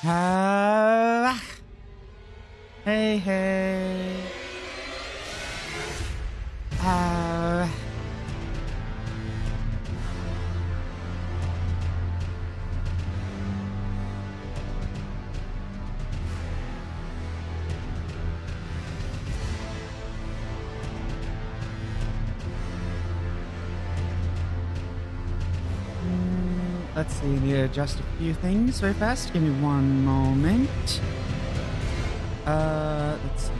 Ah, hey, hey. Ah. Let's see, I need to adjust a few things very fast. Give me one moment. Let's see.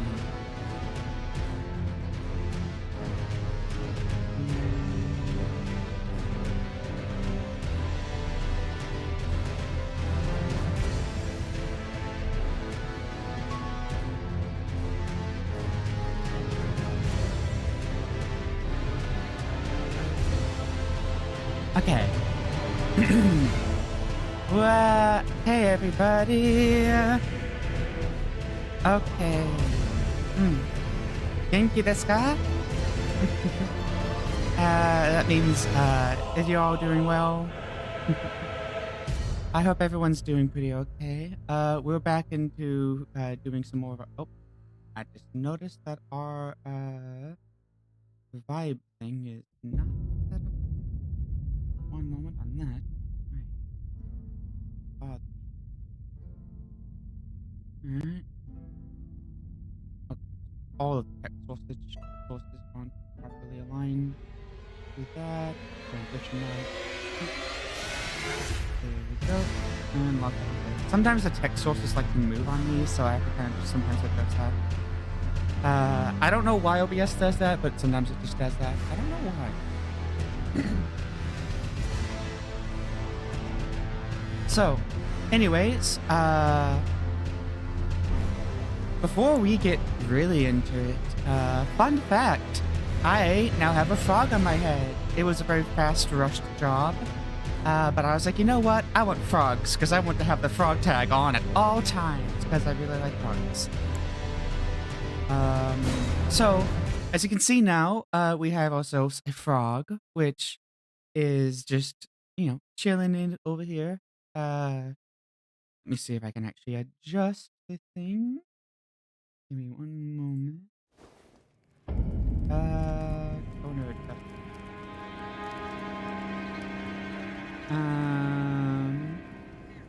Okay. Well, hey everybody. Okay. Genki desu ka? That means, is you all doing well? I hope everyone's doing pretty okay. We're back into, doing some more of our, oh, I just noticed that our, vibe thing is not set up. One moment on that. Right. Alright. Okay. All of the text sources aren't properly aligned. Do that. Transition that. There we go. And lock it. Sometimes the text sources like to move on me, so I have to kind of just sometimes adjust that. I don't know why OBS does that, but sometimes it just does that. I don't know why. So, anyways, before we get really into it, fun fact, I now have a frog on my head. It was a very fast, rushed job, but I was like, you know what? I want frogs, because I want to have the frog tag on at all times, because I really like frogs. So, as you can see now, we have ourselves a frog, which is just, you know, chilling in over here. Let me see if I can actually adjust the thing. Give me one moment. Oh no, adjust.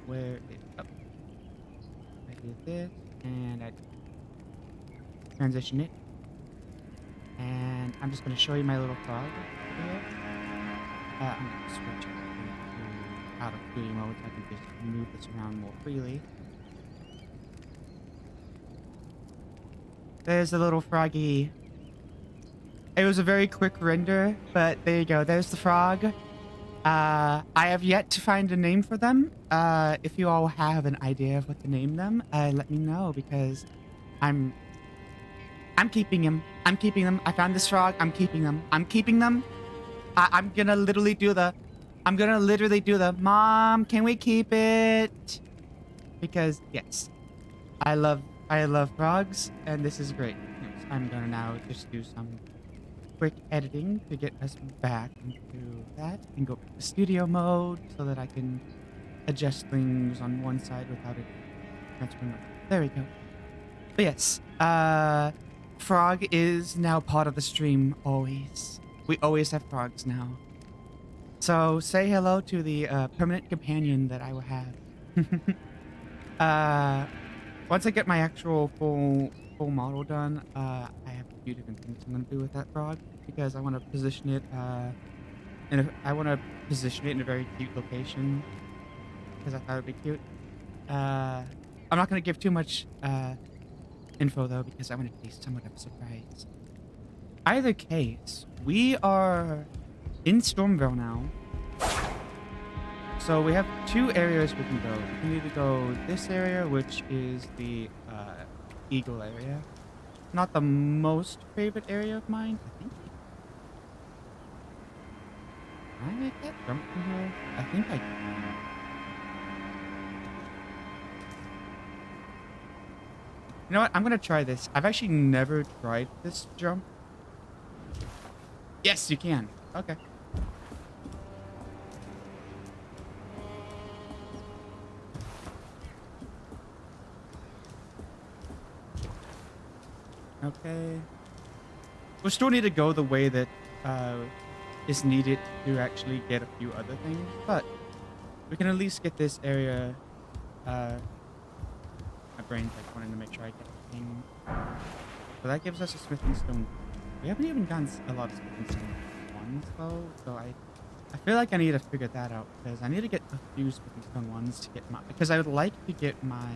Where is, oh, I do this, and I transition it. And I'm just gonna show you my little frog here. I'm gonna switch it to out of 3D mode so I can just move this around more freely. There's a little froggy. It was a very quick render, but there you go. There's the frog. I have yet to find a name for them. If you all have an idea of what to name them, let me know, because I'm keeping him. I'm keeping them. I found this frog. I'm keeping them. I'm keeping them. I'm gonna literally do the Mom, can we keep it? Because yes, I love frogs, and this is great. Yes, I'm gonna now just do some quick editing to get us back into that and go to studio mode so that I can adjust things on one side without it transferring over. There we go. But yes, frog is now part of the stream always. We always have frogs now. So say hello to the permanent companion that I will have. Once I get my actual full model done, I have a few different things I'm gonna do with that frog, because I want to position it in a very cute location, because I thought it'd be cute. I'm not gonna give too much info though, because I want to be somewhat of a surprise. Either case, we are in Stormville now. So we have two areas we can go. We can either go this area, which is the Eagle area. Not the most favorite area of mine, I think. Can I make that jump from here? I think I can. You know what? I'm gonna try this. I've actually never tried this jump. Yes, you can. Okay. Okay. We'll still need to go the way that is needed to actually get a few other things, but we can at least get this area. My brain's like wanting to make sure I get everything. So that gives us a smithing stone. We haven't even gotten a lot of smithing stone ones though, so I feel like I need to figure that out because I need to get a few smithing stone ones to get my, because I would like to get my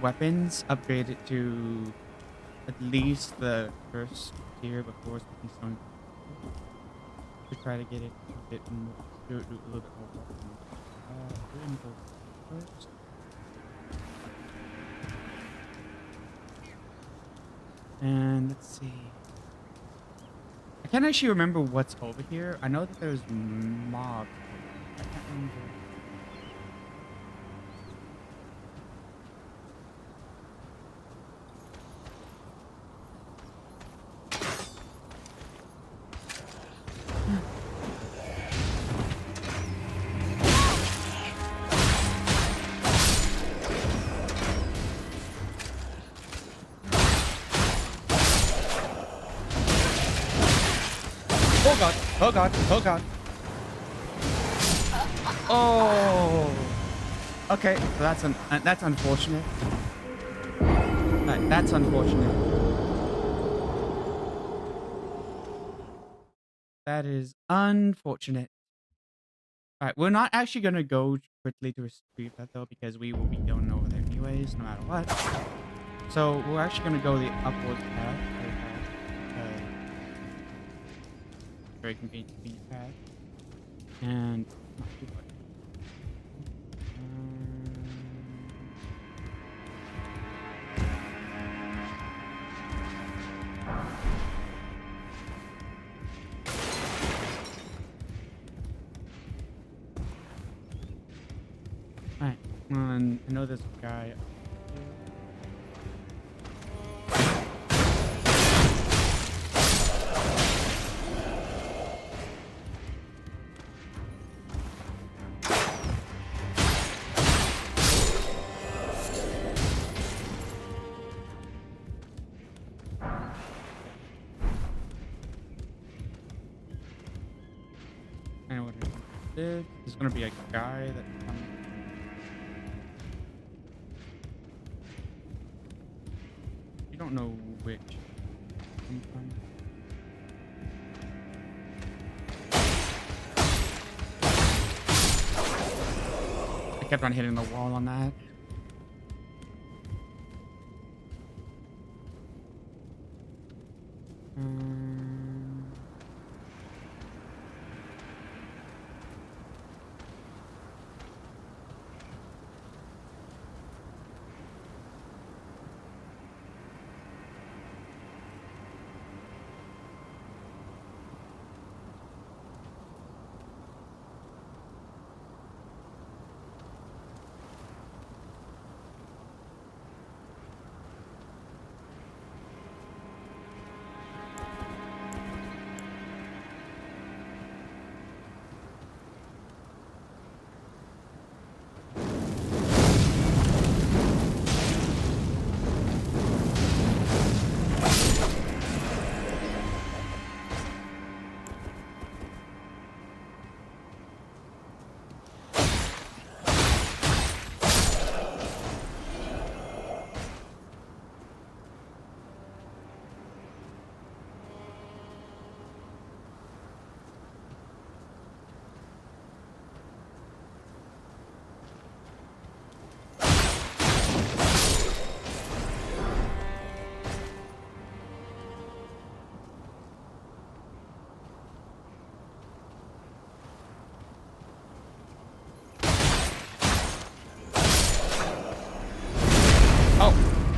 weapons upgraded to at least the first tier before smithing stone, to try to get it a bit more, do a little bit more. We're gonna go first. And let's see. I can't actually remember what's over here. I know that there's mobs. I can't remember. Oh god! Oh god! Oh god! Oh! Okay, so that's unfortunate. Right, that's unfortunate. That is unfortunate. Alright, we're not actually gonna go quickly to retrieve that though, because we will be going over there anyways, no matter what. So we're actually gonna go the upwards path. Very convenient path. And not too bad. Alright, and I know there's a guy. I know what it is. There's gonna be a guy that comes. You don't know which. Sometimes. I kept on hitting the wall on that.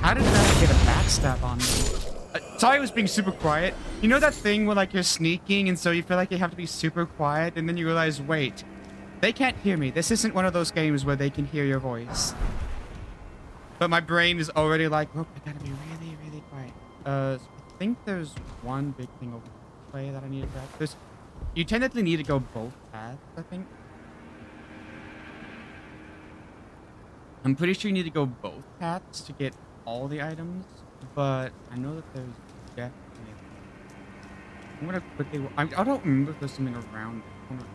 How did that get a backstab on me? Sorry I was being super quiet. You know that thing where like you're sneaking and so you feel like you have to be super quiet and then you realize, wait, they can't hear me. This isn't one of those games where they can hear your voice. But my brain is already like, oh, I gotta be really, really quiet. So I think there's one big thing over this way that I need to grab. You technically need to go both paths, I think. I'm pretty sure you need to go both paths to get all the items, but I know that there's definitely. I'm gonna quickly. I don't remember if there's something around the corner.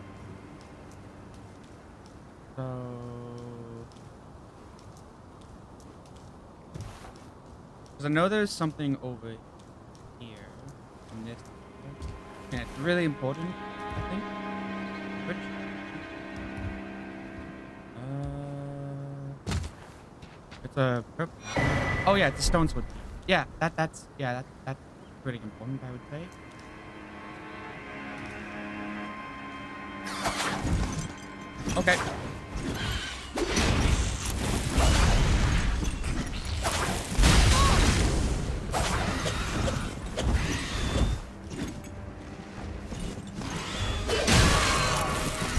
So, because I know there's something over here in this, and it's really important. I think. Which? It's a purple. Oh yeah, it's a stone sword. Yeah, that's pretty important, I would say. Okay.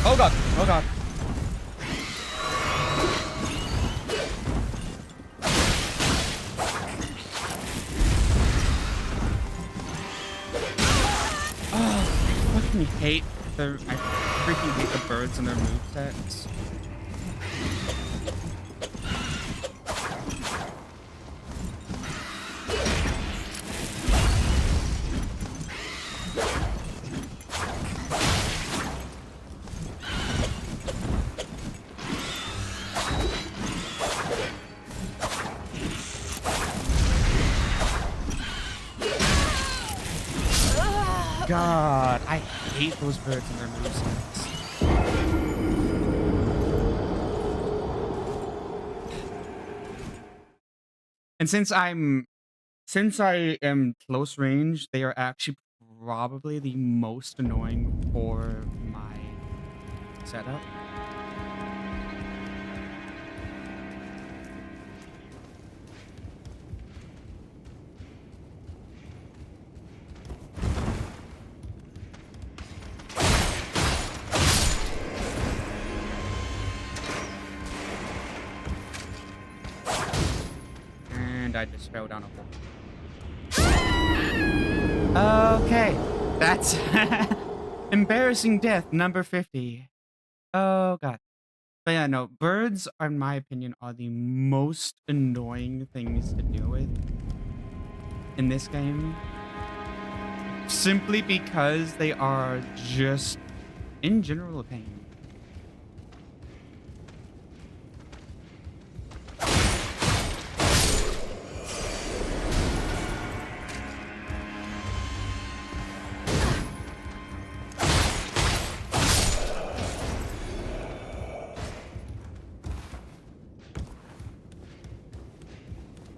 Oh god. Oh god. I freaking hate the birds and their movesets. God, I hate those birds and their movesets. And since I am close range, they are actually probably the most annoying for my setup. I just fell down a hole. Okay, that's embarrassing death number 50. Oh god. But yeah, no, birds, in my opinion, are the most annoying things to deal with in this game. Simply because they are just, in general, a pain.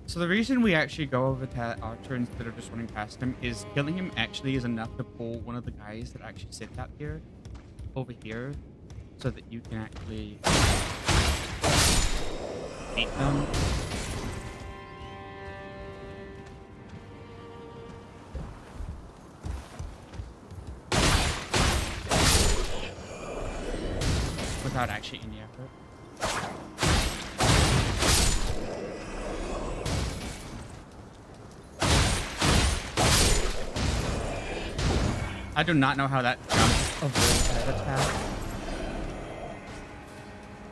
So the reason we actually go over to Archer instead of just running past him is killing him actually is enough to pull one of the guys that actually sit out here over here so that you can actually beat them. Without actually any effort. I do not know how that jump avoids that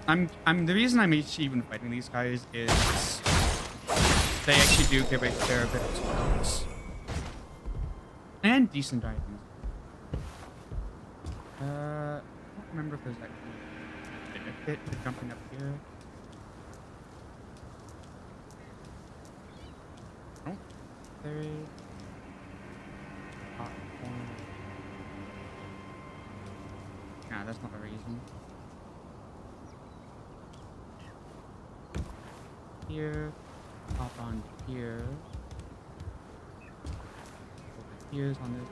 attack. The reason I'm actually even fighting these guys is they actually do give a fair bit of spells. And decent items. I don't remember if there's actually a benefit to jumping up here. I don't think there is. Nah, that's not a reason. Here, hop on here. Over here's on this.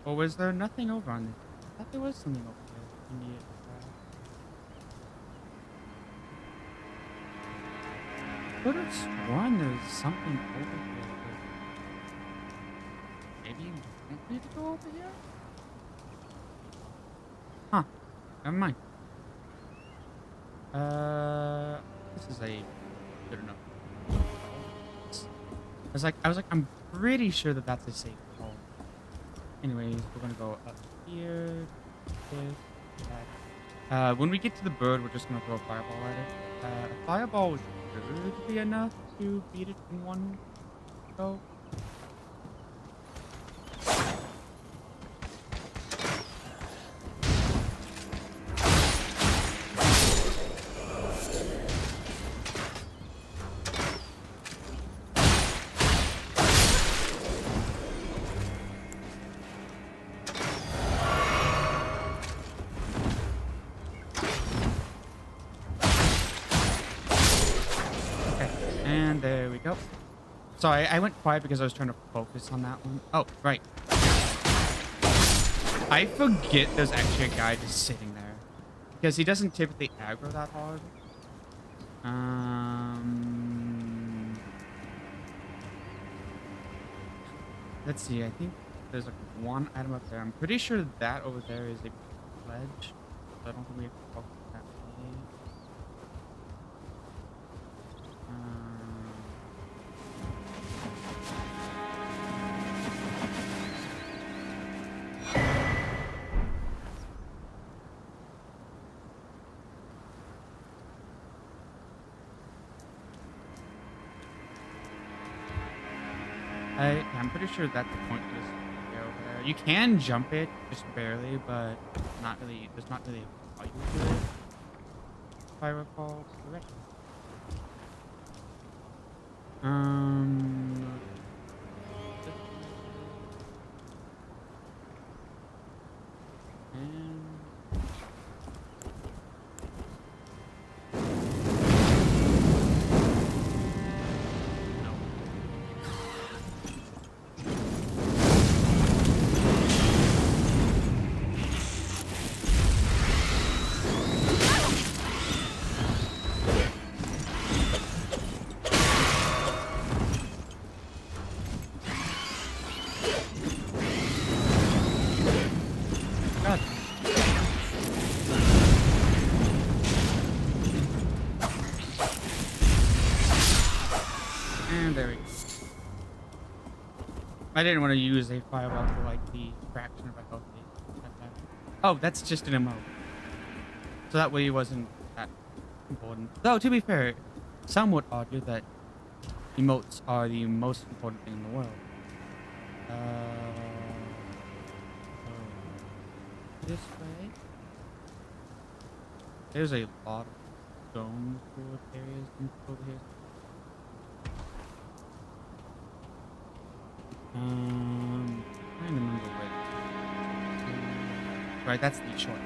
Or was there nothing over on this? I thought there was something over here. I could have sworn there's something over here. Maybe you don't need to go over here? Huh. Never mind. This is a good enough. I was like, I'm pretty sure that that's a safe hole. Anyways, we're gonna go up here. This. When we get to the bird, we're just gonna throw a fireball at it. A fireball should be enough to beat it in one go. And there we go. Sorry, I went quiet because I was trying to focus on that one. Oh, right. I forget there's actually a guy just sitting there. Because he doesn't typically aggro that hard. Let's see, I think there's like one item up there. I'm pretty sure that over there is a pledge. So I don't think we have to focus that way. I'm pretty sure that's the point is over there. You can jump it, just barely, but not really. There's not really a value to it, if I recall correctly. And there we go. I didn't want to use a fireball for like the fraction of a health. Oh, that's just an emote. So that way it wasn't that important. Though, to be fair, some would argue that emotes are the most important thing in the world. This way. There's a lot of stone forward areas over here. I don't remember where. Right, that's the short.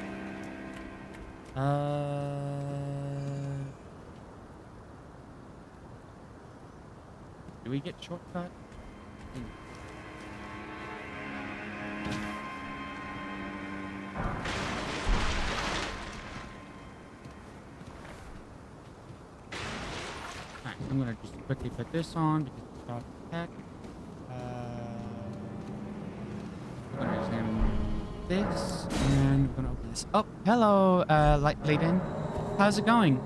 Do we get shortcut? Alright, I'm gonna just quickly put this on because it's got attack. I'm gonna examine this and we're gonna open this. Oh, hello, Elden. How's it going?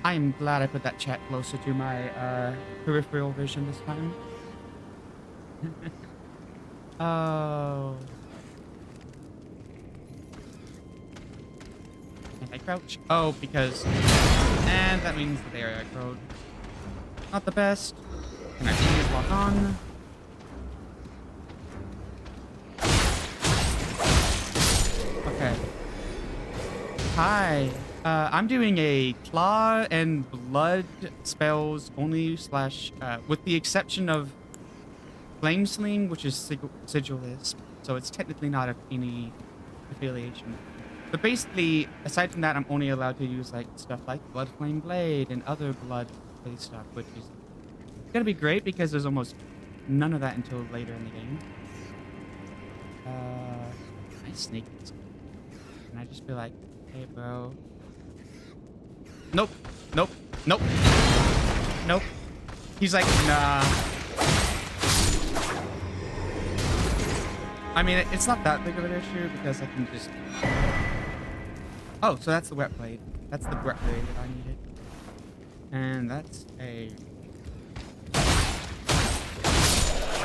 I'm glad I put that chat closer to my peripheral vision this time. Oh. Can I crouch? Oh, because... And that means that they are aggroed. Not the best. Can I please lock on? Okay. Hi. I'm doing a claw and blood spells only slash with the exception of flame sling, which is sigillist, so it's technically not of any affiliation. But basically, aside from that, I'm only allowed to use like stuff like blood flame blade and other blood based stuff, which is gonna be great because there's almost none of that until later in the game. Can I sneak this? Can I just be like, hey bro? Nope. Nope. Nope. Nope. He's like, nah. I mean, it's not that big of an issue because I can just... Oh, so that's the wet blade. That's the wet blade that I needed. And that's a... I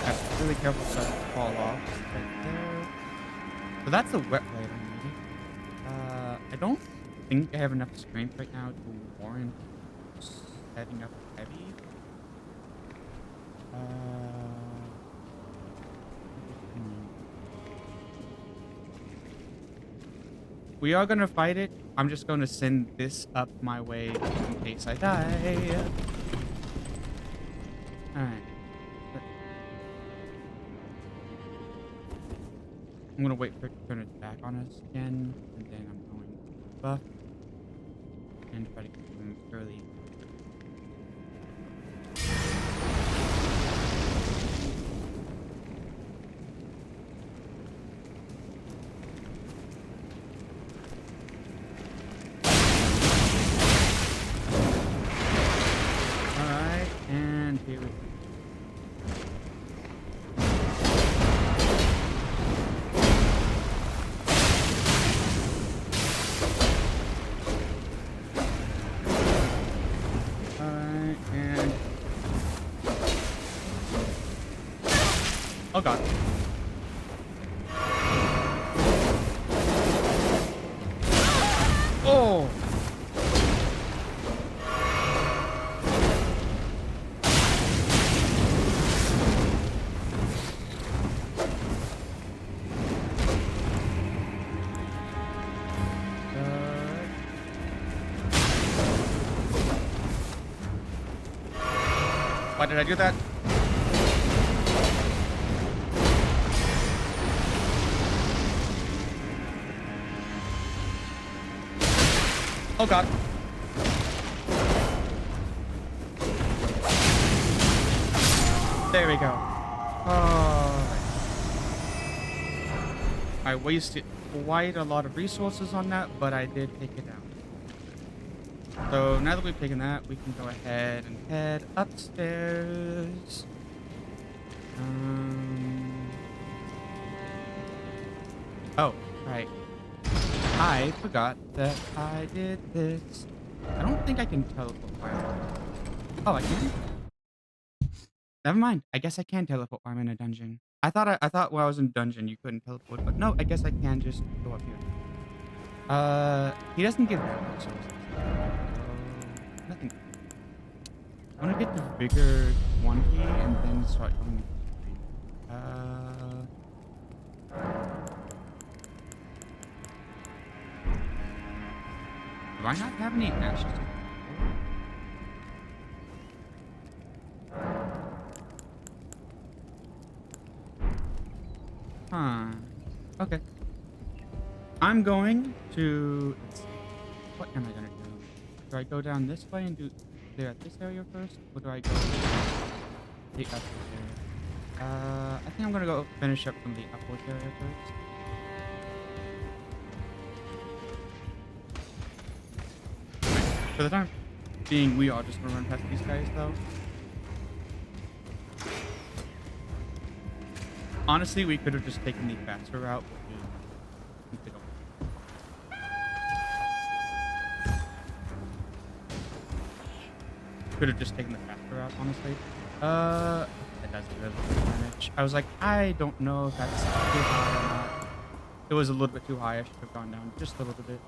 have to be really careful so I don't fall off right there. So that's the wet blade I needed. I don't think I have enough strength right now to warrant setting up heavy. We are gonna fight it. I'm just gonna send this up my way in case I die. Alright. I'm gonna wait for it to turn its back on us again, and then I'm going to buff and try to get them early. Alright, and here we go. Oh god. Oh! Why did I do that? Oh god. There we go. Oh. I wasted quite a lot of resources on that, but I did take it down. So now that we've taken that, we can go ahead and head upstairs. Oh, right. I forgot that I did this. I don't think I can teleport fire. Oh, I can? Never mind. I guess I can teleport while I'm in a dungeon. I thought while I was in a dungeon you couldn't teleport, but no, I guess I can just go up here. He doesn't give that much resources. Nothing. I want to get the bigger quantity and then start going. Do I not have any ashes? Huh. Okay. I'm going to... What am I going to do? Do I go down this way and do clear at this area first? Or do I go the upwards area? I think I'm going to go finish up from the upwards area first. For the time being, we are just gonna run past these guys, though. Honestly, we could have just taken the faster route. Could have just taken the faster route, honestly. That does really damage. I was like, I don't know if that's too high or not. It was a little bit too high. I should have gone down just a little bit.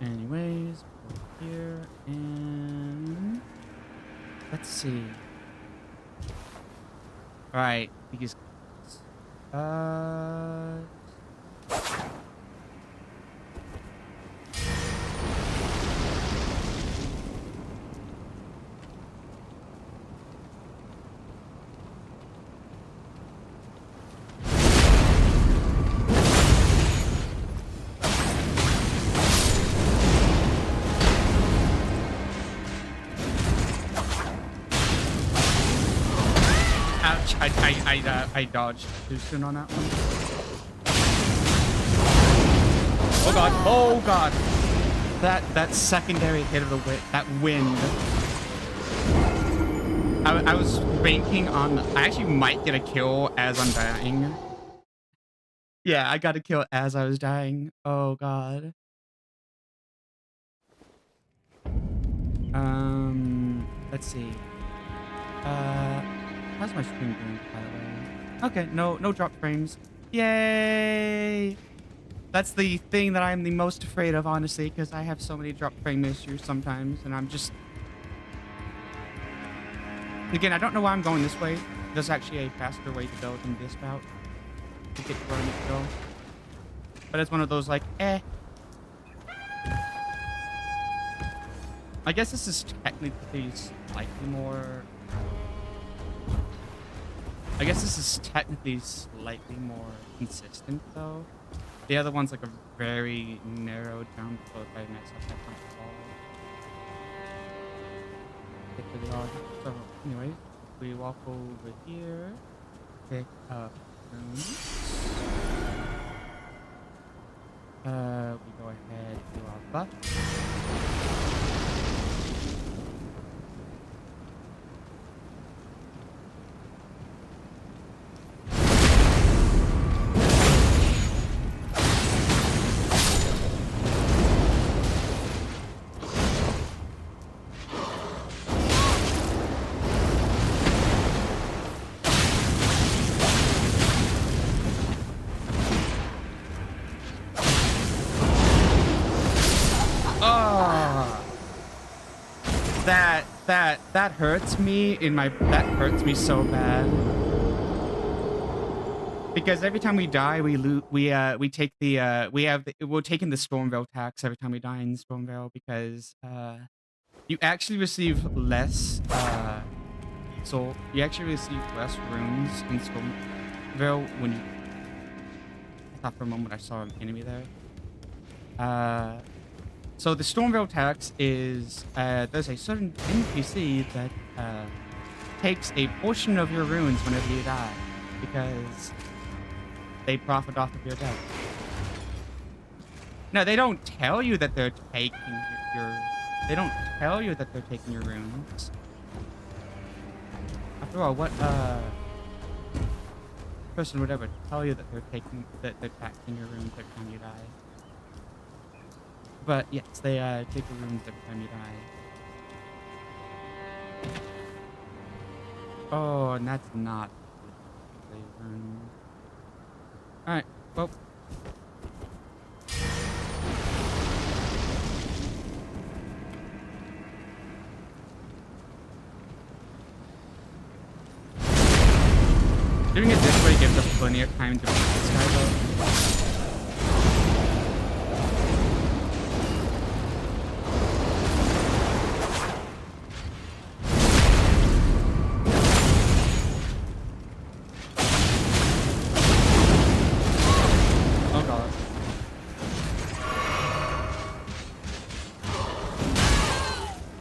Anyways, over here, and let's see. Alright, these I dodged too soon on that one. Oh god! Oh god! That secondary hit of the wind. I was banking on. I actually might get a kill as I'm dying. Yeah, I got a kill as I was dying. Oh god. Let's see. How's my stream doing, by the way? Okay, no drop frames. Yay! That's the thing that I'm the most afraid of, honestly, because I have so many drop frame issues sometimes, and I'm just... Again, I don't know why I'm going this way. There's actually a faster way to go than this route to get where I need to go. But it's one of those, like, eh. I guess this is technically slightly more... I guess this is technically slightly more consistent, though. The other one's like a very narrow jump, so if I mess up, I can't fall. Get to the log. So, anyways, we walk over here, pick up rooms. We go ahead to our buff. That hurts me that hurts me so bad. Because every time we die, we're taking the Stormveil tax every time we die in Stormveil, because you actually receive less you actually receive less runes in Stormveil when you... I thought for a moment I saw an enemy there. So the Stormveil tax is, there's a certain NPC that takes a portion of your runes whenever you die, because they profit off of your death. No, they don't tell you that they're taking they don't tell you that they're taking your runes. After all, what person would ever tell you that they're taxing your runes every time you die? But yes, they take the runes every time you die. Oh, and that's not the rune. Alright, well. Doing it this way gives us plenty of time to beat this guy, though.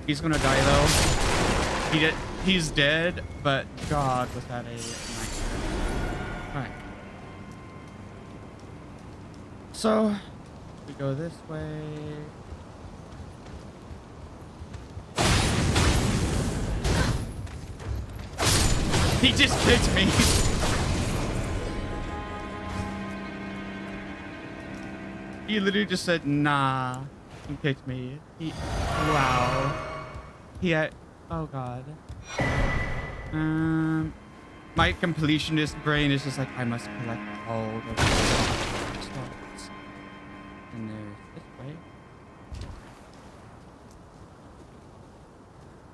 He's gonna die though. He's dead, but God, was that a nightmare. Alright. So, we go this way. He just kicked me. He literally just said, nah. He kicked me. Wow. Oh god. My completionist brain is just like, I must collect all the stars. And there's this way.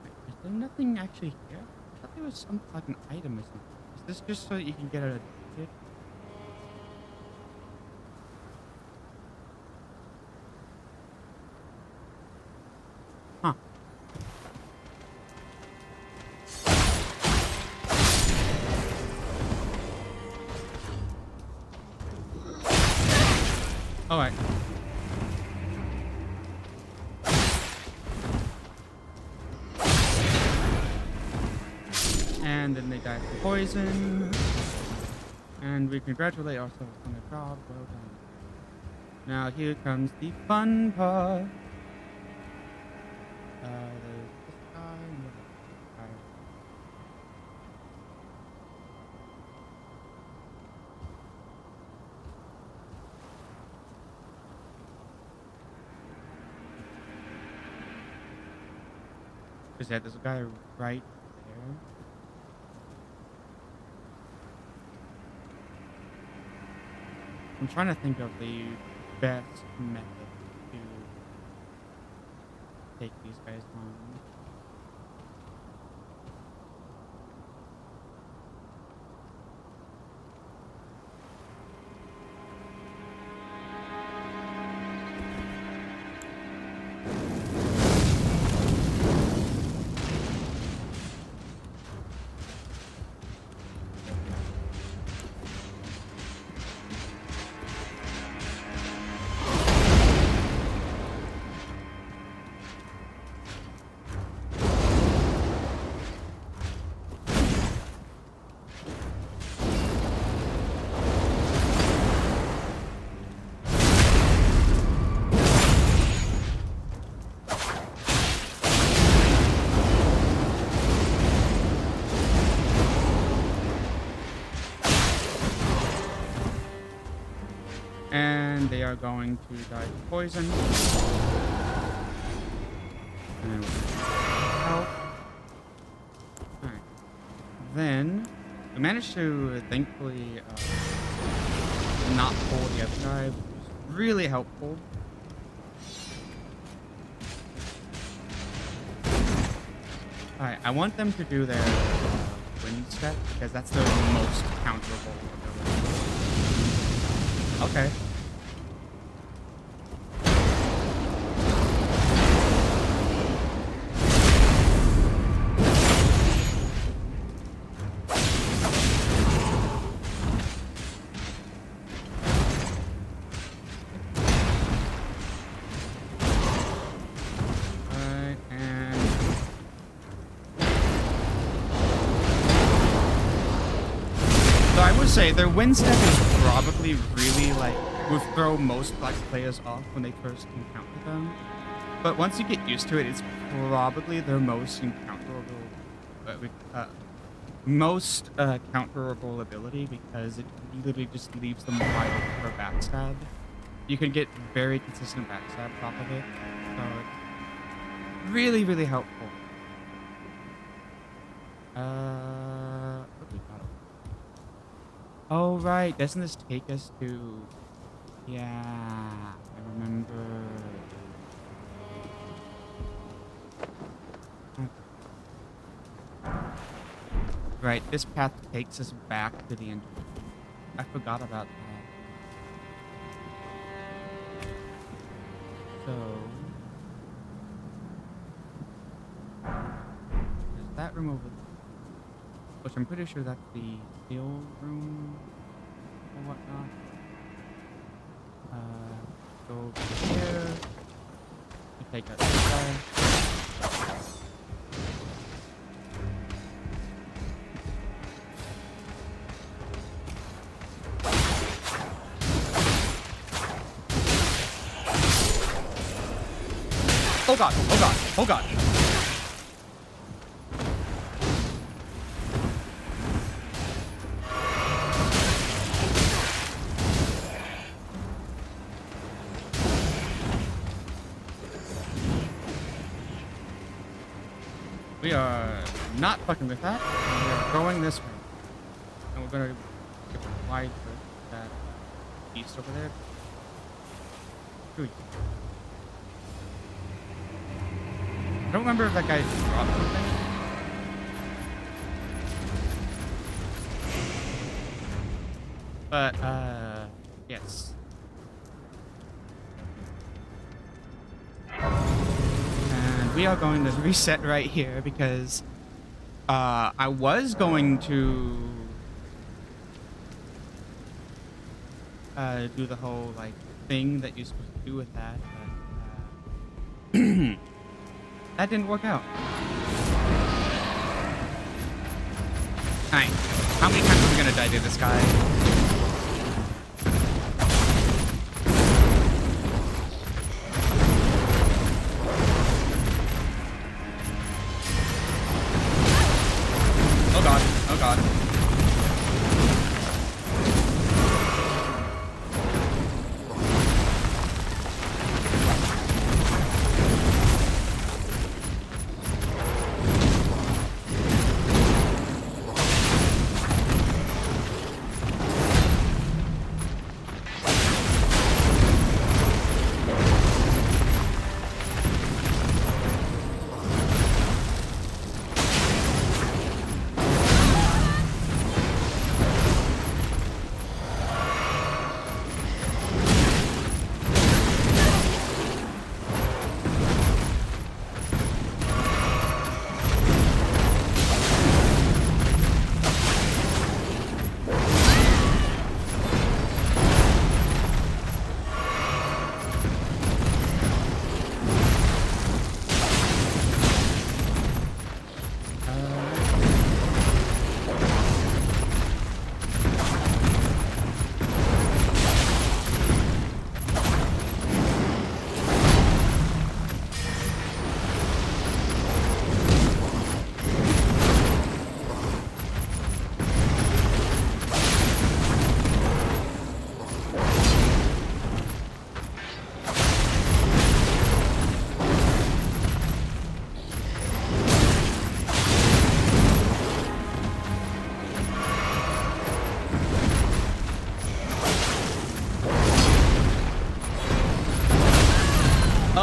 Wait, is there nothing actually here? I thought there was some like an item or something. Is this just so that you can get out of the ticket? Huh. Alright. And then they die from poison. And we congratulate ourselves on the job. Well done. Now here comes the fun part. There's this guy and this guy. There's a guy right there. I'm trying to think of the best method to take these guys on. And they are going to die to poison. And help. Alright. Then we managed to thankfully not pull the other guy, which was really helpful. Alright, I want them to do their wind step because that's their most counterable ability. Okay. Say their wind step is probably really like would throw most black players off when they first encounter them, but once you get used to it, it's probably their most counterable ability because it literally just leaves them wide open for backstab. You can get very consistent backstab off of it, so it's really helpful. What do we got? Oh, right. Doesn't this take us to... Yeah, I remember. Right, this path takes us back to the end. I forgot about that. So... There's that room over there. Which I'm pretty sure that's the steel room or whatnot. Go over here. We take out this guy. Oh god, oh god, oh god. We are not fucking with that. We are going this way. And we're gonna get wide with that beast over there. Good. I don't remember if that guy dropped something. But, yes. We are going to reset right here because I was going to do the whole like thing that you're supposed to do with that, but that didn't work out. Alright, how many times are we gonna die to this guy? Oh god, oh god.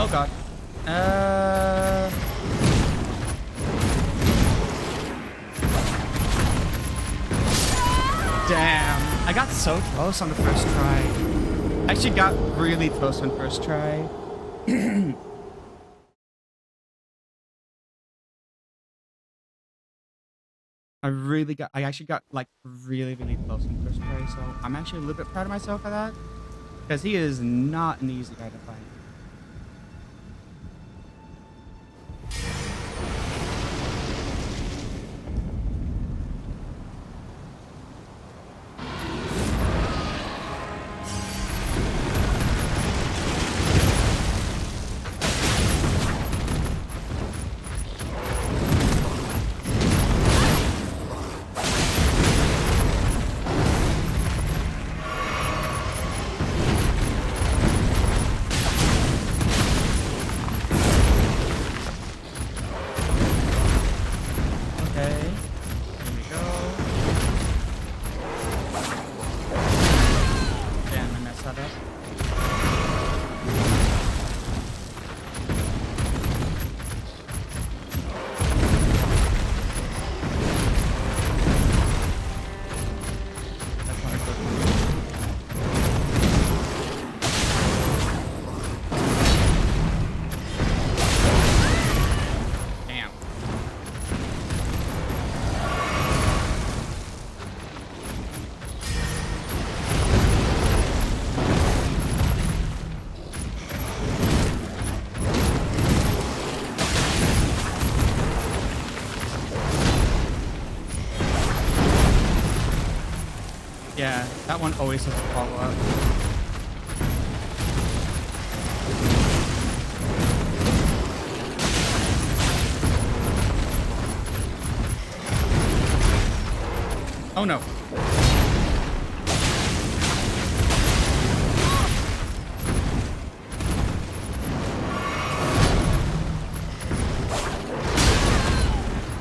Oh god. Damn. I got so close on the first try. I actually got really close on first try. I actually got like really close on first try, so I'm actually a little bit proud of myself for that. Because he is not an easy guy to fight. Yeah, that one always has a follow-up. Oh no.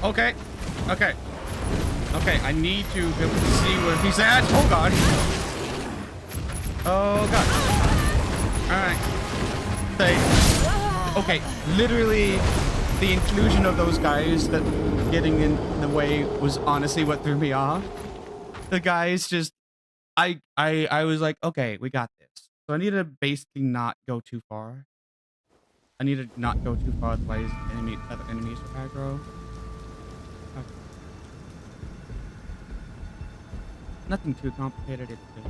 Okay. Okay. Okay, I need to be able to see where he's at. Oh god. Oh god. Alright. Okay, literally the inclusion of those guys that getting in the way was honestly what threw me off. The guys just I was like, okay, we got this. So I need to basically not go too far. I need to not go too far, otherwise other enemies will aggro. Okay. Nothing too complicated. It's just...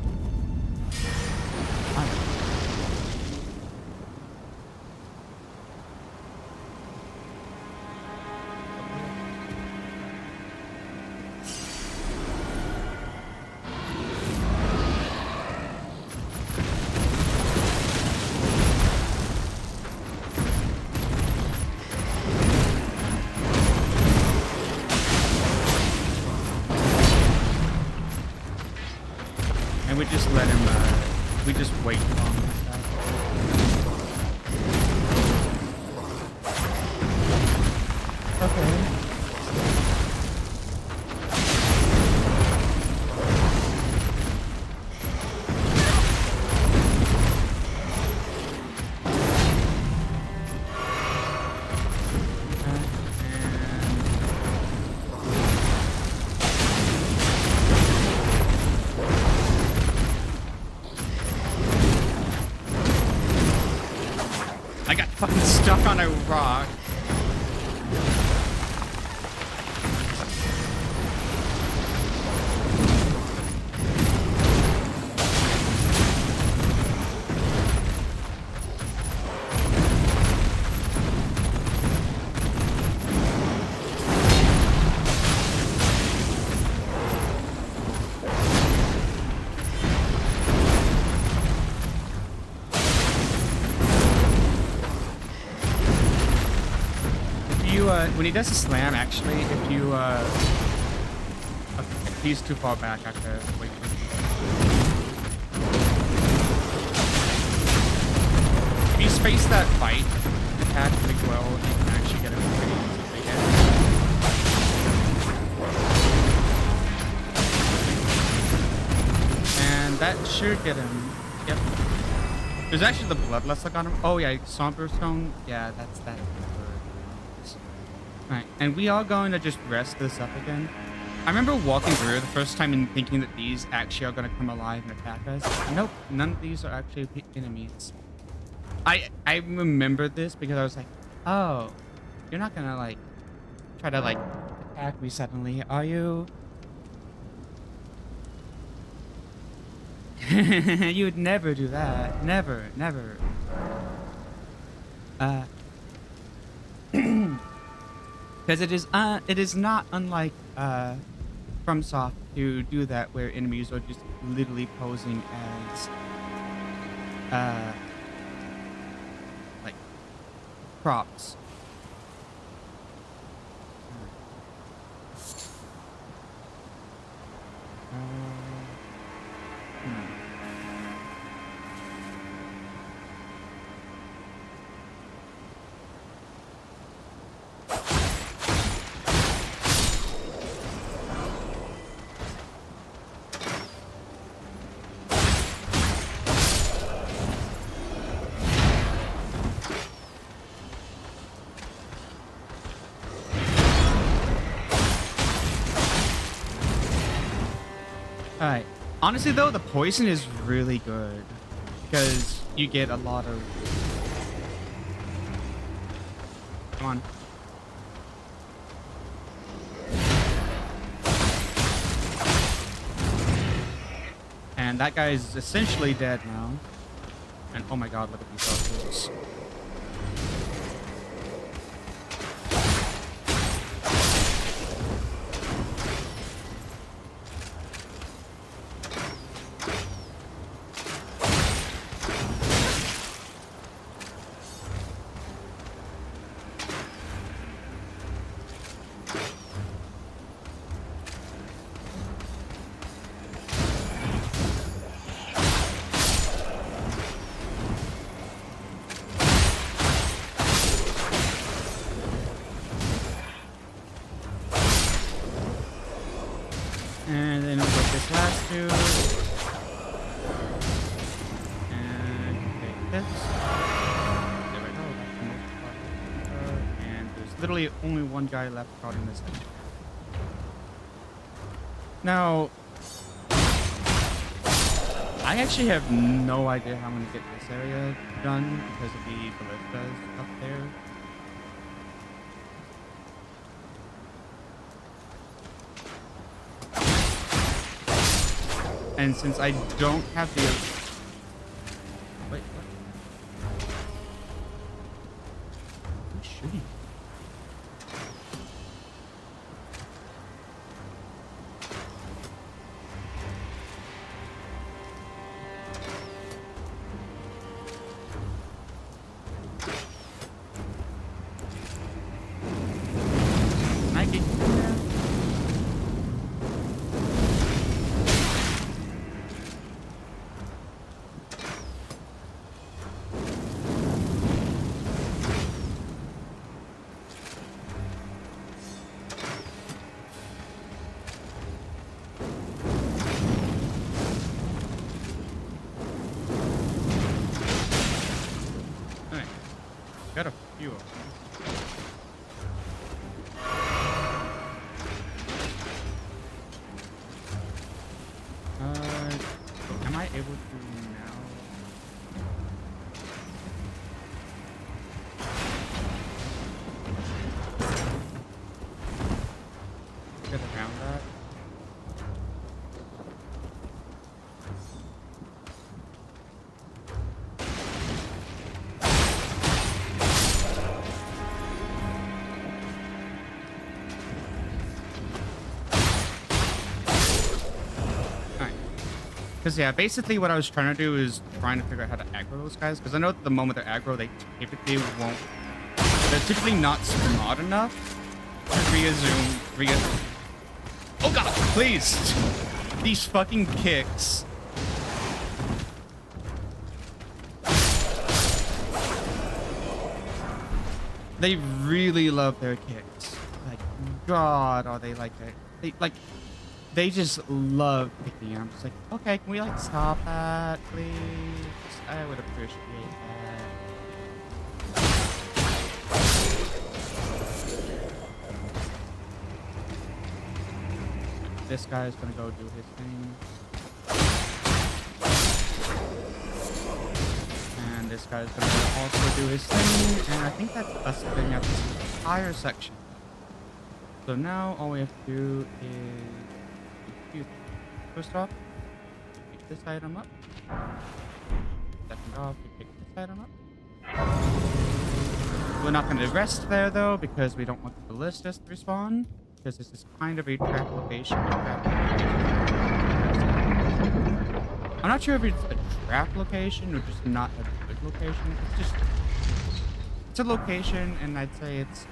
And we just let him, we just wait on that. Okay. Fucking stuck on a rock. When he does a slam, actually, if you, okay, he's too far back, I have to wait for him. If you space that fight attack pretty well, you can actually get him pretty easily hit. And that should get him, yep. There's actually the bloodlust I got him. Oh yeah, somber stone. Yeah, that's that. Alright, and we are going to just rest this up again. I remember walking through the first time and thinking that these actually are going to come alive and attack us. Nope, none of these are actually enemies. I remember this because I was like, oh, you're not going to like try to like attack me suddenly, are you? You would never do that. Never, never. Because it is not unlike FromSoft to do that, where enemies are just literally posing as like props. Alright. Honestly though, the poison is really good because you get a lot of... Come on. And that guy is essentially dead now. And oh my god, look at these archers. And then we'll get this last dude. And take this. There we go. That's the most part. And there's literally only one guy left guarding this thing. Now, I actually have no idea how I'm going to get this area done because of the ballistas up there. And since I don't have the... Wait, what? Who's shooting? Can I get you there? Got a few of them. Am I able to now? Get around that? Because, yeah, basically what I was trying to do is trying to figure out how to aggro those guys. Because I know that the moment they're aggro, they typically won't... They're typically not smart enough to reassume... Oh god, please! These fucking kicks. They really love their kicks. Like, god, are they like that? They, like... They just love picking it. I'm just like, okay, can we like stop that, please? I would appreciate that. This guy's gonna go do his thing. And this guy's gonna also do his thing. And I think that's us getting up this entire section. So now all we have to do is first off, pick this item up. Second off, we pick this item up. We're not going to rest there though, because we don't want the ballistas to respawn. Because this is kind of a trap location. I'm not sure if it's a trap location or just not a good location. It's a location, and I'd say it's.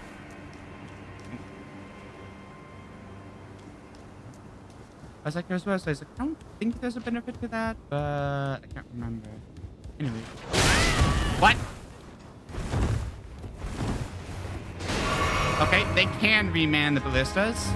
I was like, I don't think there's a benefit to that, but I can't remember. Anyway. What? Okay, they can reman the ballistas.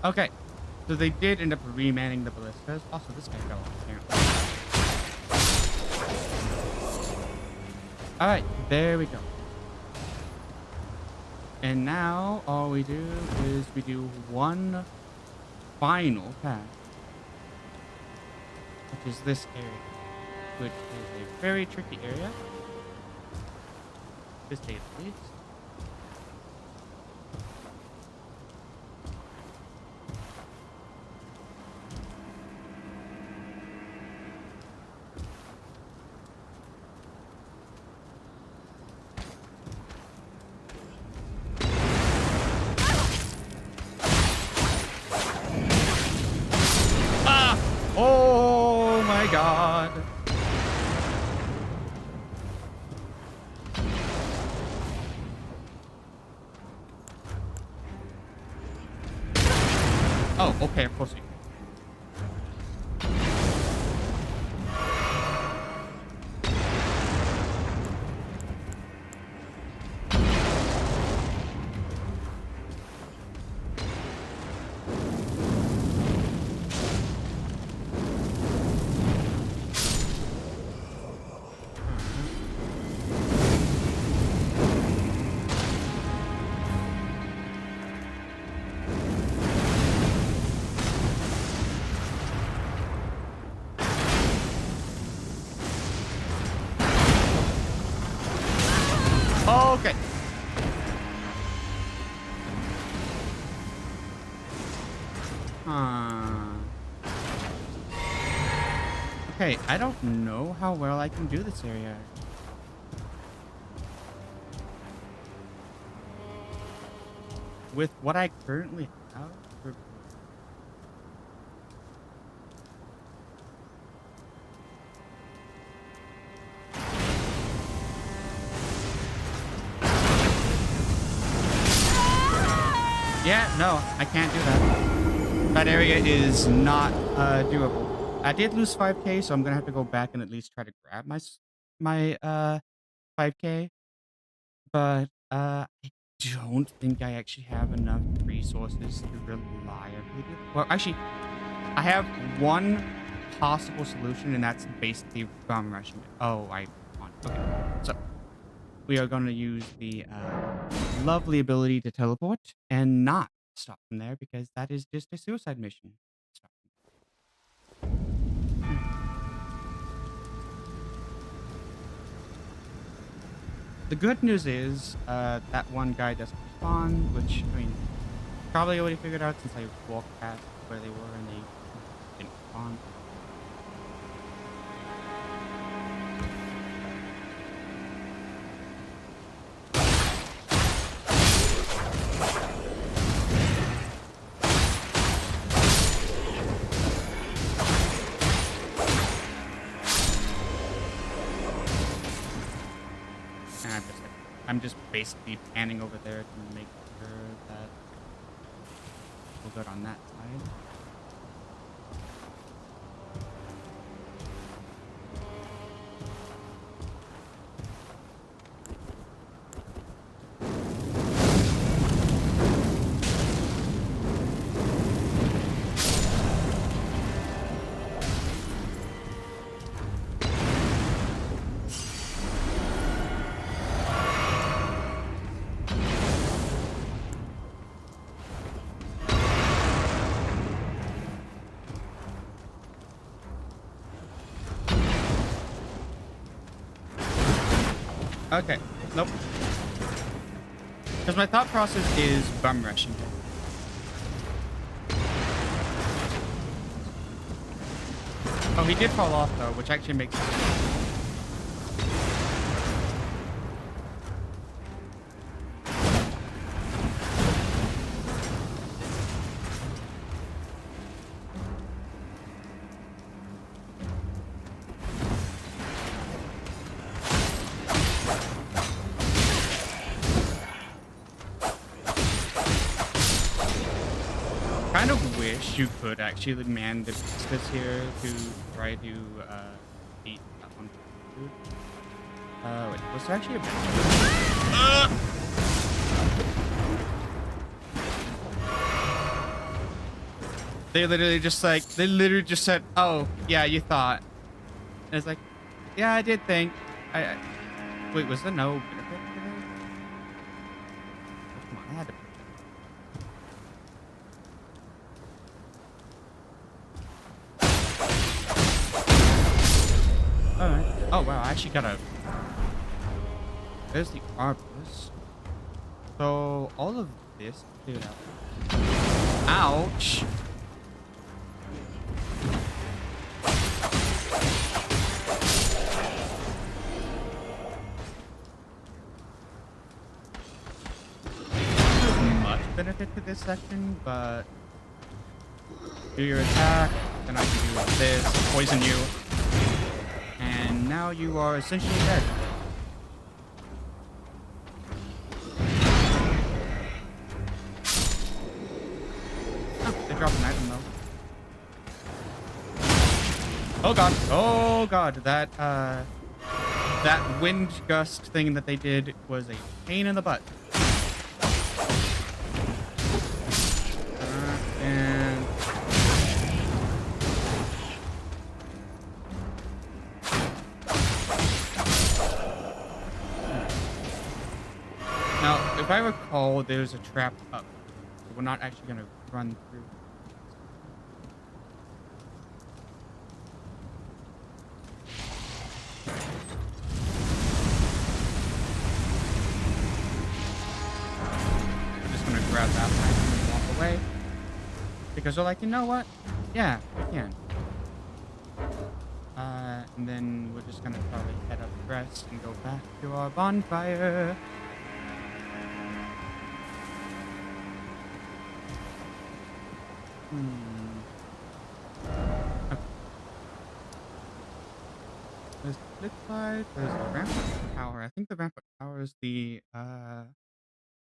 Okay, so they did end up remanning the ballistas. Also, this guy fell off apparently. Alright, there we go. And now all we do is we do one final path, which is this area, which is a very tricky area. This day at least. Oh my god. Oh, okay, of course you can. Okay. Okay, I don't know how well I can do this area. With what I currently have. Yeah, no, I can't do that. That area is not doable. I did lose 5k, so I'm gonna have to go back and at least try to grab my 5k. But I don't think I actually have enough resources to reliably do. Well, actually, I have one possible solution, and that's basically bomb rushing it. Oh, I want. Okay, so we are going to use the lovely ability to teleport and not stop from there, because that is just a suicide mission. Stop. The good news is that one guy doesn't spawn, which, I mean, probably already figured out since I walked past where they were and they didn't spawn. I'm just basically panning over there to make sure that we're good on that side. Okay, nope. Because my thought process is bum rushing him. Oh, he did fall off though, which actually makes sense. Kind of wish you could actually man the biscuits here to try to beat that one. Wait, was there actually a They literally just said, "Oh, yeah, you thought." And it's like, yeah, I did think. Wait, was there no benefit to this? Come on, I had to. Alright. Oh, wow. I actually got a... There's the arbors. So, all of this cleared out. Ouch! There's much benefit to this section, but... Do your attack, then I can do this, poison you. And now you are essentially dead. Oh, they dropped an item though. Oh god. Oh god. That wind gust thing that they did was a pain in the butt. And now, if I recall, there's a trap up. So we're not actually going to run through. I'm just going to grab that item and walk away. Because they're like, you know what? Yeah, we can. And then we're just going to probably head up rest and go back to our bonfire. Okay. There's the flip side, there's the rampart tower. I think the rampart tower is the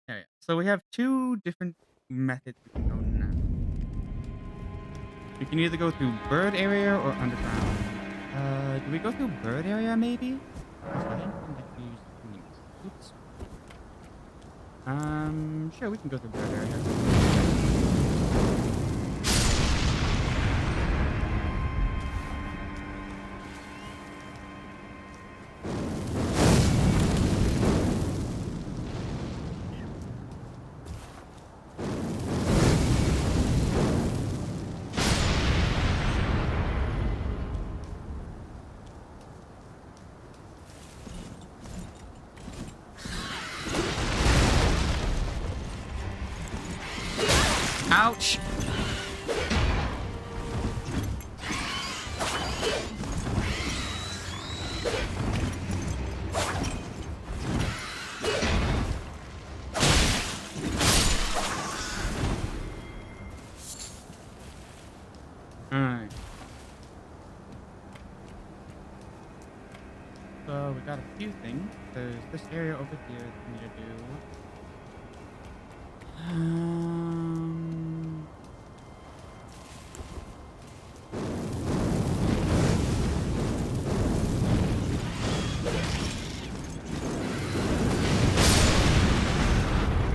area. So we have two different methods we can go now. We can either go through bird area or underground. Do we go through bird area maybe? Oops. Sure, we can go through bird area. Ouch! Alright. So we we got a few things. There's this area over here that we need to do. I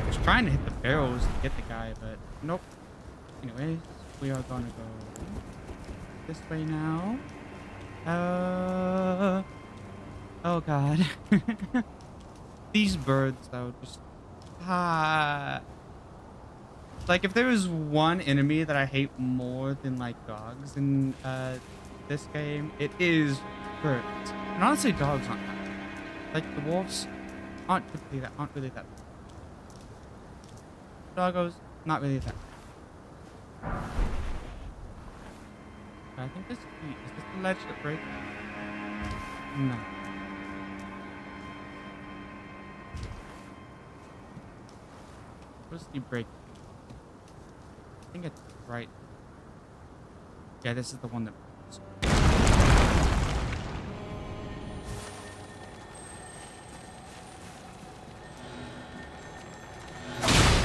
was trying to hit the barrels to get the guy, but nope. Anyways, we are gonna go this way now. Oh god. These birds though, just like if there was one enemy that I hate more than like dogs in this game, it is birds. And honestly, dogs aren't that bad. Like the wolves aren't really that bad. Doggos, not really that bad. I think this is this the ledge that breaks? No. What's the break? I think it's right. Yeah, this is the one that breaks.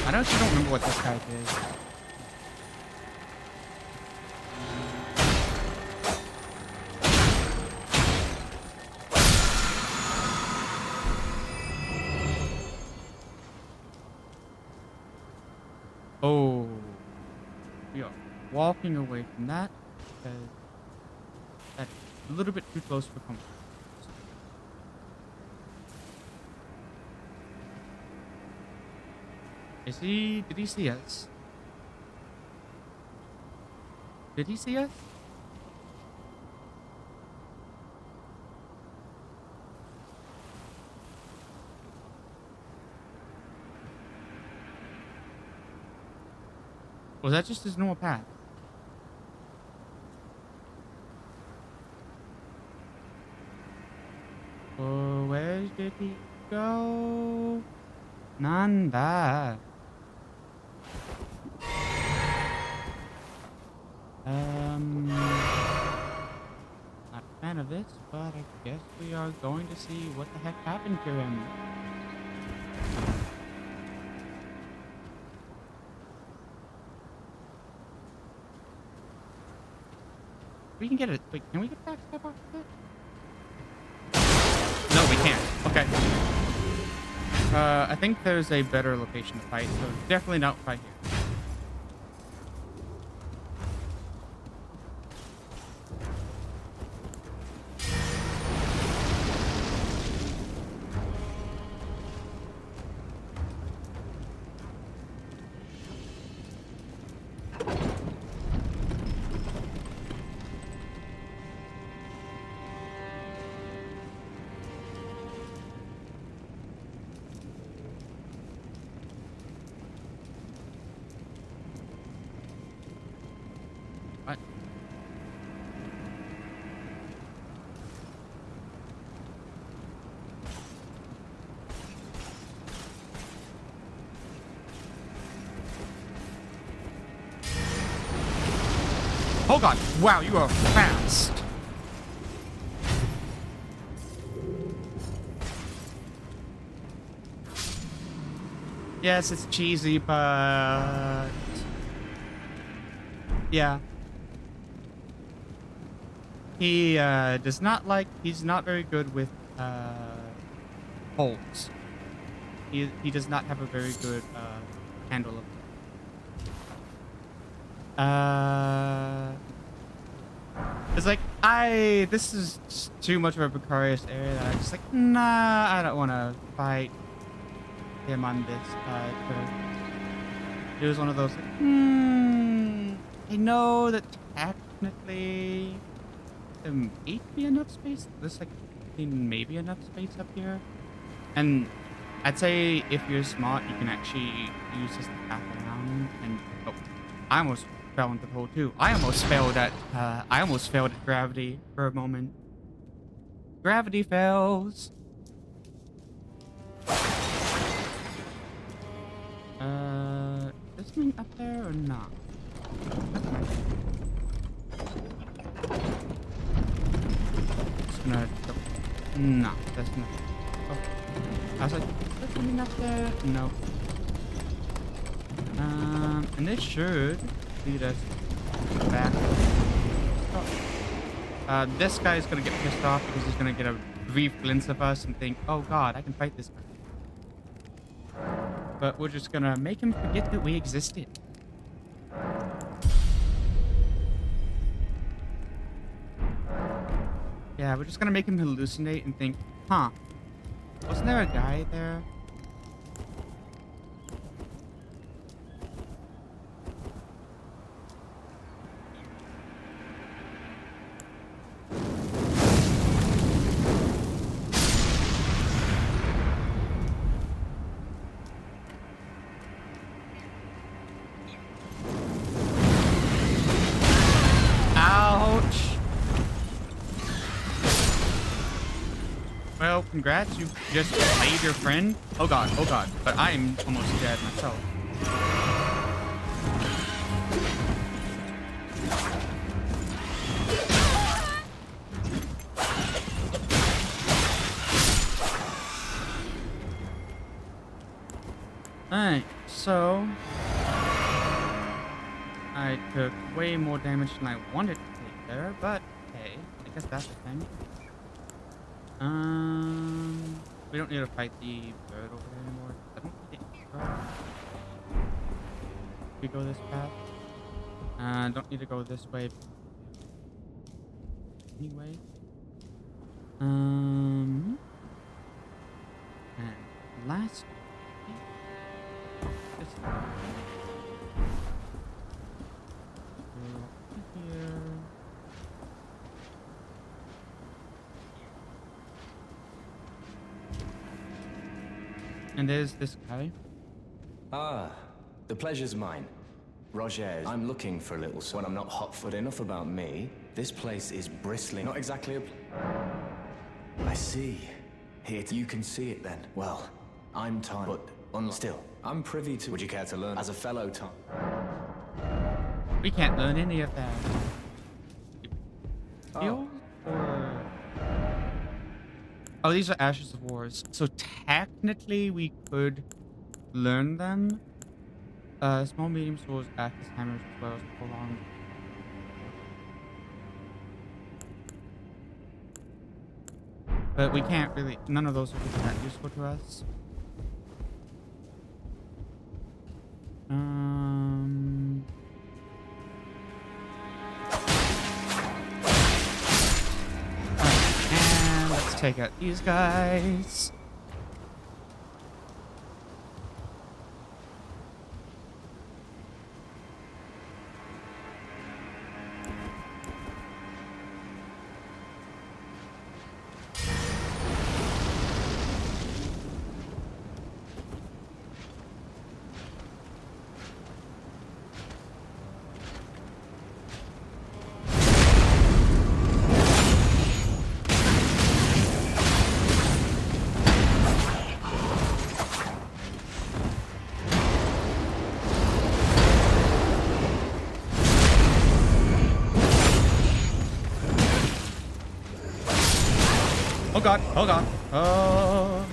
I actually don't remember what this guy did. Oh, we are walking away from that because that's a little bit too close for comfort. Did he see us? Did he see us? Was that just his normal path? Oh, where did he go? Nanda. Not a fan of this, but I guess we are going to see what the heck happened to him. We can get it. Wait, can we get backstab off of it? No, we can't. Okay. I think there's a better location to fight, so definitely not fight here. What? Oh god! Wow, you are fast! Yes, it's cheesy, but... yeah. He does not like... he's not very good with holes. He does not have a very good handle of it's like, this is just too much of a precarious area that I'm just like, nah, I don't want to fight him on this. It was one of those, like, I know that technically there may be enough space. There's like maybe enough space up here. And I'd say if you're smart, you can actually use this to path around. And oh, I almost fell into the hole too. I almost failed at gravity for a moment. Gravity fails. Is something up there or not? Just gonna No, that's not. Oh. I was like, is there something up there? No. And this should lead us back. Oh. This guy's gonna get pissed off because he's gonna get a brief glimpse of us and think, oh god, I can fight this guy. But we're just gonna make him forget that we existed. Yeah, we're just gonna make him hallucinate and think, huh, wasn't there a guy there? Well, congrats, you just played your friend. Oh god, but I'm almost dead myself. Alright, so I took way more damage than I wanted to take there, but hey, I guess that's the thing. We don't need to fight the bird over there anymore. I don't think we go this path. Don't need to go this way. Anyway. And last this here. And there's this guy. Ah, the pleasure's mine. Roger, I'm looking for a little when I'm not hot-foot enough about me. This place is bristling. Not exactly a... I see. Here, you can see it then. Well, I'm tired, but still, I'm privy to... Would you care to learn as a fellow Tom? We can't learn any of that. Oh. Oh, these are Ashes of Wars. So technically we could learn them. Small, medium swords, axes, hammers, as well as prolonged. But we can't really, none of those are really that useful to us. And let's take out these guys. Oh god, oh god. Oh.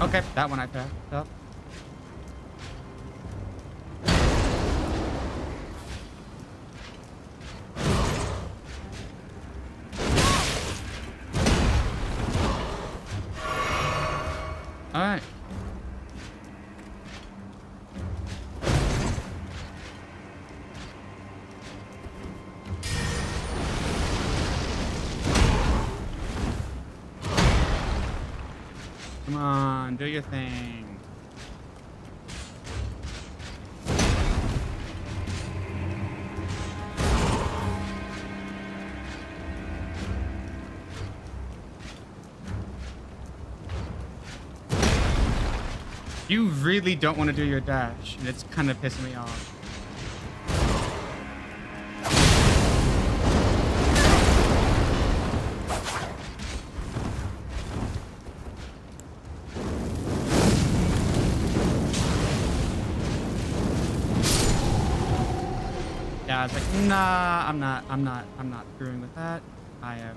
Okay, that one I passed up. Alright. Come on, do your thing. You really don't want to do your dash, and it's kind of pissing me off. Yeah, I was like, nah, I'm not screwing with that. I have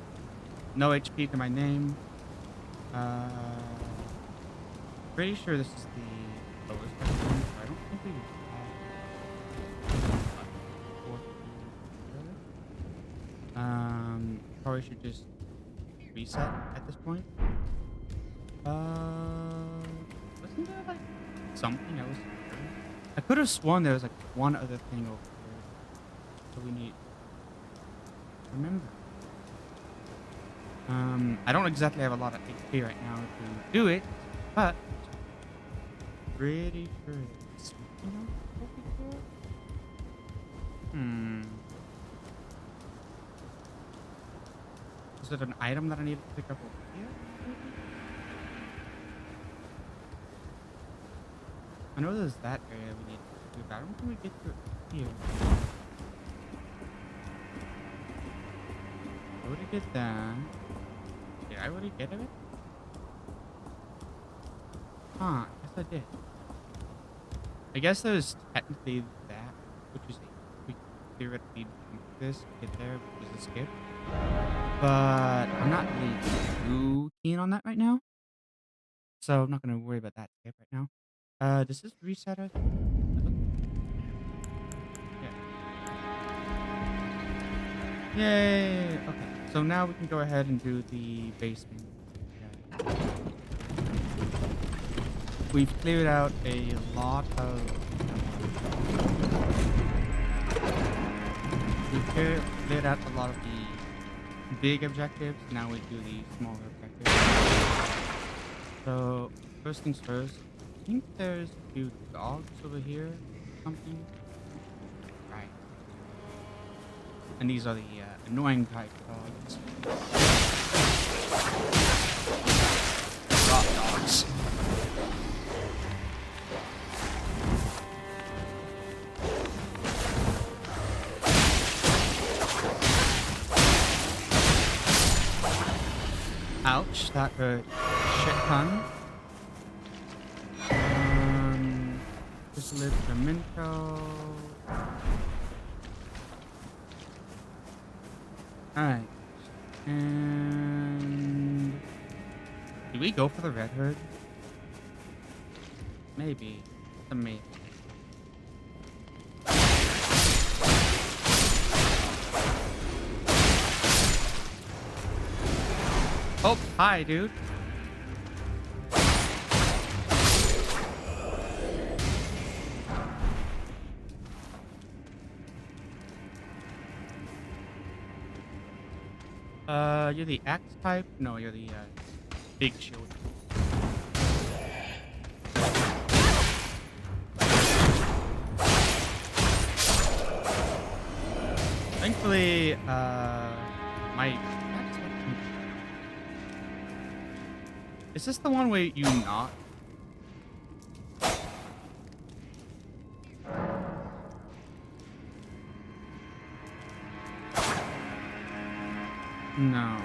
no HP to my name. Uh, Pretty sure this is the lowest I've done, so I don't think we probably should just reset at this point. Wasn't there like something else here? I could have sworn there was like one other thing over here. So we need remember. I don't exactly have a lot of HP right now to do it, but pretty sure there's something else over here. Is it an item that I need to pick up over here? Maybe? I know there's that area we need to do, but I don't think we get to it here. I already did that. Did I already get it? Huh, I guess I did. I guess there's technically that, which is we theoretically do this, get there, which is a skip. But I'm not really too keen on that right now. So I'm not going to worry about that skip right now. Does this reset us? Yeah. Yay! Okay, so now we can go ahead and do the basement. Yeah. We've cleared out a lot of... We've cleared out a lot of the big objectives. Now we do the smaller objectives. So, first things first. I think there's a few dogs over here. Something. Right. And these are the annoying type dogs. Rock dogs. Ouch, that hurt shit ton. Just a little Flamenco. Alright. And... do we go for the red hood? Maybe. It's a maybe. Oh, hi, dude. You're the axe type? No, you're the big shield. Thankfully, my axe type. Is this the one where you knock? No.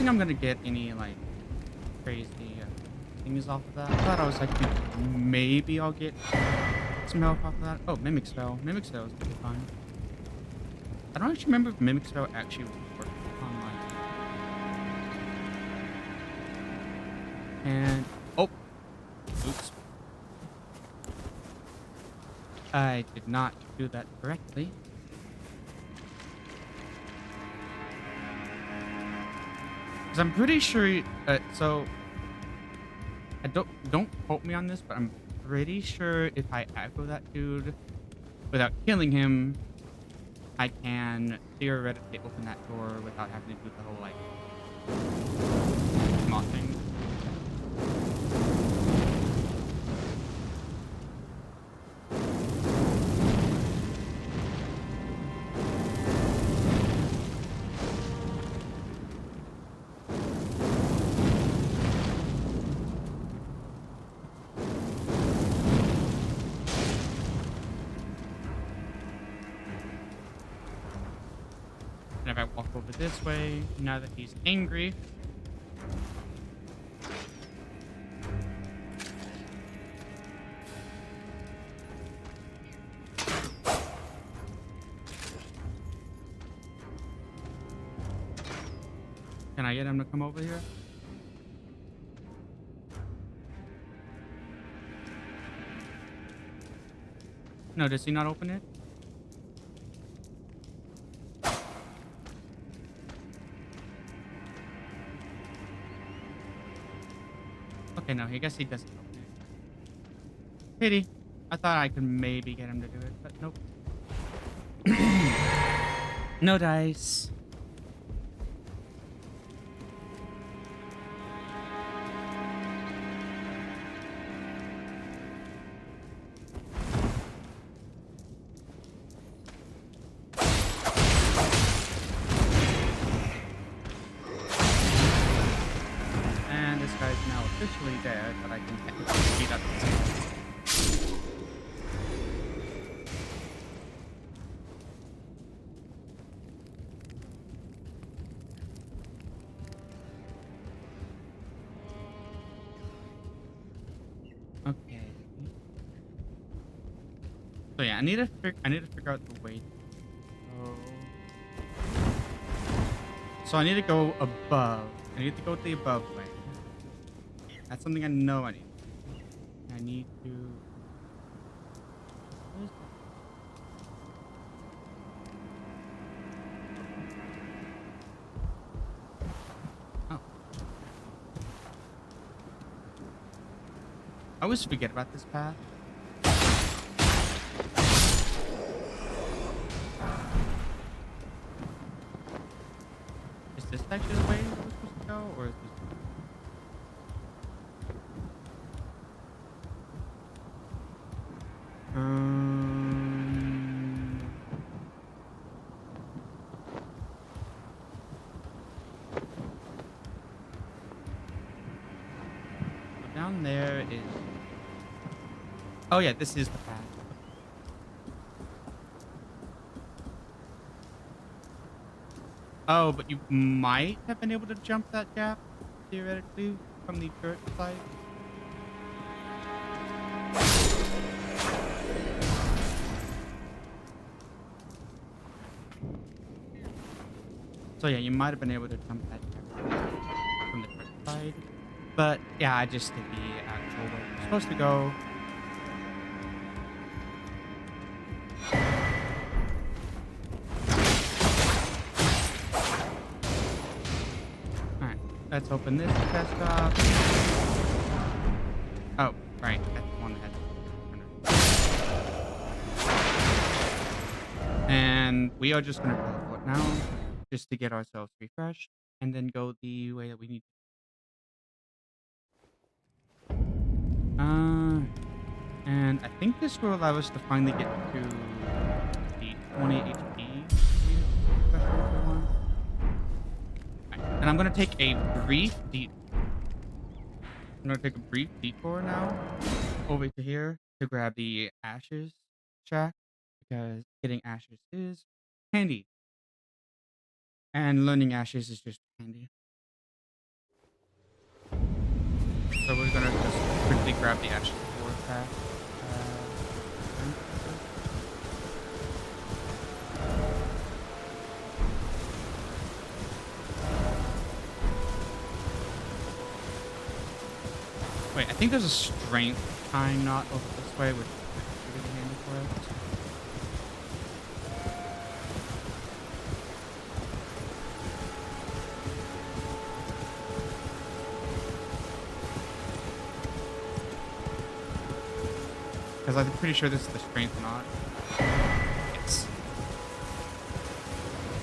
I'm gonna get any like crazy things off of that. I thought I was like maybe I'll get some health off of that. Oh, Mimic Spell. Mimic Spell is pretty fun. I don't actually remember if Mimic Spell actually worked online. And oh, oops. I did not do that correctly. Because I'm pretty sure. So I don't quote me on this, but I'm pretty sure if I aggro that dude without killing him, I can theoretically open that door without having to do the whole like moth thing. And if I walk over this way, now that he's angry, can I get him to come over here? No, does he not open it? Okay, no, I guess he doesn't open it. Pity. I thought I could maybe get him to do it, but nope. No dice. And this guy's now officially dead, but I can technically beat up his guy. Okay. So yeah, I need to figure out the way to go. So I need to go above. I need to go the above way. That's something I know I need. I need to. What is that? Oh. I always forget about this path. Is this actually the way we're supposed to go, or is this? So down there is. Oh yeah, this is the path. Oh, but you might have been able to jump that gap, theoretically, from the church side. So yeah, you might have been able to jump that gap from the church side. But yeah, I just did the actual way you're supposed to go. Let's open this chest up. Oh, right. That's the one that has. And we are just going to teleport now, just to get ourselves refreshed, and then go the way that we need. And I think this will allow us to finally get to the 20 HP. And I'm gonna take a brief detour now over to here to grab the ashes shack, because getting ashes is handy. And learning ashes is just handy. So we're gonna just quickly grab the ashes for that. think there's a strength tying knot over this way, which is really handy for it. Because I'm pretty sure this is the strength knot. Yes.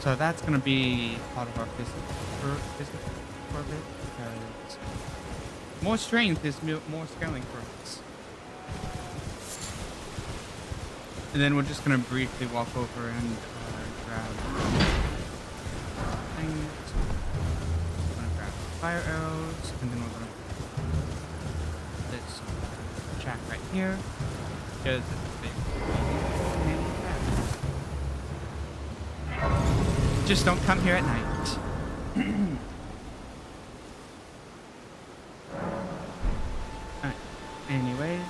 So that's gonna be part of our physics for a bit, because more strength is more scaling for us. And then we're just gonna briefly walk over and grab things. We're gonna grab fire arrows, and then we're gonna put this shack right here, because it's a big just don't come here at night. Alright. Anyways.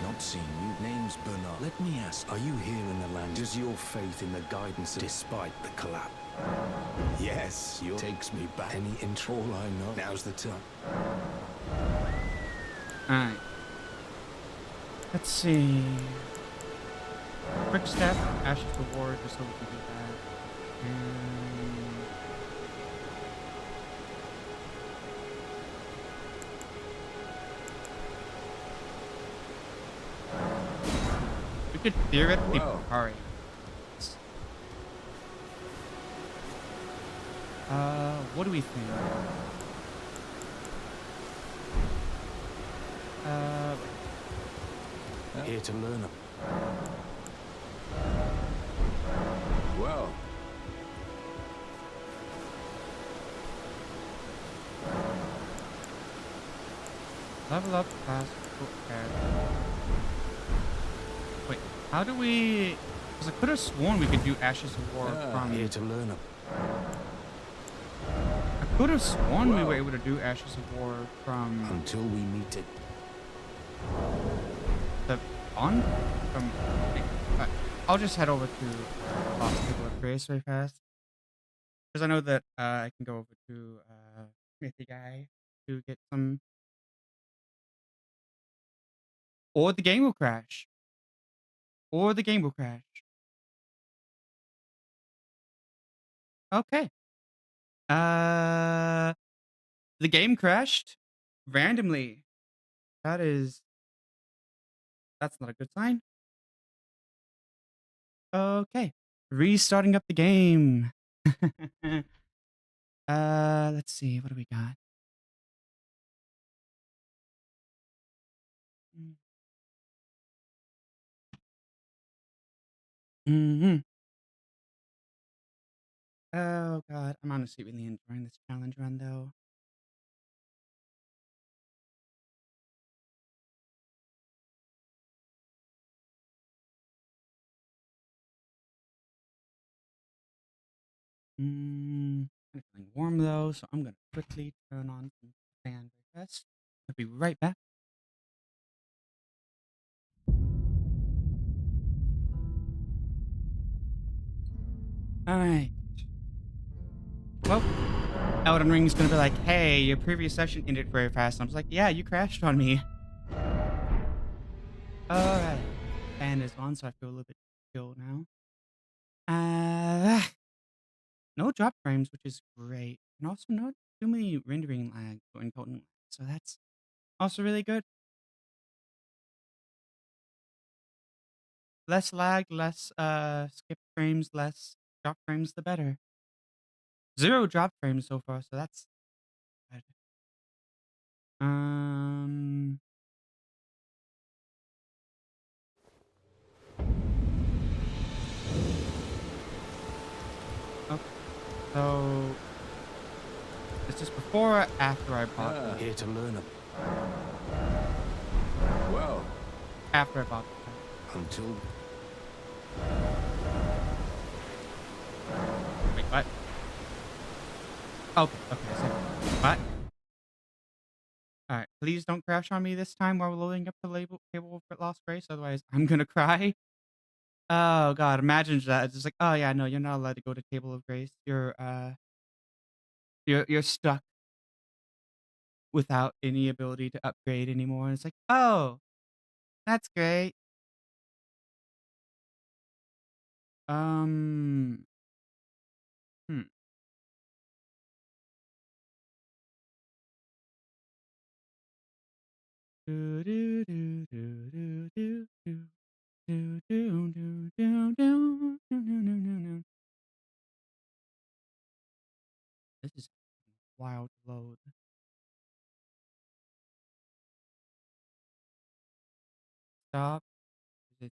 Not seen you. Name's Bernard. Let me ask, are you here in the land? Does your faith in the guidance despite the collapse? Yes, you takes me back. Any intro? All I know. Now's the time. Alright. Let's see. Quick step, Ashes of War, just so we can do that. We could theoretically hurry. What do we think? Here to learn. Well. Level up fast. Wait, how do we? Because I could have sworn we could do Ashes of War from. Here to learn. I could have sworn we were able to do Ashes of War from. Until we meet it. The on from. I'll just head over to Lost Table of Grace very fast, because I know that I can go over to Smithy Guy to get some. Or the game will crash. Or the game will crash. Okay. The game crashed randomly. That's not a good sign. Okay. Restarting up the game. Let's see. What do we got? Mm-hmm. Oh god, I'm honestly really enjoying this challenge run though. I'm feeling warm though, so I'm gonna quickly turn on some fan requests. I'll be right back. Alright. Well, Elden Ring's gonna be like, hey, your previous session ended very fast. And I was like, yeah, you crashed on me. Alright. Fan is on, so I feel a little bit chill now. No drop frames, which is great. And also not too many rendering lag or encoding lag. So that's also really good. Less lag, less skip frames, less drop frames, the better. 0 drop frames so far, so that's good. Okay. So is this before or after I bought it? Here to learn. Well. After I bought it. Until. Wait, what? Okay, so what? Alright, please don't crash on me this time while we're loading up the table of Lost Grace, otherwise I'm gonna cry. Oh god, imagine that. It's just like, oh yeah, no, you're not allowed to go to Table of Grace. You're stuck. without any ability to upgrade anymore. And it's like, oh, that's great. Um, hmm. Do, do, do, do, do, do, do. Do, do, do, do, do, do, do, do, do, do. This is wild load. Stop. Is it,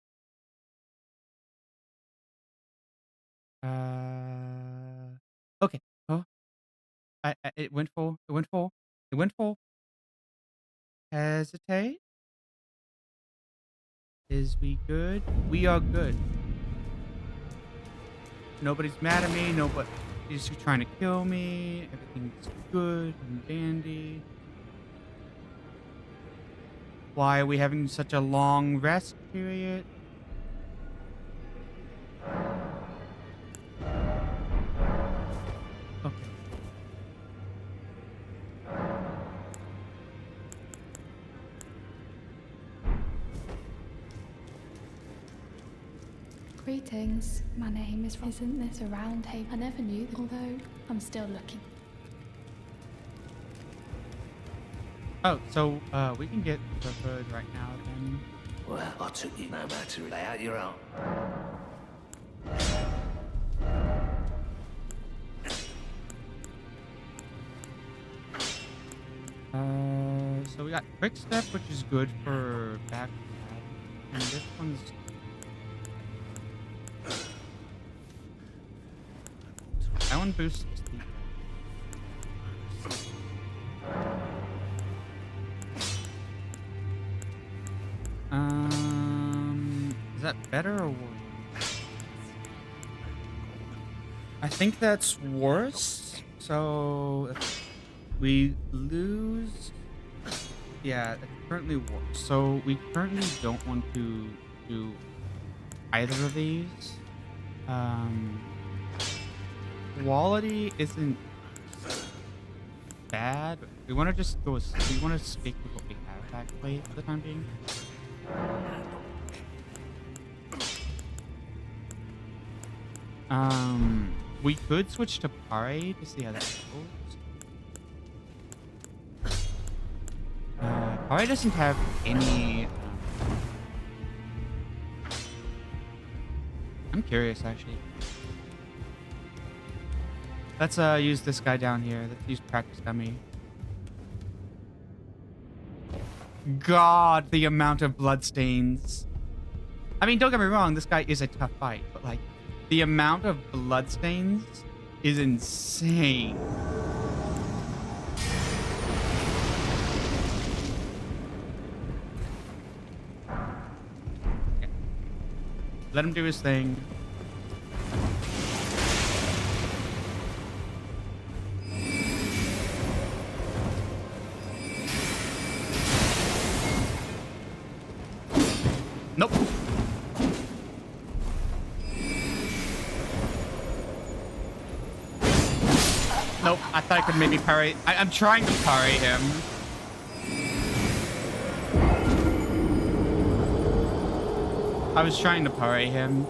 okay. Oh, it went full. It went full. It went full. Hesitate. Is we good? We are good. Nobody's mad at me. Nobody's trying to kill me. Everything's good and dandy. Why are we having such a long rest period? Okay. Greetings, my name is. Isn't this a round table? I never knew, although I'm still looking. Oh, so we can get the bird right now then. Well, I took you no matter. Lay out your own. So we got quick step, which is good for back, and this one's. That one boosts the. Is that better or worse? I think that's worse. So we lose. Yeah, it's currently worse. So we currently don't want to do either of these. Quality isn't bad. We want to just go. We want to stick with what we have actually for the time being. We could switch to Pare to see how that goes. Pare doesn't have any. I'm curious actually. Let's use this guy down here. Let's use practice dummy. God, the amount of bloodstains. I mean, don't get me wrong, this guy is a tough fight, but like, the amount of bloodstains is insane. Okay. Let him do his thing. Nope. Nope, I thought I could maybe parry. I'm trying to parry him. I was trying to parry him.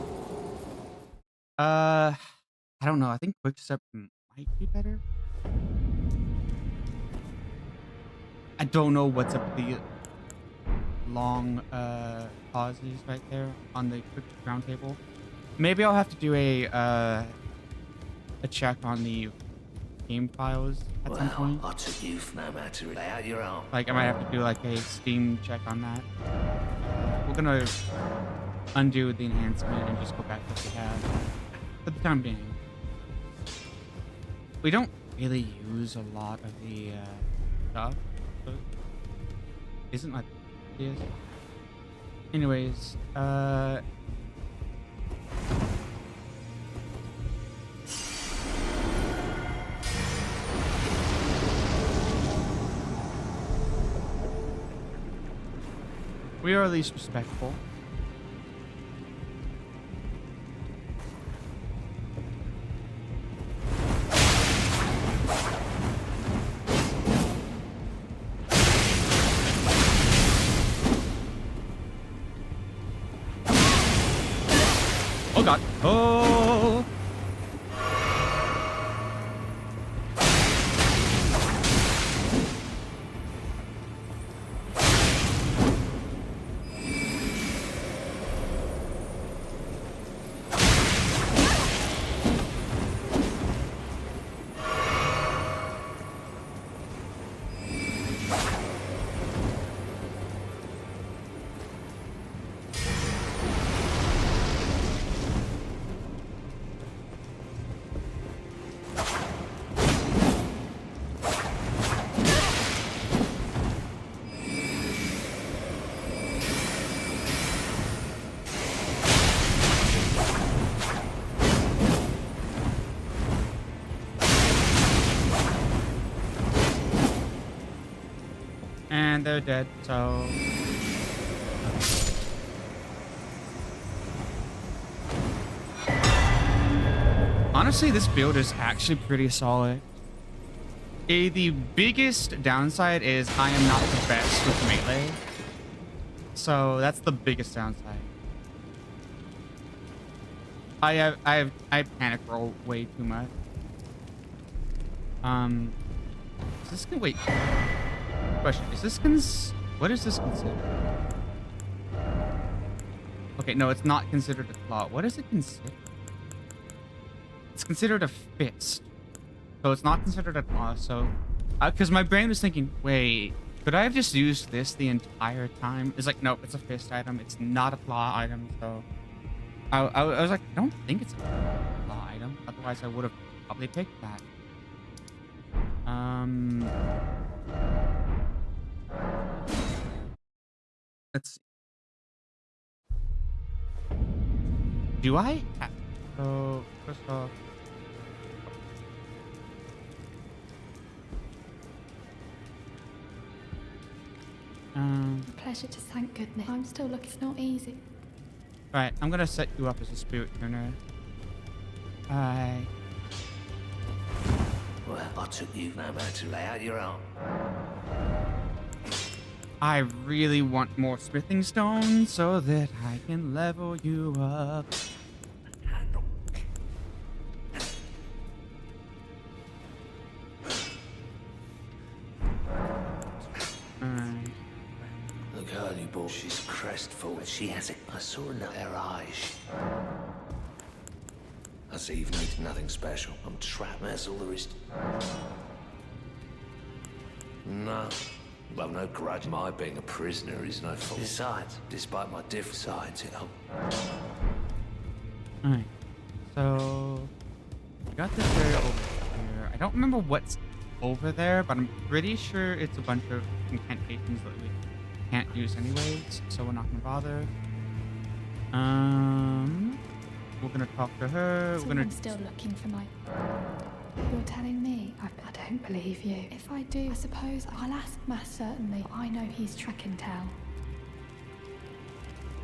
I don't know. I think quick step might be better. I don't know what's up with the long pauses right there on the quick round table. Maybe I'll have to do a check on the game files at some point. I took you no matter. Lay out your own. Like I might have to do like a Steam check on that. We're gonna undo the enhancement and just go back to what we have for the time being. We don't really use a lot of the stuff. So it isn't like it is. Anyways, we are at least respectful. Oh god. Oh. And they're dead, so... Honestly, this build is actually pretty solid. The biggest downside is I am not the best with melee. So that's the biggest downside. I panic roll way too much. Is this gonna wait? Question: is this what is this considered? Okay, no, it's not considered a claw. What is it considered? It's considered a fist. So it's not considered a claw. So, because my brain was thinking, wait, could I have just used this the entire time? It's like, nope, it's a fist item. It's not a claw item. So I was like, I don't think it's a claw item. Otherwise, I would have probably picked that. Let's see. Do I have... So, first off... Pleasure to thank goodness. I'm still looking. It's not easy. Right, I'm gonna set you up as a spirit tuner. Well, I took you no man to lay out your own. I really want more smithing stones so that I can level you up. Alright. The girl you bought, she's crestful. She has it. I saw in her eyes. I see you've needed nothing special. I'm trapped. That's all there is. No. Well, no grudge. My being a prisoner is no fault. Besides, despite my different sides, it Alright. So, I got this area over here. I don't remember what's over there, but I'm pretty sure it's a bunch of incantations that we can't use anyways, so we're not gonna bother. We're gonna talk to her. So We're gonna... I'm still looking for my... You're telling me? I don't believe you. If I do, I suppose I'll ask Matt certainly. I know he's tracking town.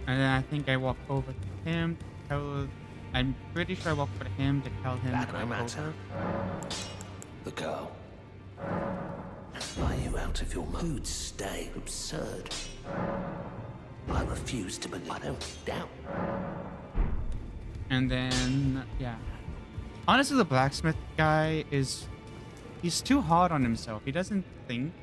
And then I think I walk over to him to tell... I'm pretty sure I walk over to him to tell him That to no come matter. over. The girl. Are you out of your mood? Stay absurd. I refuse to believe. I don't doubt. And then, yeah. Honestly, the blacksmith guy is... He's too hard on himself. He doesn't think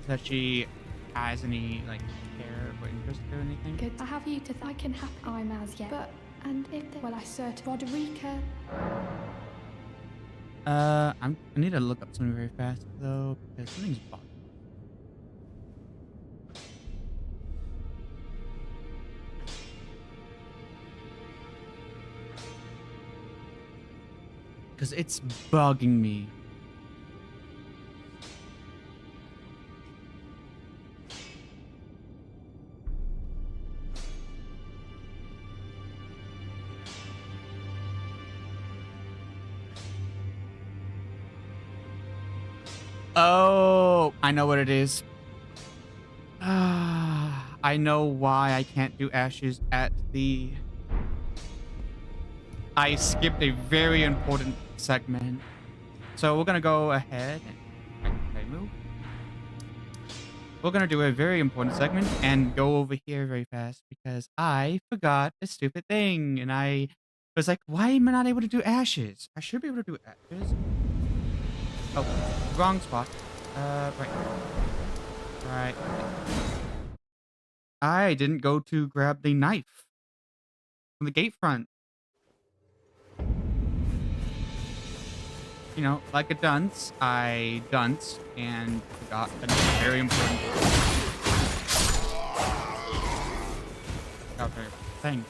that she has any, like, care or interest or anything. Good. I have you to I can have I'm as yet. But, and if they... Well, I search Roderica. I need to look up something very fast, though, because something's bugged. Because it's bugging me. Oh, I know what it is. I know why I can't do ashes at the... I skipped a very important segment. So we're gonna go ahead and... Okay, move. we're gonna do a very important segment and go over here very fast because I forgot a stupid thing, and I was like, why am I not able to do ashes? I should be able to do ashes. Oh, wrong spot. Right. Right. I didn't go to grab the knife from the gate front. You know, like a dunce, I dunced and forgot a very important thing.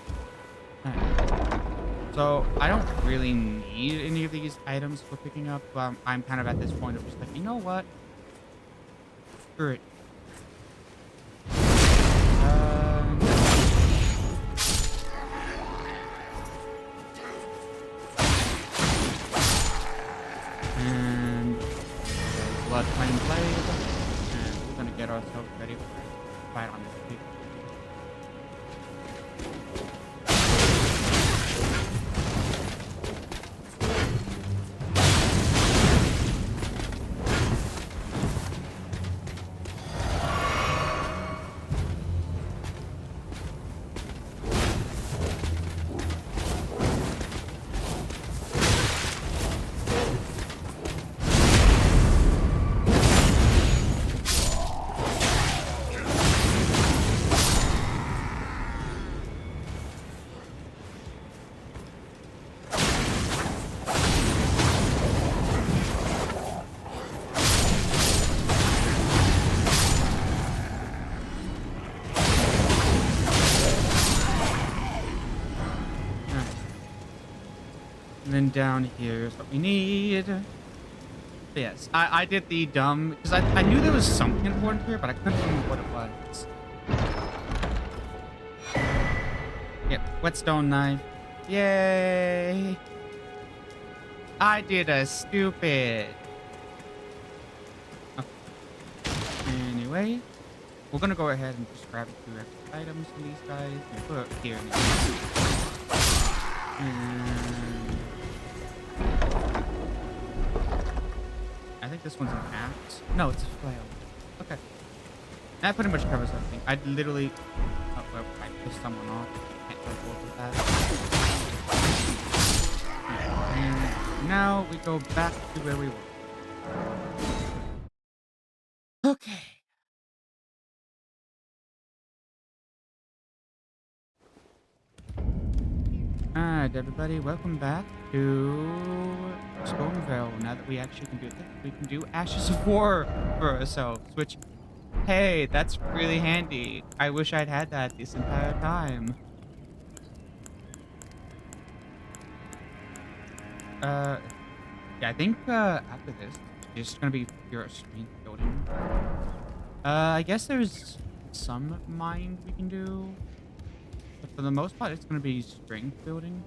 So I don't really need any of these items for picking up. I'm kind of at this point of just like, you know what? Screw it. And blood flame blade, and we're gonna get ourselves ready for a fight on this people. And then down here is what we need. Yes, I did the dumb, because I knew there was something important here, but I couldn't remember what it was. Yep, whetstone knife. Yay! I did a stupid. Okay. Anyway, we're gonna go ahead and just grab a few extra items from these guys and put it here. And I think this one's an axe. No, it's a flail. Okay. That pretty much covers everything. I literally... Oh, well, I pissed someone off. Can't teleport with that. And now we go back to where we were. Okay. Alright, everybody, welcome back to Stormvale. Now that we actually can do this, we can do Ashes of War for ourselves, which, hey, that's really handy. I wish I'd had that this entire time. Yeah, I think, after this, it's just gonna be pure strength building. I guess there's some mind we can do. But for the most part, it's going to be strength building.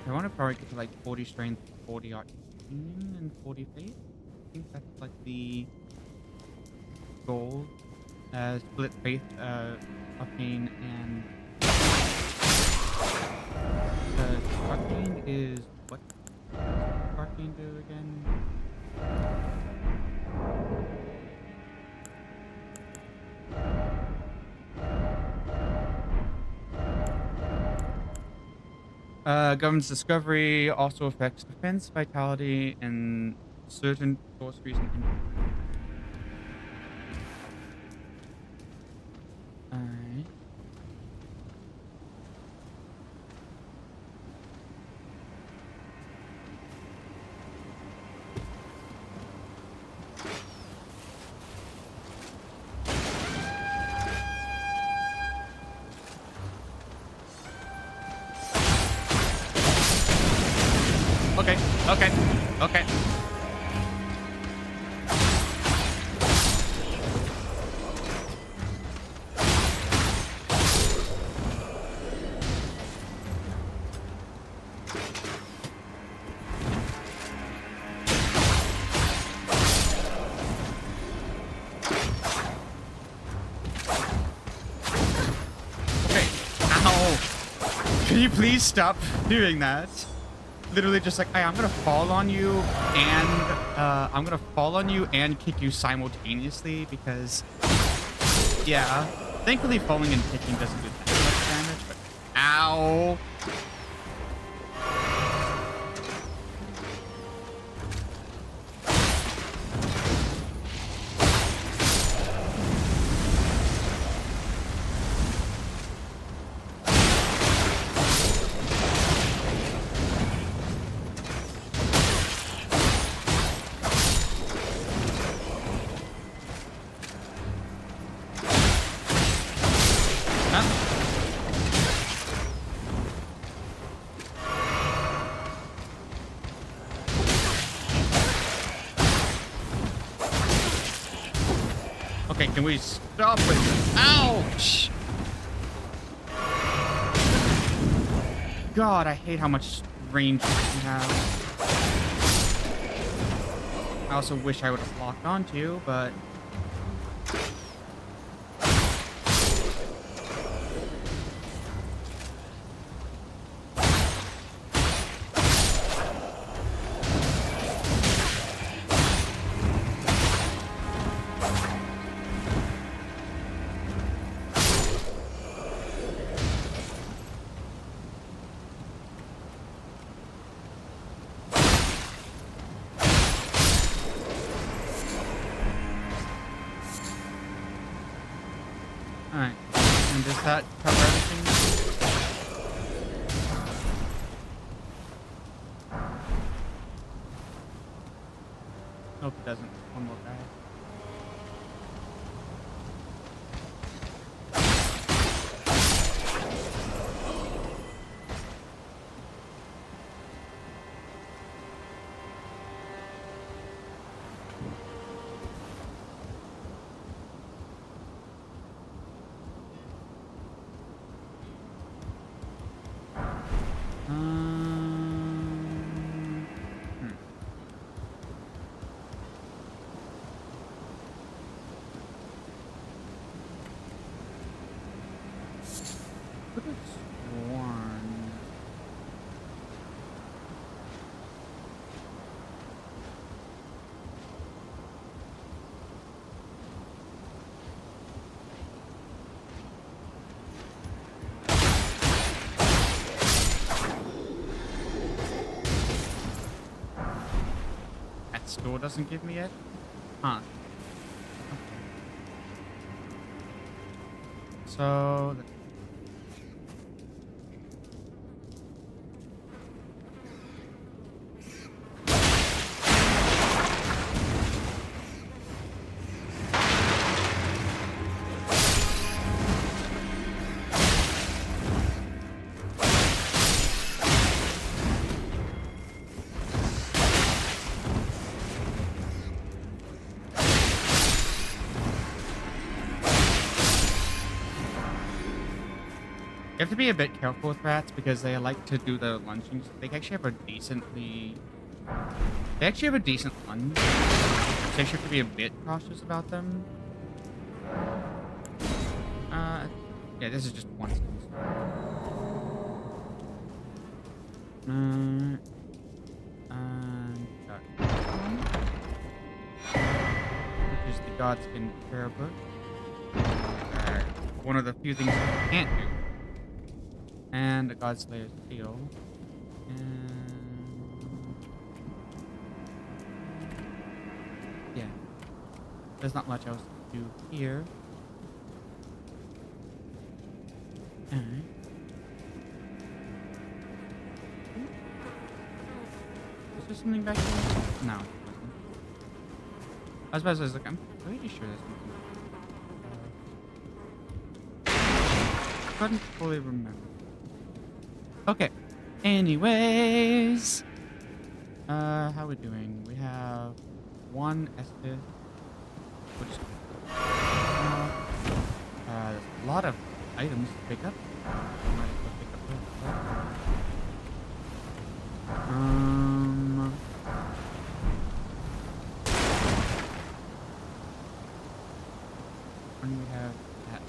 I want to probably get to like 40 strength, 40 art, and 40 faith. I think that's like the goal. Split faith, Arcane and Arcane is what does Arcane do again? Governs discovery, also affects defense, vitality, and certain sorceries and alright. Okay. Can you please stop doing that? Literally just like, hey, I'm gonna fall on you and kick you simultaneously because, yeah. Thankfully, falling and kicking doesn't do that much damage, but ow. Okay, can we stop with this? Ouch! God, I hate how much range you have. I also wish I would have locked onto you, but... Alright, and does that cover everything? Nope, it doesn't. One more guy. Could have sworn. That store doesn't give me it? Huh. Okay. So... You have to be a bit careful with rats because they like to do the lunging. They actually have a decently... They actually have a decent lunge. So you actually have to be a bit cautious about them. Yeah, this is just one stone. Got this one, which is the Godskin prayer book. One of the few things you can't do. And a Godslayer's Seal. And... yeah. There's not much else to do here. Alright. Is there something back here? No, it wasn't. I was about to say, like, I'm pretty sure there's something. I couldn't fully remember. Okay. Anyways. How are we doing? We have one Estes. Which there's a lot of items to pick up. Might as well pick up and we have that.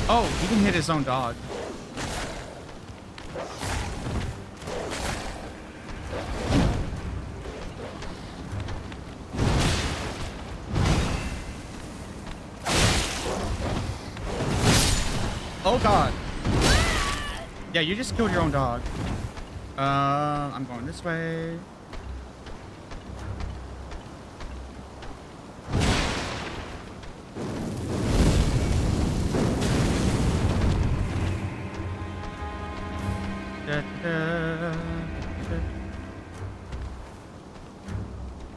Oh, he can hit his own dog. Oh god. Yeah, you just killed your own dog. I'm going this way. Da, da, da, da.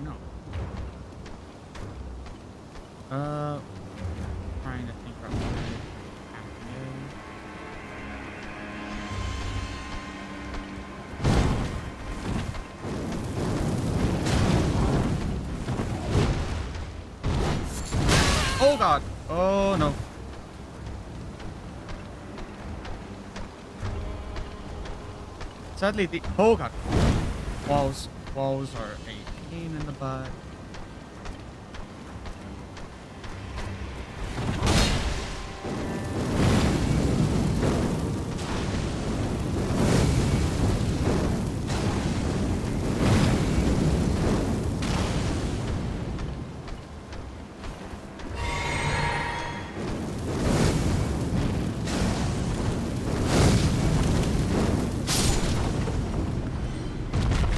No. Trying to think about what Oh god! Oh no. Sadly, oh god. Walls are a pain in the butt.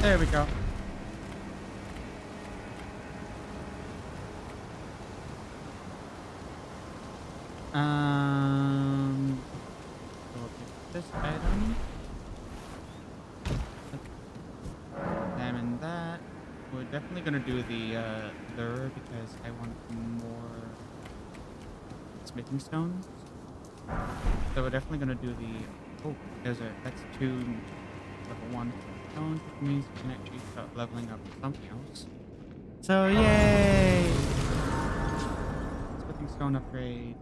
There we go. So we'll pick this item. Examine that. We're definitely gonna do the lure because I want more smithing stones. So we're definitely gonna do the. Oh, that's 2 level 1 stones, which means we can actually start leveling up something else. So yay! Smithing stone upgrade.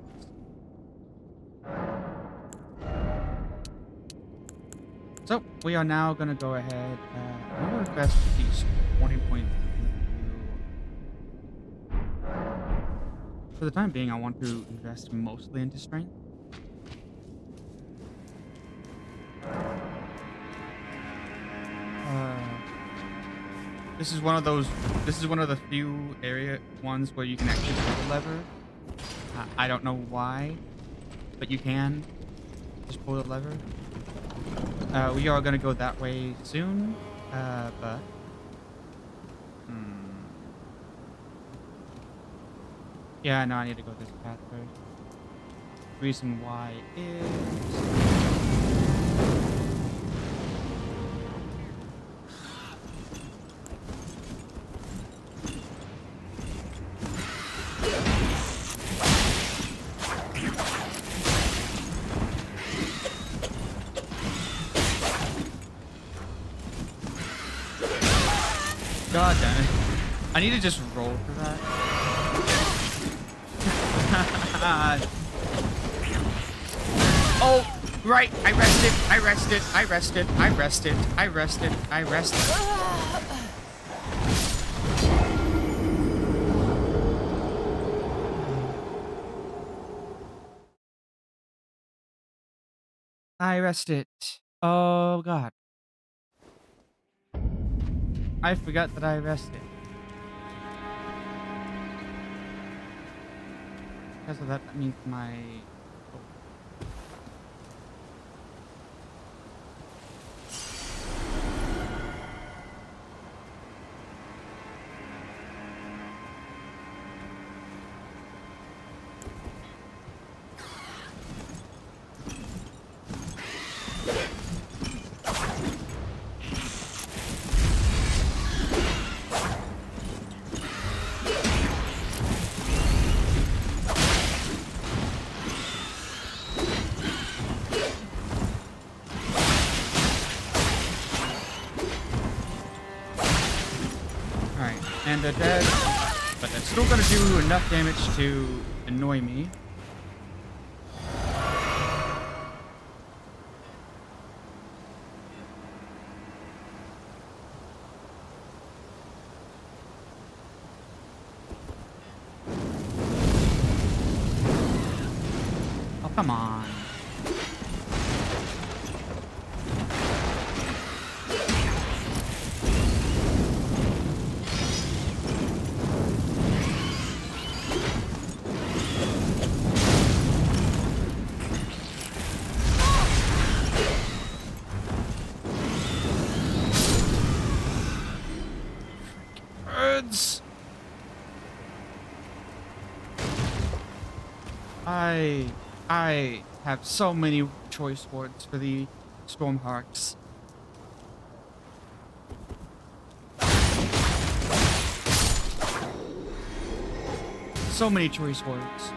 So we are now gonna go ahead. I'm gonna invest these 20 points into. For the time being, I want to invest mostly into strength. This is one of those. This is one of the few ones where you can actually pull the lever. I don't know why, but you can just pull the lever. We are gonna go that way soon, but yeah, no, I need to go this path first. Reason why is. God damn it. I need to just roll for that. Oh, right. I rested. I rested. Oh, God. I forgot that I rested. Because of that, that means my... Oh. And they're dead, but they're still gonna do enough damage to annoy me. Up Come on. Birds. I have so many choice words for the Stormhawks. So many choice words.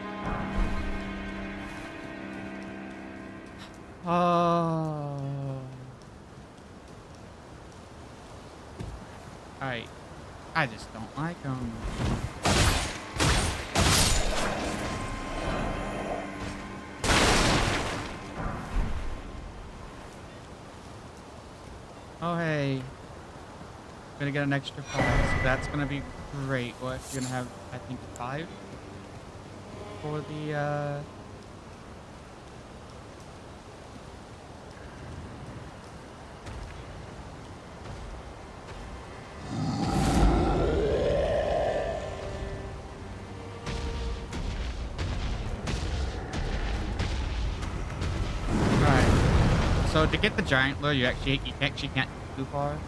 I just don't like them. Oh hey, gonna get an extra 5, so that's gonna be great. Well, if you're gonna have, I think, 5 for the So to get the giant lure, you actually can't go too far.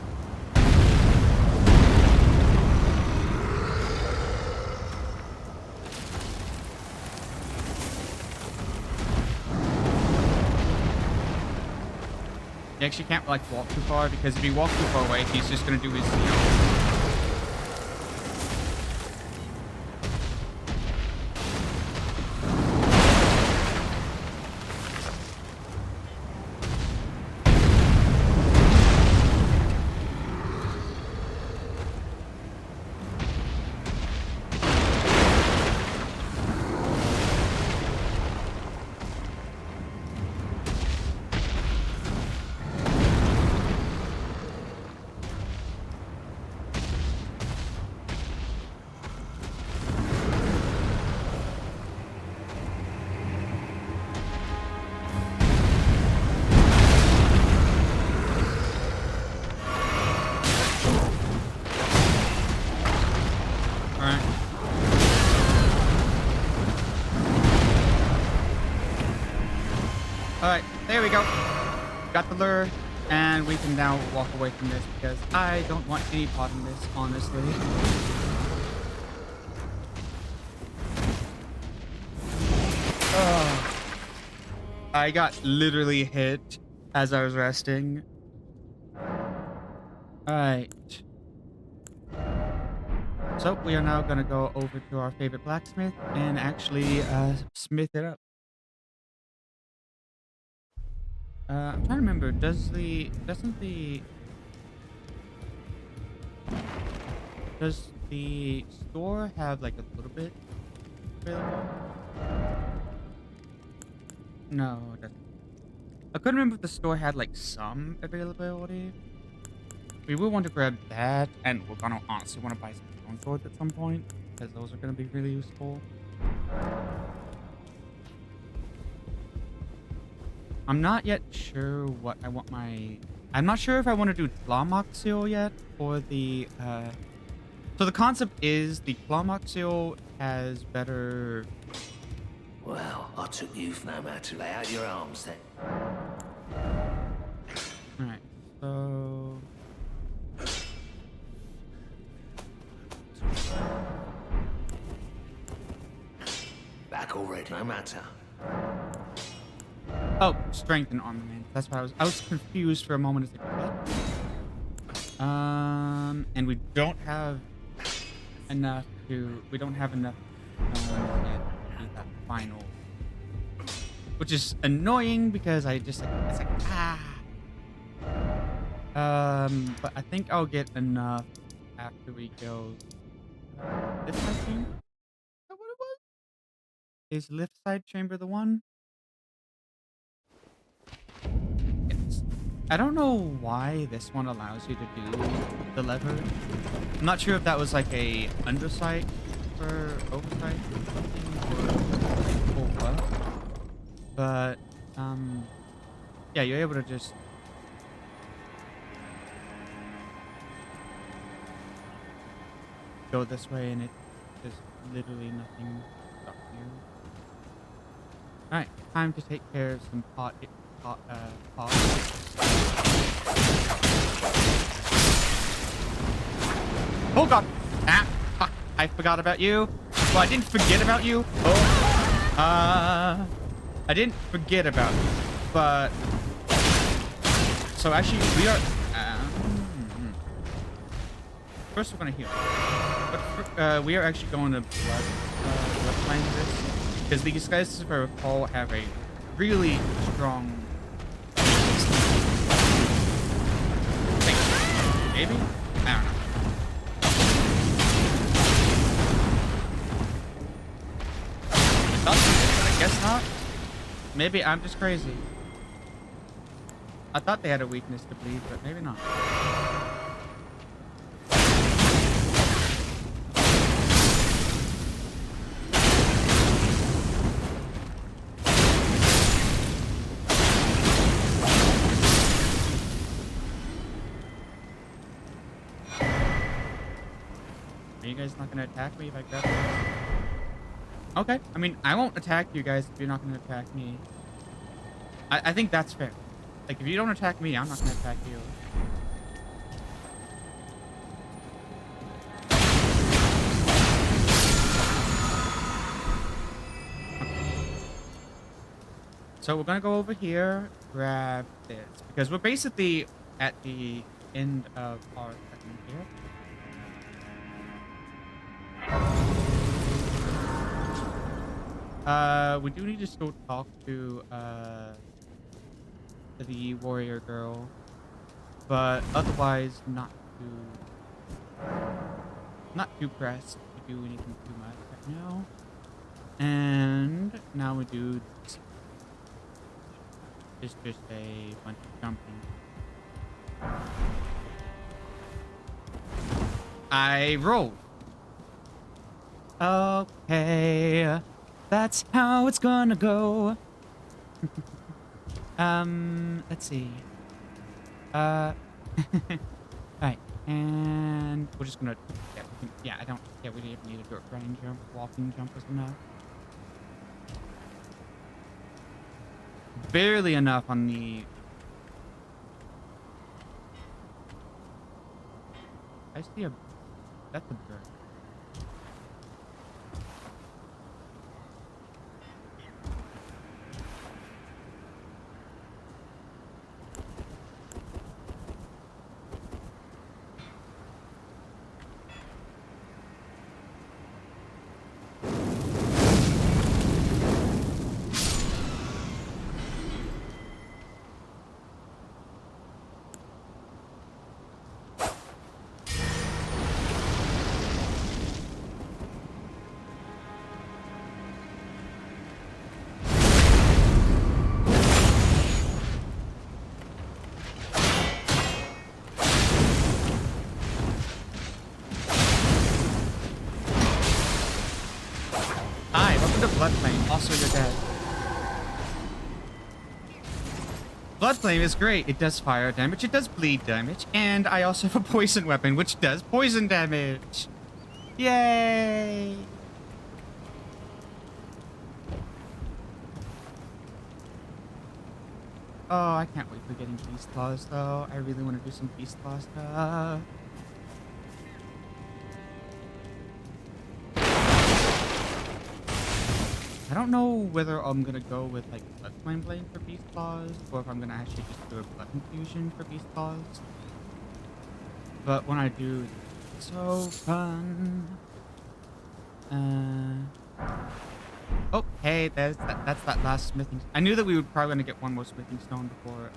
You actually can't like walk too far, because if you walk too far away, he's just gonna do his, you know. Alright, there we go. Got the lure, and we can now walk away from this, because I don't want any part in this, honestly. I got literally hit as I was resting. Alright. So, we are now gonna go over to our favorite blacksmith and actually smith it up. I'm trying to remember, does the store have like a little bit available? No, it doesn't. I couldn't remember if the store had like some availability. We will want to grab that, and we're gonna honestly want to buy some stone swords at some point, because those are gonna be really useful. I'm not yet sure what I want my... I'm not sure if I want to do Clawmoxil yet for the... So the concept is the Clawmoxil has better... Well, I took you no matter. Lay out your arms then. Alright, so... Back already, no matter. Oh, strength and armament. That's why I was confused for a moment. It's like, what? And we don't have enough to... We don't have enough stones yet to do that final. Which is annoying, because I just like... It's like, but I think I'll get enough after we go... Lift side chamber? Is that what it was? Is lift side chamber the one? Yes. I don't know why this one allows you to do the lever. I'm not sure if that was like a undersight for oversight or something, or what. But yeah, you're able to just go this way, and it there's literally nothing stopping you. All right, time to take care of some pot. Oh god! Ah, fuck! I forgot about you. Well, I didn't forget about you. Oh, I didn't forget about you, but so actually we are. First, we're gonna heal, but we are actually going to bloodline this because these guys, if I recall, have a really strong. Maybe? I don't know. I guess not. Maybe I'm just crazy. I thought they had a weakness to bleed, but maybe not. Are you guys not gonna attack me if I grab this? Okay, I mean, I won't attack you guys if you're not gonna attack me. I think that's fair. Like, if you don't attack me, I'm not gonna attack you. So we're gonna go over here, grab this, because we're basically at the end of our segment here. We do need to still talk to the warrior girl, but otherwise not too pressed to do anything too much right now. And now we do this. It's just a bunch of jumping. I rolled. Okay, that's how it's gonna go. Let's see. Right, and we're just gonna. Yeah, I don't. Yeah, we didn't even need a dirt running jump. Walking jump was enough. Barely enough on the. I see a. That's a bird. Blood Flame, also you're dead. Blood Flame is great. It does fire damage, it does bleed damage, and I also have a poison weapon, which does poison damage. Yay! Oh, I can't wait for getting Beast Claws, though. I really want to do some Beast Claw stuff. I don't know whether I'm gonna go with like Blood Flame Blade for Beast Claws, or if I'm gonna actually just do a Blood Infusion for Beast Claws. But when I do, it's so fun. Oh, hey, that's that last smithing. I knew that we would probably gonna get one more smithing stone before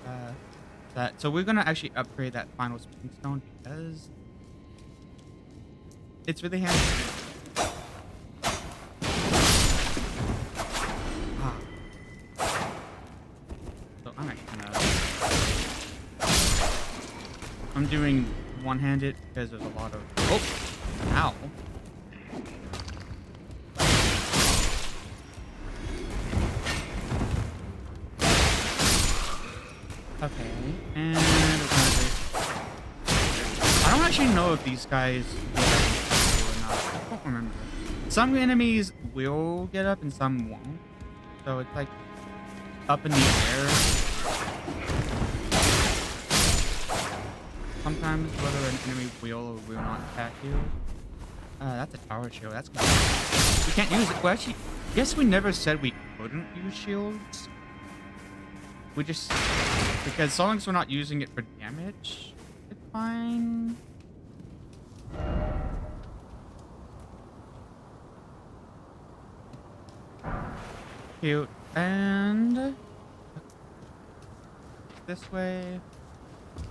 that. So we're gonna actually upgrade that final smithing stone because it's really handy. I'm doing one-handed because there's a lot of. Oh, ow. Okay, and we're gonna I don't actually know if these guys get up or not. I don't remember. Some enemies will get up and some won't. So it's like up in the air. Sometimes whether an enemy will or will not attack you. That's a tower shield. That's cool. We can't use it. Well, actually, yes, we never said we couldn't use shields. We just, because so long as we're not using it for damage, it's fine. Cute. And this way.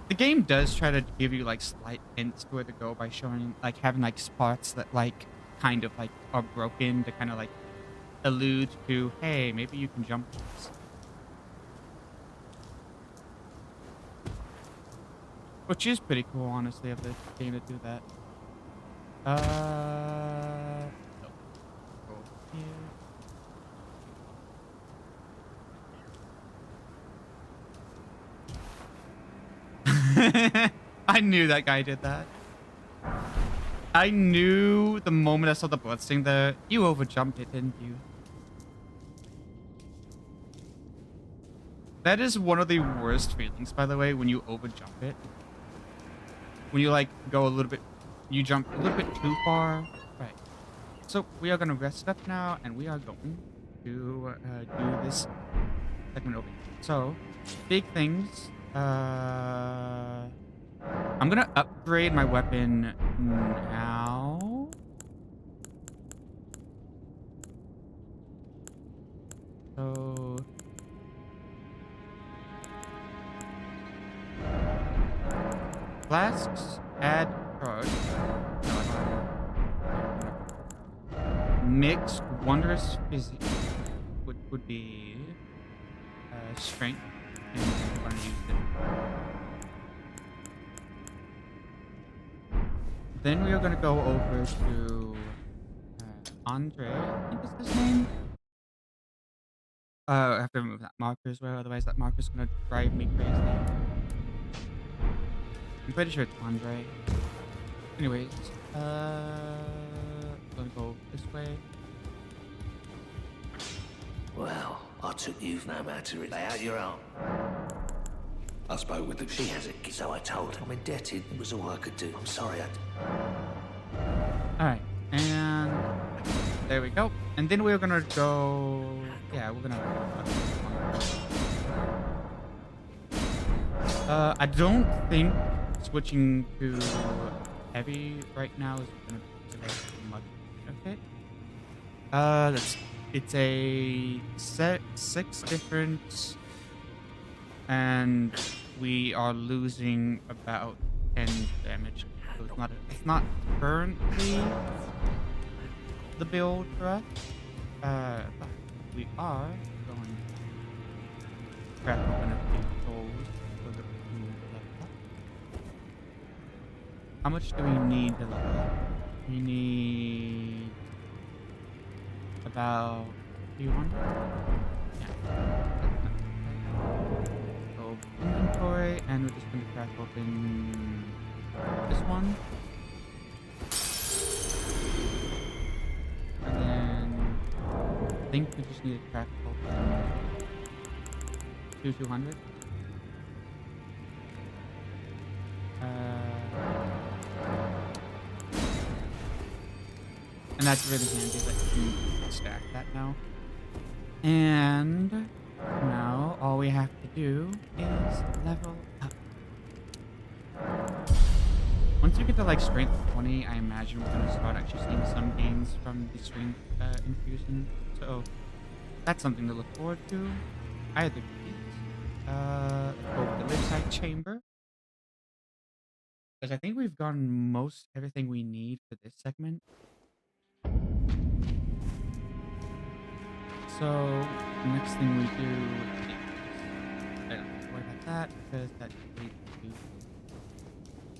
The game does try to give you like slight hints to where to go by showing, like, having like spots that like kind of like are broken to kind of like allude to, hey, maybe you can jump this. Which is pretty cool, honestly, of the game to do that. Nope. Go here. I knew that guy did that. I knew the moment I saw the bloodstain there. You overjumped it, didn't you? That is one of the worst feelings, by the way, when you overjump it. When you like go a little bit, you jump a little bit too far. Right. So we are gonna rest up now, and we are going to do this segment over here. So big things. I'm gonna upgrade my weapon now. So flasks, add charge. Mixed wondrous physique would be strength, and I'm gonna use it. Then we are gonna go over to Andre. I think is his name. I have to remove that marker as well, otherwise that marker is gonna drive me crazy. I'm pretty sure it's Andre. Anyways, gonna go this way. Well, I took you no matter it. Lay out your arm. I spoke with the... She has a gift, so I told her. I'm indebted. It was all I could do. I'm sorry Alright, and there we go. And then we're gonna go... Yeah, we're gonna... I don't think switching to heavy right now is gonna be much benefit. It's a 6 different, and we are losing about 10 damage. So it's not currently the build for us. But we are going to crack open a few souls so that we can level up. How much do we need to level up? We need about 200. Yeah. So inventory, and we're just going to crack open this one. And then I think we just need to crack open 200. And that's really handy that you can stack that now. And now all we have to do is level up. Once we get to like strength 20, I imagine we're gonna start actually seeing some gains from the strength infusion. So that's something to look forward to. Either case, let's go with the lift side chamber, because I think we've gotten most everything we need for this segment. So next thing we do is, I don't have to worry about that because that leads to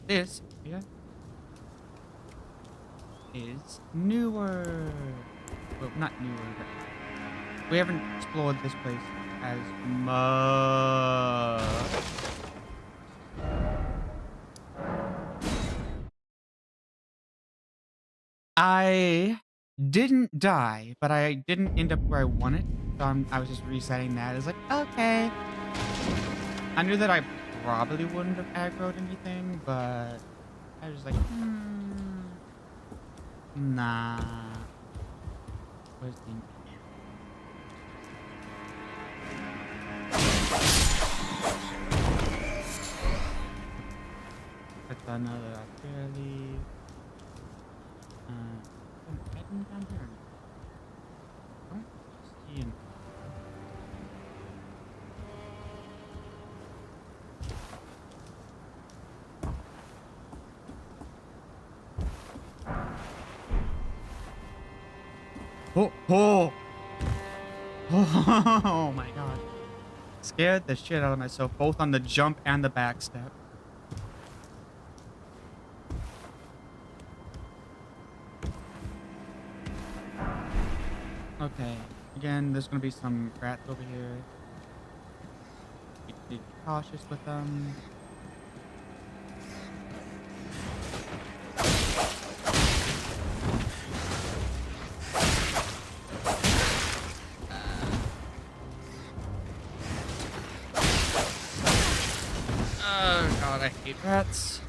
this here is newer. Well, not newer, but we haven't explored this place as much. I didn't die, but I didn't end up where I wanted. So I was just resetting that. It's like, okay. I knew that I probably wouldn't have aggroed anything, but I was like, nah. Where's the... That's another fairly... I'm heading down here. Don't see him. Oh, oh! Oh my god. Scared the shit out of myself, both on the jump and the back step. Okay, again, there's gonna be some rats over here. Be cautious with them. Oh god, I hate rats.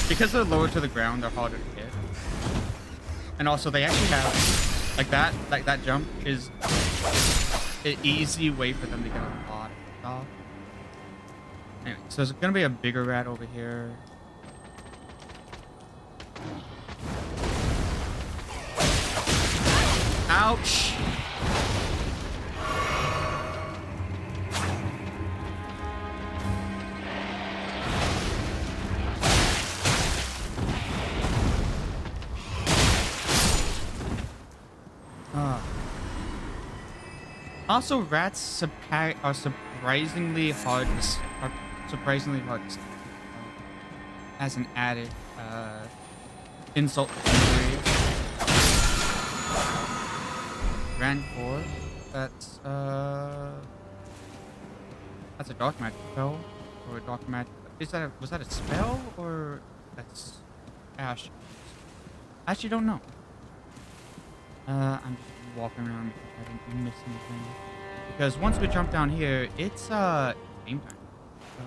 Because they're lower to the ground, they're harder to hit. And also, they actually have, like that jump is an easy way for them to get a lot of stuff. Anyway, so there's gonna be a bigger rat over here. Ouch! Also, rats are surprisingly hard to as an added insult to injury. Rancor. That's a dark magic spell or a dark magic. Was that a spell or that's Ash? I actually don't know. I'm just walking around because I didn't miss anything. Because once we jump down here, it's game time. So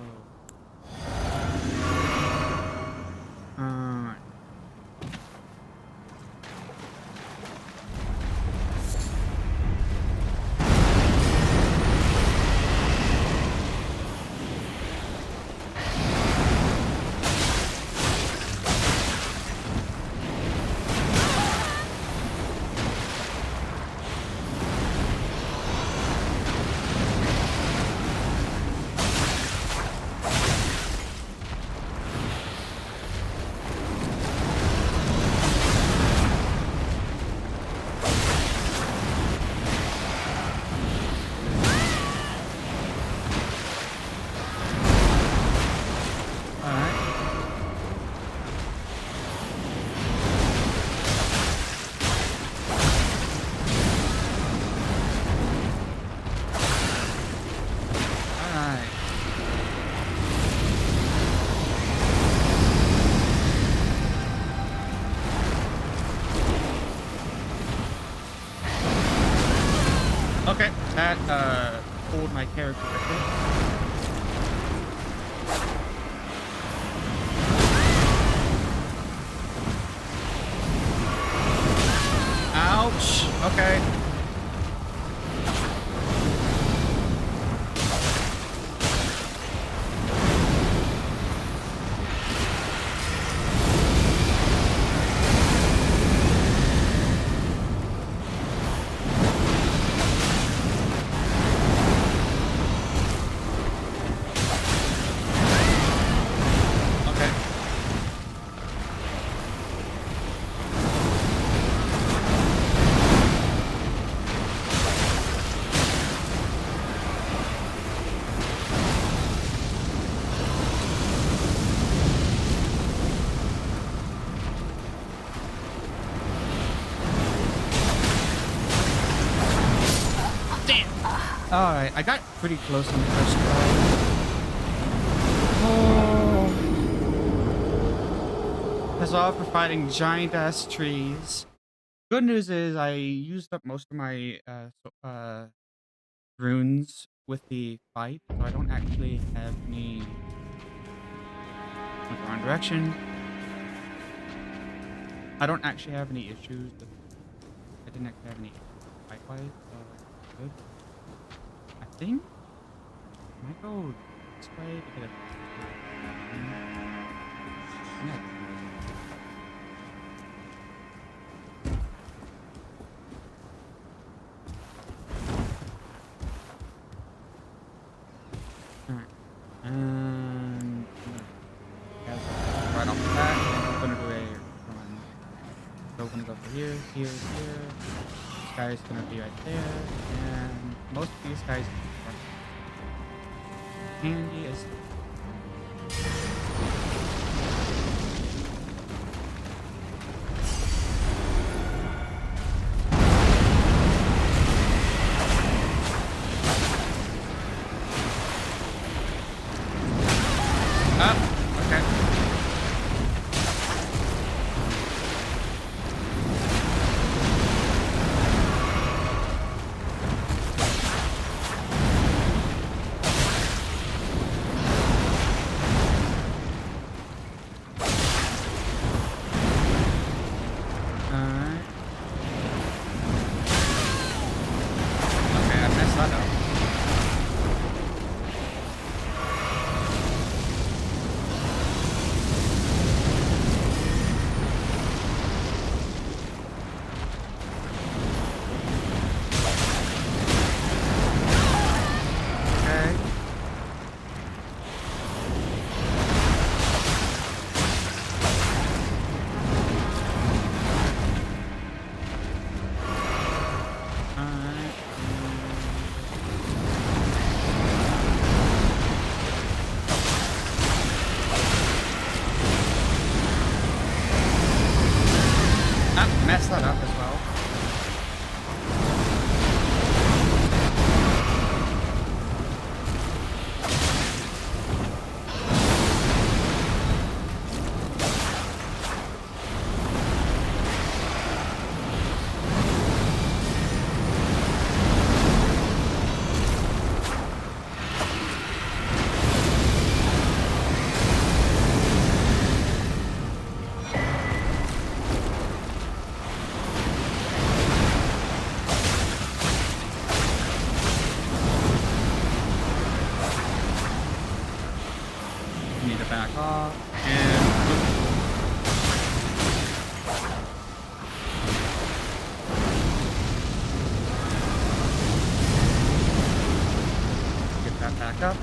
okay, that pulled my character right there. Ouch! Okay. Alright, I got pretty close on the first try. Oh. That's all for fighting giant ass trees. Good news is I used up most of my runes with the fight, so I don't actually have any. Went the wrong direction. I don't actually have any issues with. I didn't actually have any fight wise, so good. I think I might go this way to get a. Yeah. Alright. And right off the bat, I'm gonna do a run. So we're gonna go for here, here, here. This guy's gonna be right there, and most of these guys are handy as. Okay. Alright. Okay, I messed that up. Okay. Alright. I messed that up as well. Need to back off and get that back up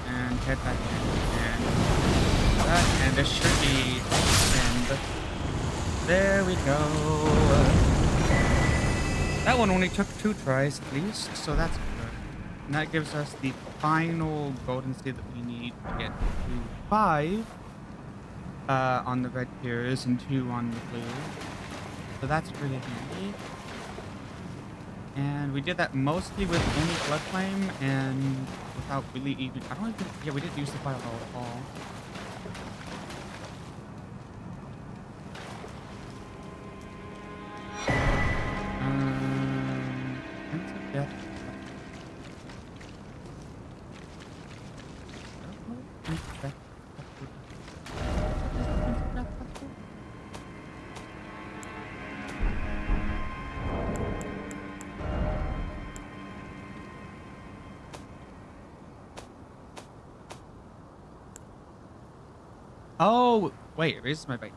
and head back in and that, and this should be and there we go. That one only took 2 tries at least, so that's good. And that gives us the final golden seed that we need to get to 5 on the red tiers and 2 on the blue. So that's really handy. And we did that mostly with only Blood Flame and without really even. I don't even. Yeah, we didn't use the fireball at all. Prince of Death. Oh, wait, it raises my bike.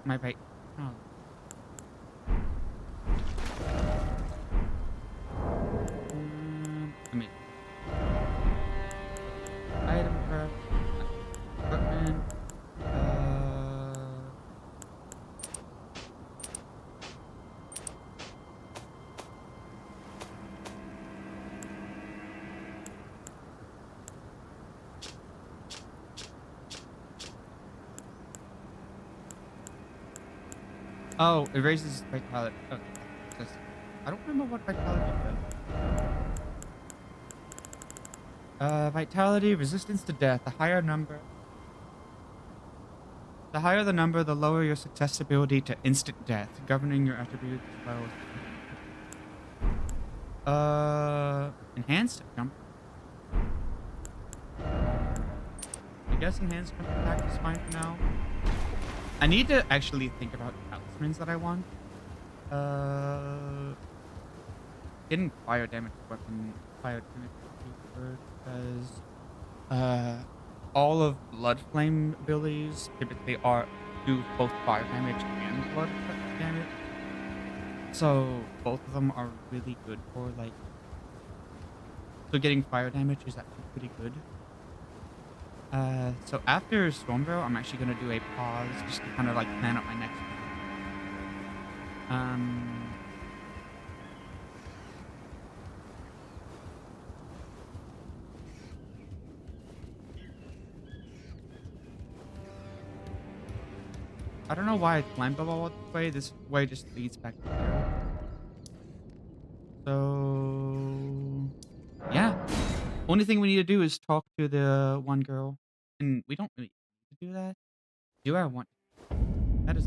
My bike. Oh. Let me. Item prep. Equipment. Oh, it raises vitality. Okay. I don't remember what vitality does. Vitality, resistance to death. The higher the number, the lower your susceptibility to instant death, governing your attributes as well as enhanced jump. I guess enhanced jump attack is fine for now. I need to actually think about talismans that I want. Getting fire damage weapon, fire damage would be good because all of blood flame abilities typically do both fire damage and blood damage. So both of them are really good for like. So getting fire damage is actually pretty good. So after Stormbarrow, I'm actually gonna do a pause just to kind of like plan out my next one. I don't know why I climbed up all the way. This way just leads back to there. So yeah. Only thing we need to do is talk to the one girl. And we don't really need to do that. Do I want that is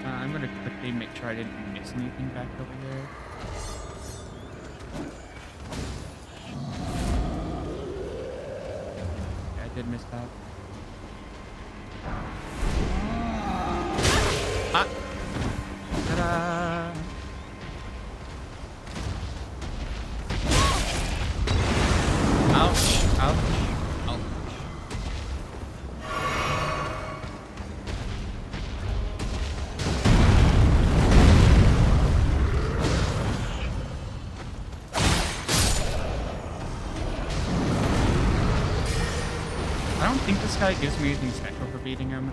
I'm gonna quickly make sure I didn't miss anything back over here. Yeah, I did miss that. Ah! Ta-da! Ouch! Ouch! Ouch! I don't think this guy gives me anything special for beating him.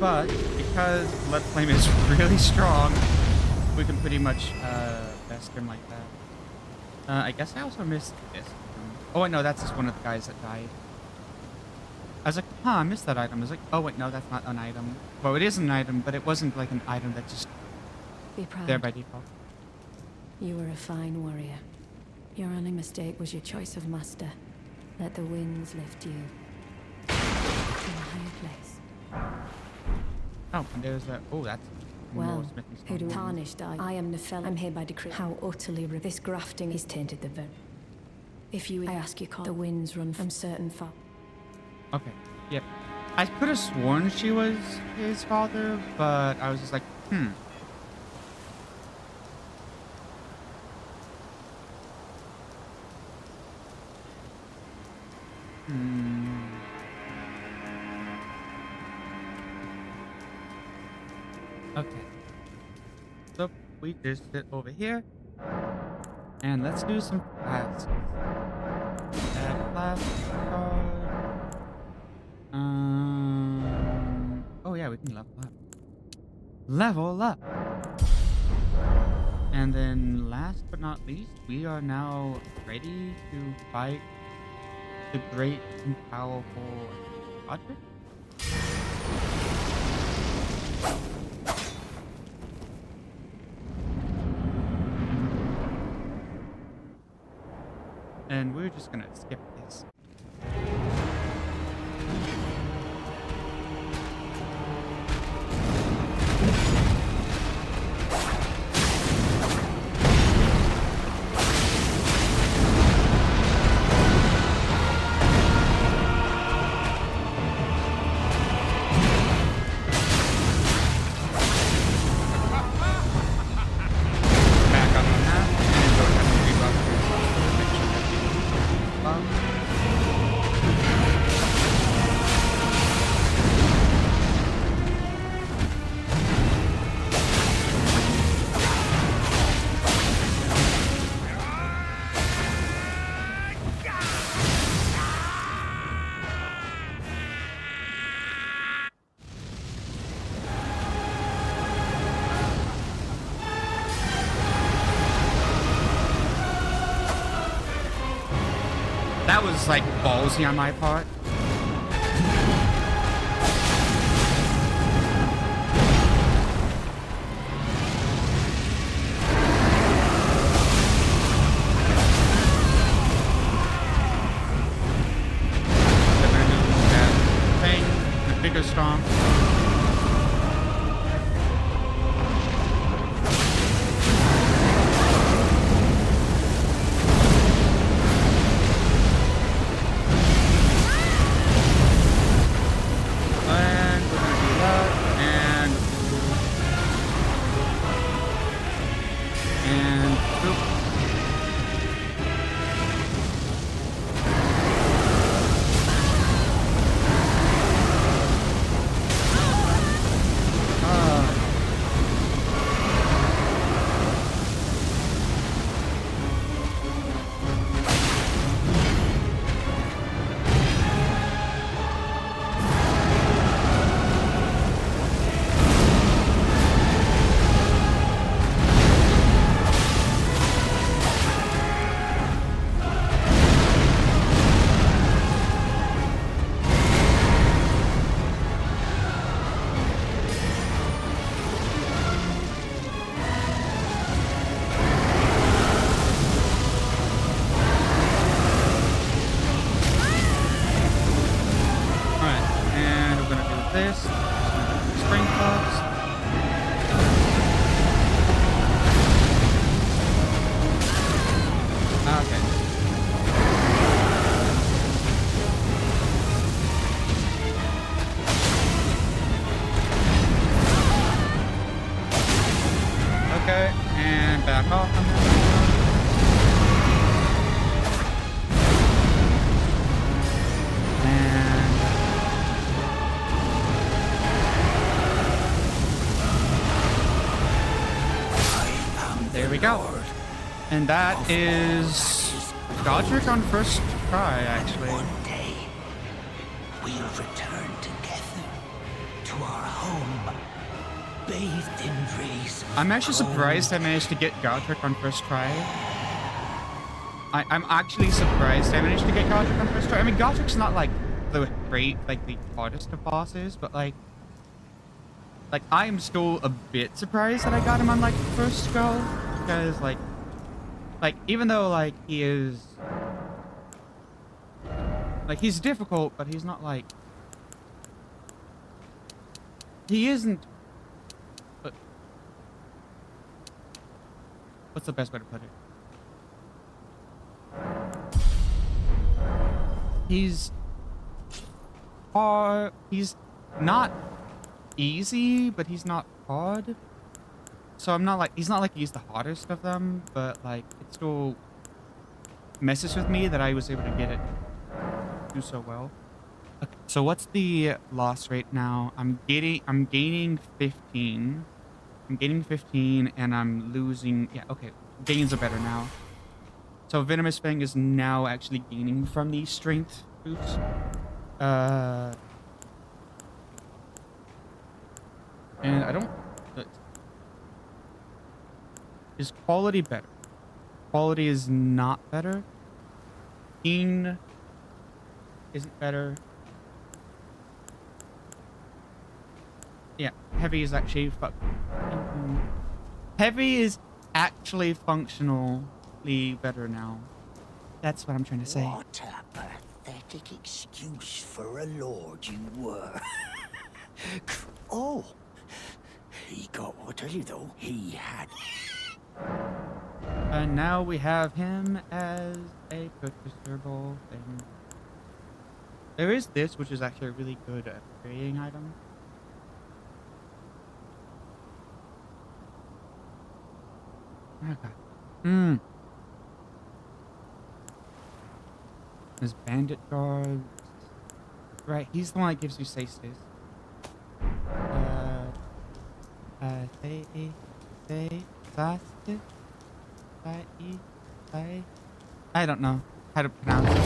But because Blood Flame is really strong, we can pretty much best him like that. I guess I also missed this. Oh wait, no, that's just one of the guys that died. I was like, huh, I missed that item. I was like, oh wait, no, that's not an item. Well, it is an item, but it wasn't like an item that's just Be proud. there by default. You were a fine warrior. Your only mistake was your choice of master. Let the winds lift you to a higher place. Oh, and there's a... Oh, that's... Well, who do tarnished I am Nephil. I'm here by decree. How utterly this grafting is tainted the vote. If you I ask you, call the winds run from certain far. Okay, yep. I could have sworn she was his father, but I was just like, Hmm. Okay. So we just sit over here. And let's do some flasks. Add flask card. Oh yeah, we can level up. Level up! And then last but not least, we are now ready to fight the great and powerful Roger. And we're just gonna skip this. Back up on that, and go ahead and rebuff your make sure that you buff. That was like ballsy on my part. Bigger storm. And we're gonna do that, and boop. This spring clubs. Okay. Okay, and back off on that. There we go. And that is Godric on first try, actually. One day, we'll return together to our home, bathed in rays. I'm actually surprised I managed to get Godric on first try. I'm actually surprised I managed to get Godric on first try. I mean, Godric's not like the hardest of bosses, but like I am still a bit surprised that I got him on like first go, because like even though like he is he's difficult, but he's not like he isn't. But what's the best way to put it? He's hard. He's not easy, but he's not hard. So I'm not like he's not like he's the hardest of them, but like it still messes with me that I was able to get it do so well. Okay, so what's the loss rate now? I'm gaining 15. I'm gaining 15 and I'm losing. Yeah, okay. Gains are better now. So Venomous Fang is now actually gaining from these strength boosts. And I don't. Is quality better? Quality is not better. Keen isn't better. Yeah, heavy is actually heavy is actually functionally better now. That's what I'm trying to say. What a pathetic excuse for a lord you were. Oh, he got what I tell you though. He had. And now we have him as a purchasable thing. There is this, which is actually a really good upgrading item. Okay. There's bandit guards. Right, he's the one that gives you stasis. I don't know how to pronounce it.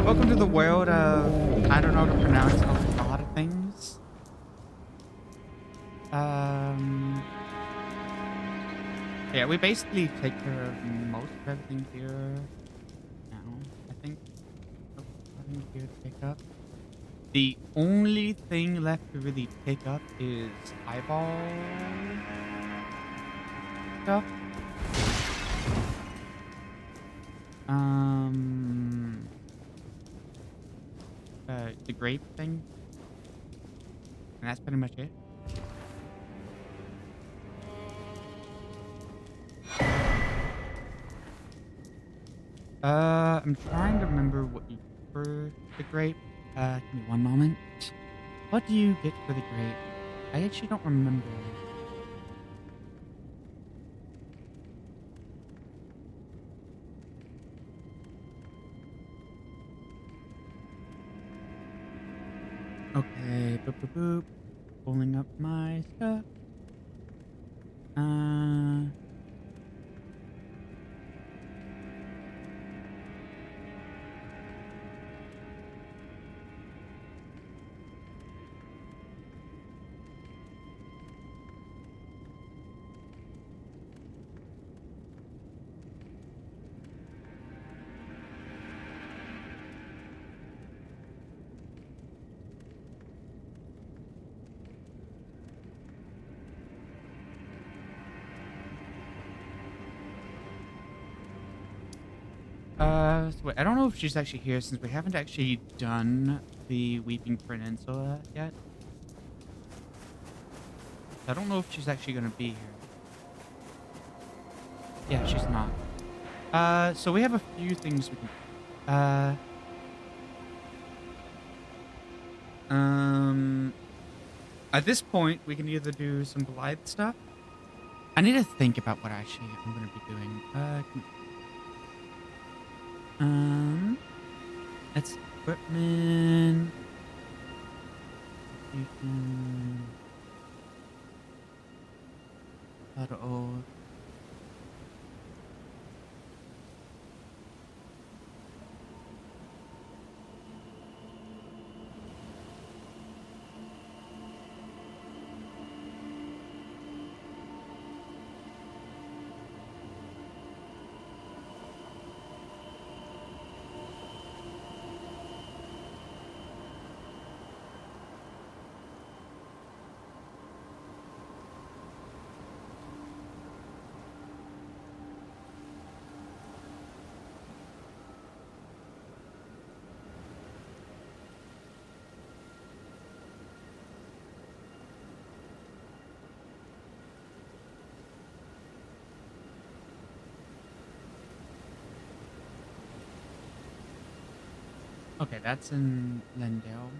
Welcome to the world of I don't know how to pronounce a lot of things. Yeah, we basically take care of most of everything here. think. Oh, nothing here to pick up. The only thing left to really pick up is eyeball stuff. The grape thing. And that's pretty much it. I'm trying to remember what you get for the grape. Give me one moment. What do you get for the grape? I actually don't remember. Okay, boop boop boop. Pulling up my stuff. So wait, I don't know if she's actually here since we haven't actually done the Weeping Peninsula yet. I don't know if she's actually gonna be here. Yeah, she's not. So we have a few things we can. At this point, we can either do some Blythe stuff. I need to think about what actually I'm gonna be doing. That's equipment. Auto. Okay, that's in Lendale.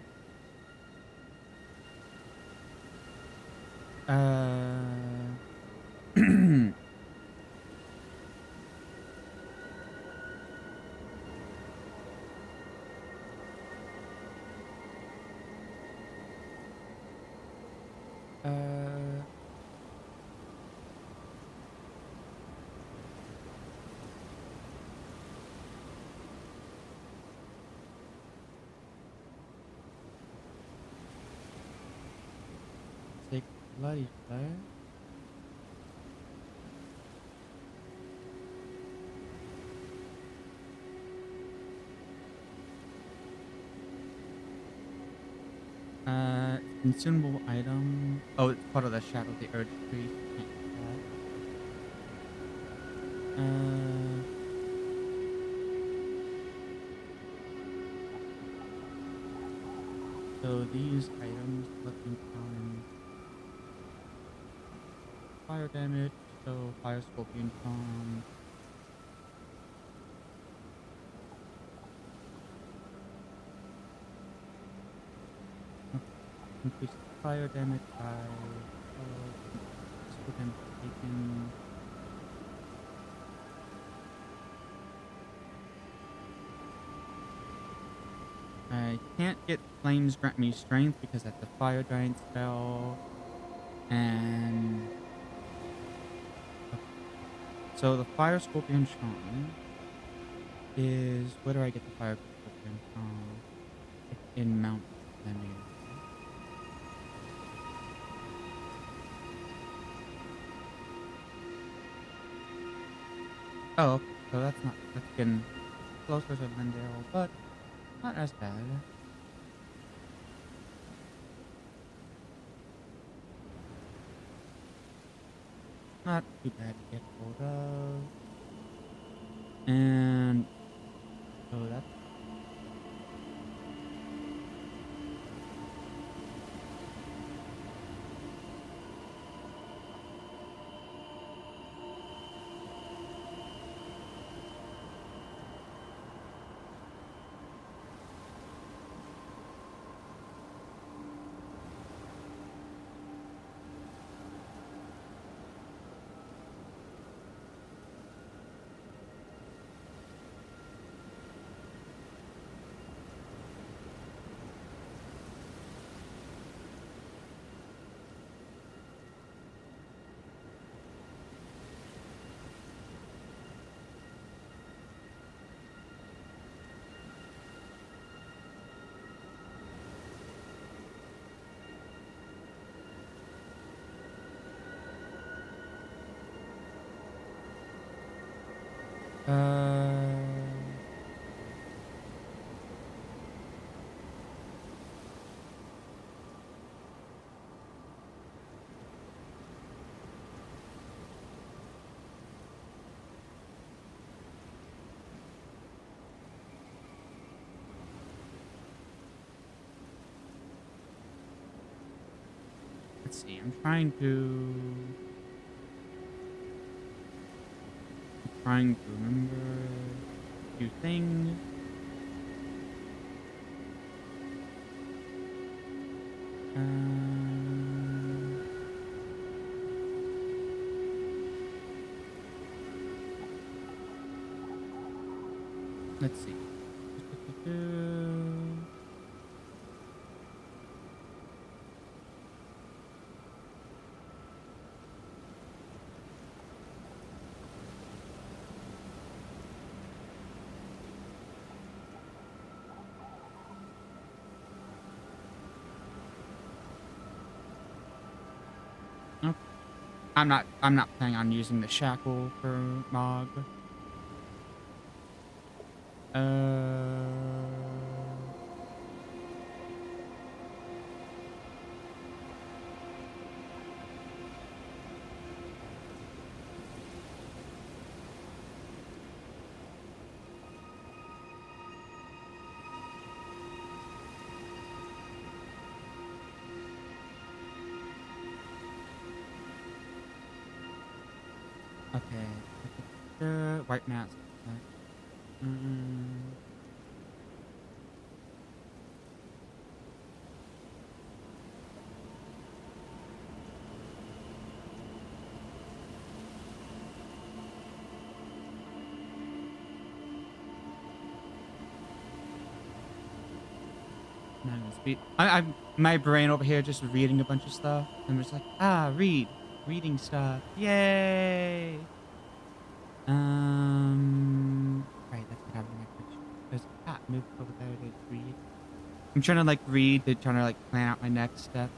Take bloody fire. Consumable item. Oh, it's part of the Shadow of the Urge tree. Can't do that. So these items let me count fire damage. So fire scorpion charm. Increase fire damage by damage taken. I can't get flames grant me strength because that's a fire giant spell. And so the fire scorpion charm is, where do I get the fire scorpion charm? It's in Mount Lemmy. Oh, so that's not, that's again closer to Lindale, but not as bad. Not too bad to get hold of. And so that's let's see. I'm trying to remember a few things. Let's see. Okay. I'm not planning on using the shackle for Mog. Okay. White mask. I'm my brain over here just reading a bunch of stuff. I'm just like, reading stuff. Yay! Right, that's what happened. There's a cat moved over there to read. I'm trying to like read, trying to like plan out my next steps.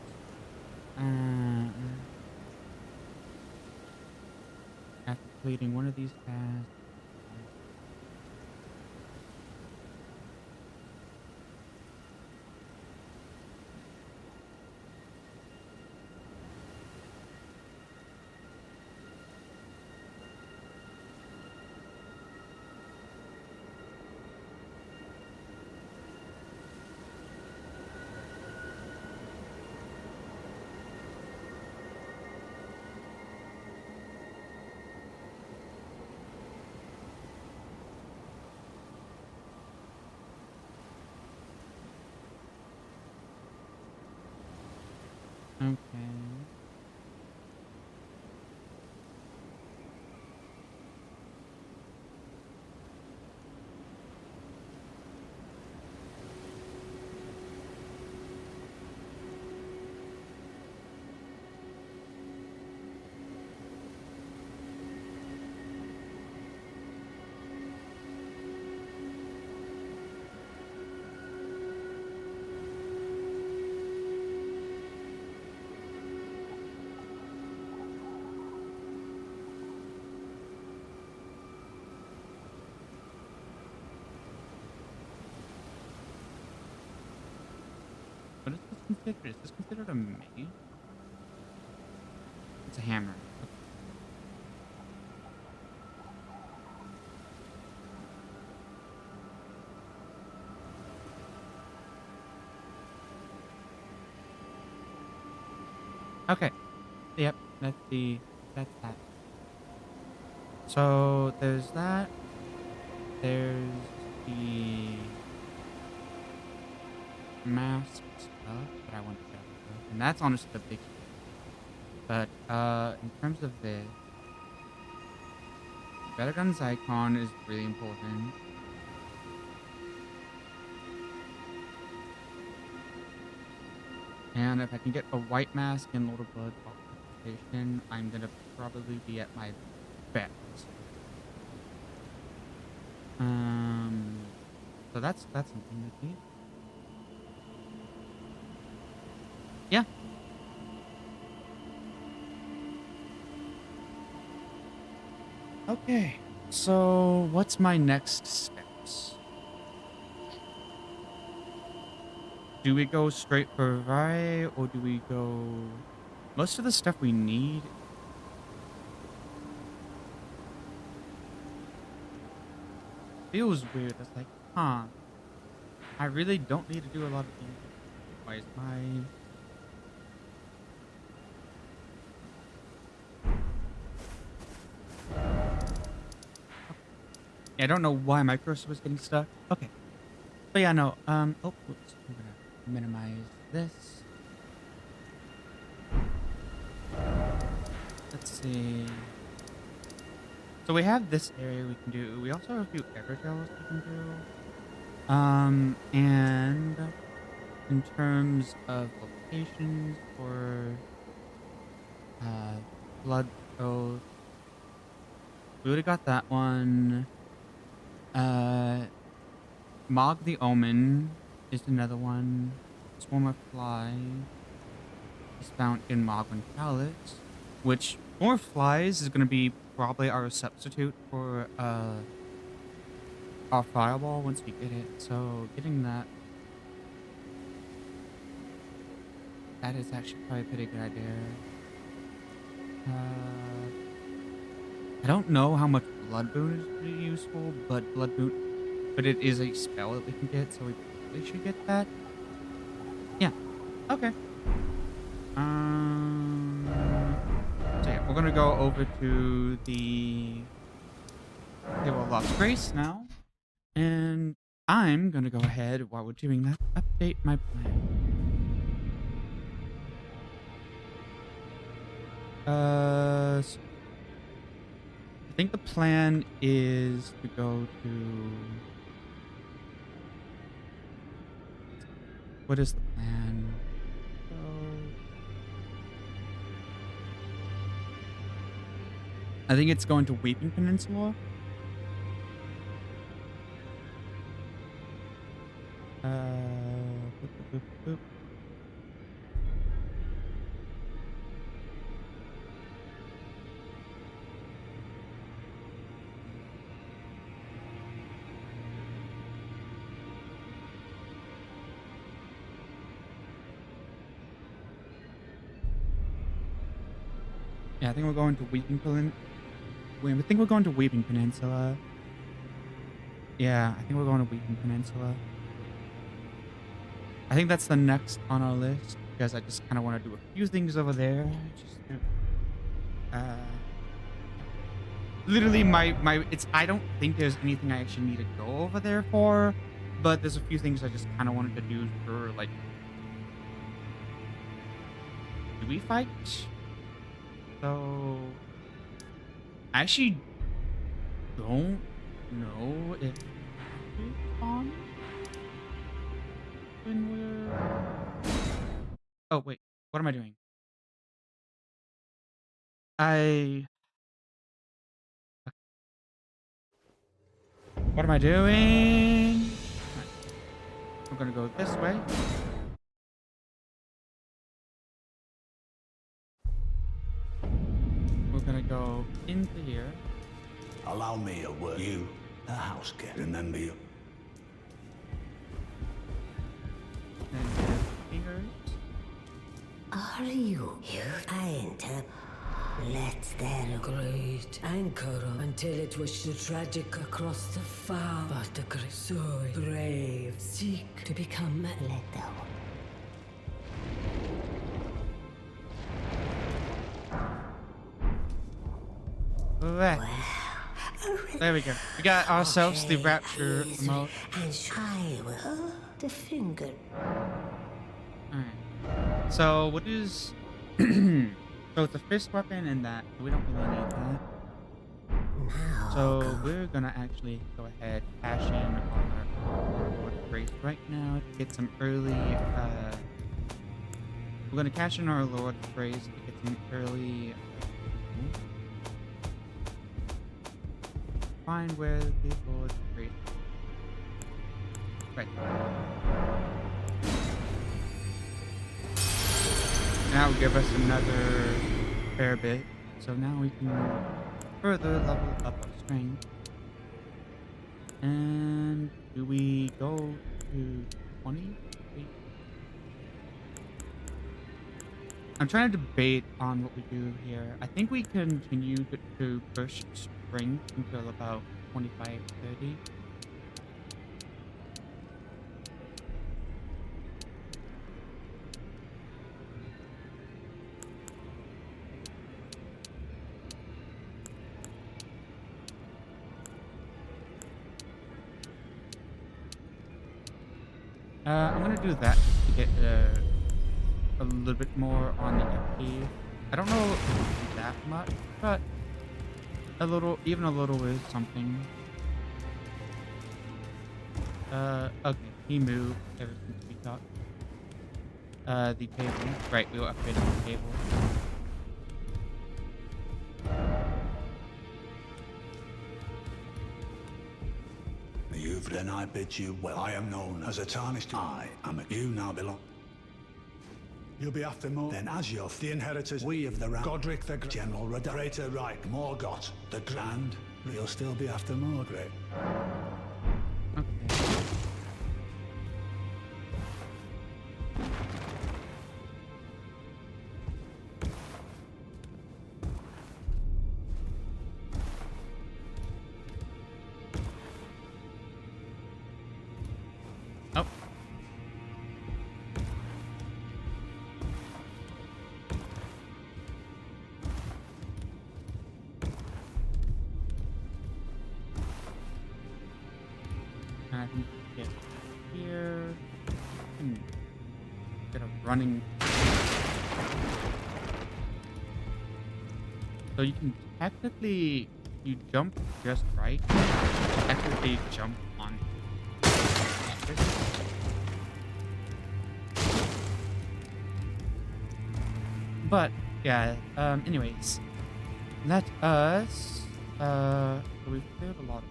After completing one of these tasks. Okay. considered? Is this considered a mace? It's a hammer. Okay. Yep, that's that. So there's that. There's the mask stuff that I want to check out. And that's honestly the big thing. But in terms of this, Better Guns icon is really important. And if I can get a white mask and Lord of Blood authorization, I'm gonna probably be at my best. So that's something to see. Yeah. Okay. So what's my next steps? Do we go straight for Rai, or do we go... Most of the stuff we need... feels weird. It's like, huh. I really don't need to do a lot of things. Why is my... Yeah, I don't know why my cursor was getting stuck. Okay. But yeah, no, oh, whoops. I'm gonna minimize this. Let's see. So we have this area we can do. We also have a few aerogells we can do. And in terms of locations for Blood Oath, we would have got that one. Mog the Omen is another one. Swarm of Flies is found in Mogwin Palace, which Swarm of Flies is going to be probably our substitute for our Fireball once we get it. So getting that is actually probably a pretty good idea. I don't know how much Blood Boon is pretty useful, but it is a spell that we can get, so we probably should get that. Yeah. Okay. So yeah, we're gonna go over to the Table of Lost Grace now, and I'm gonna go ahead while we're doing that, update my plan. So I think the plan is to go to... What is the plan? So... I think it's going to Weeping Peninsula. Boop, boop, boop, boop. Yeah, I think we're going to Weeping Peninsula. I think we're going to Weeping Peninsula. Yeah, I think we're going to Weeping Peninsula. I think that's the next on our list because I just kind of want to do a few things over there. Just, literally, I don't think there's anything I actually need to go over there for, but there's a few things I just kind of wanted to do for like. Do we fight? So, I actually don't know if it's on when we're... Oh, wait. What am I doing? What am I doing? I'm gonna go this way. We're gonna go into here. Allow me a word. You, the house cat. Remember you. And fingers. are you? You ain't a... Let's there. Great anchor until it was tragic across the far. But the great so brave seek to become little. Right. There we go. We got ourselves the rapture mode. And I will the finger. Alright. So what is so it's a fist weapon and that we don't really need that. So we're gonna actually go ahead, cash in our Lord Grace right now to get some early we're gonna cash in our Lord Grace to get some early find where the Lord Grace. Right. Now give us another fair bit, so now we can further level up our strength. And do we go to 20? I'm trying to debate on what we do here. I think we continue to push strength until about 25, 30. I'm gonna do that just to get a little bit more on the FP. I don't know if it's that much, but even a little is something. Okay, he moved ever since we talked. The table. Right, we will upgrade the table. You've then I bid you well. I am known as a tarnished. I am a... You now belong. You'll be after more. Then as you're the inheritors, we of the Godric the General Greater Reich, Morgoth the Grand, you'll still be after Margaret. Okay. Oh. I can get here. Get a running. So you can technically, you jump just right. Technically jump on. But yeah. Anyways, let us. We've cleared a lot of.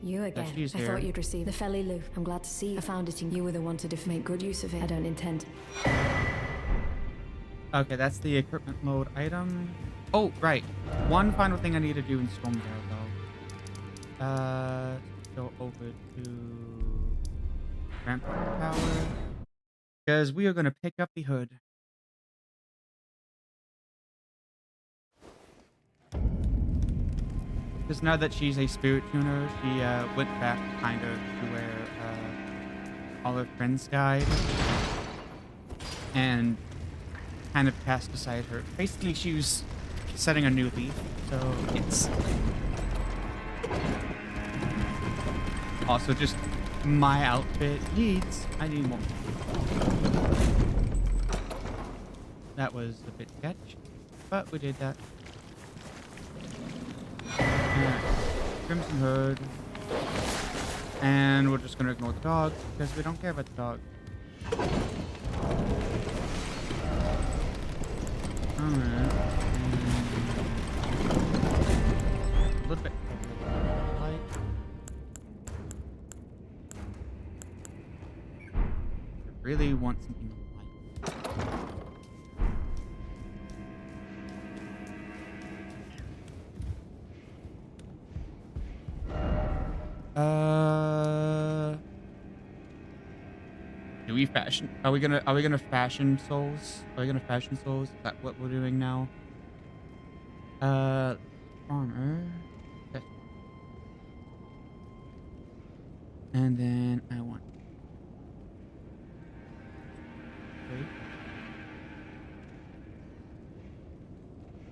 You again. she's I here. thought you'd receive the felly loot. I'm glad to see you. I found it in you were the one to make good use of it. I don't intend. Okay, that's the equipment mode item. Oh, right. One final thing I need to do in Stormvale, though. Go over to Rampart Tower. Because we are going to pick up the hood. Because now that she's a spirit tuner, she went back kind of to where all her friends died. And kind of cast aside her. Basically, she was setting a new leaf. So it's also just my outfit needs. I need more. That was a bit sketch, but we did that. Crimson Hood. And we're just gonna ignore the dog because we don't care about the dog. Alright. A little bit light. I really want something light. Do we fashion? Are we gonna fashion souls? Are we gonna fashion souls? Is that what we're doing now? Armor. Yes. And then I want. Wait.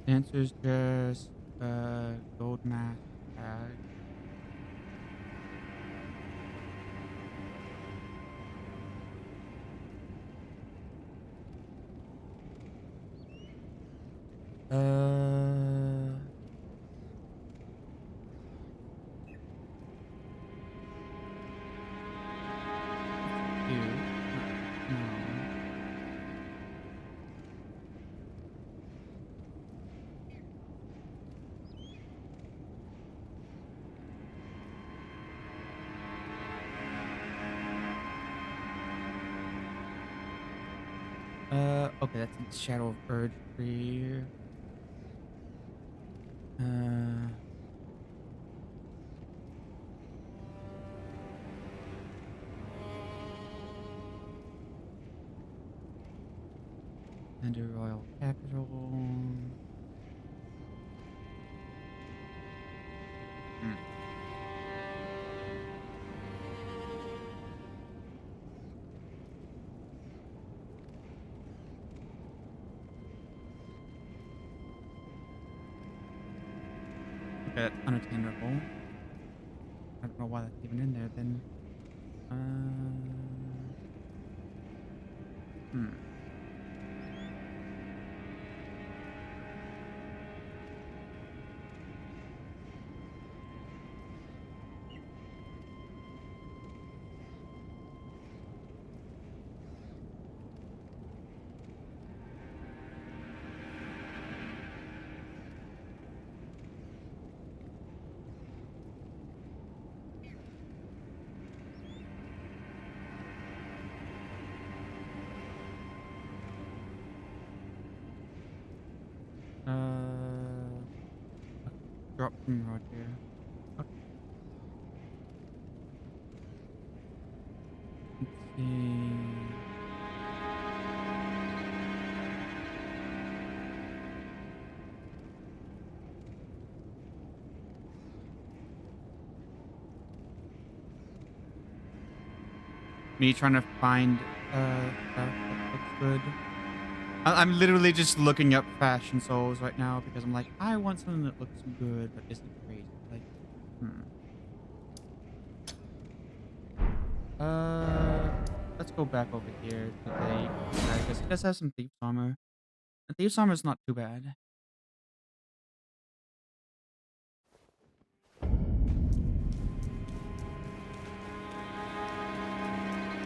Answer's just gold mask tag. Cute. No. Okay, that's Shadow of Urge Tree. And a Royal Capital. Okay, that's unattainable. I don't know why that's even in there then. Drop from Roger. Okay. Let's see. Me trying to find stuff that looks good. I'm literally just looking up fashion souls right now because I'm like, I want something that looks good but isn't crazy. Like, let's go back over here to the because he does have some thief's armor. The thief's armor is not too bad.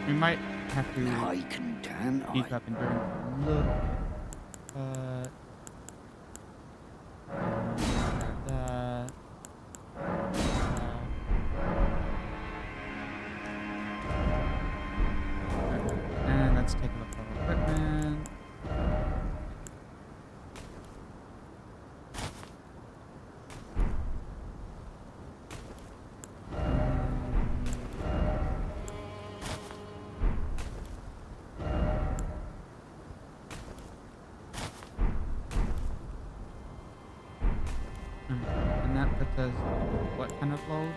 We might have to beef up endurance a little bit. That. And let's take a look at our equipment. And that puts us what kind of load?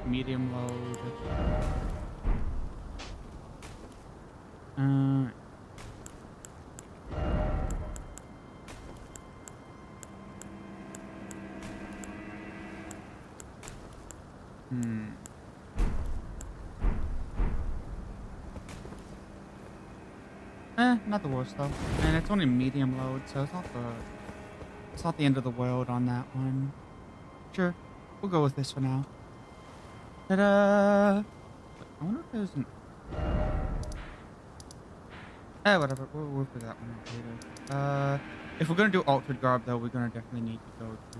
Medium load. Not the worst though. And it's only medium load, so it's not the end of the world on that one. Sure, we'll go with this for now. Ta-da! I wonder if there's an... whatever. We'll figure that one out later. If we're gonna do altered garb though, we're gonna definitely need to go to...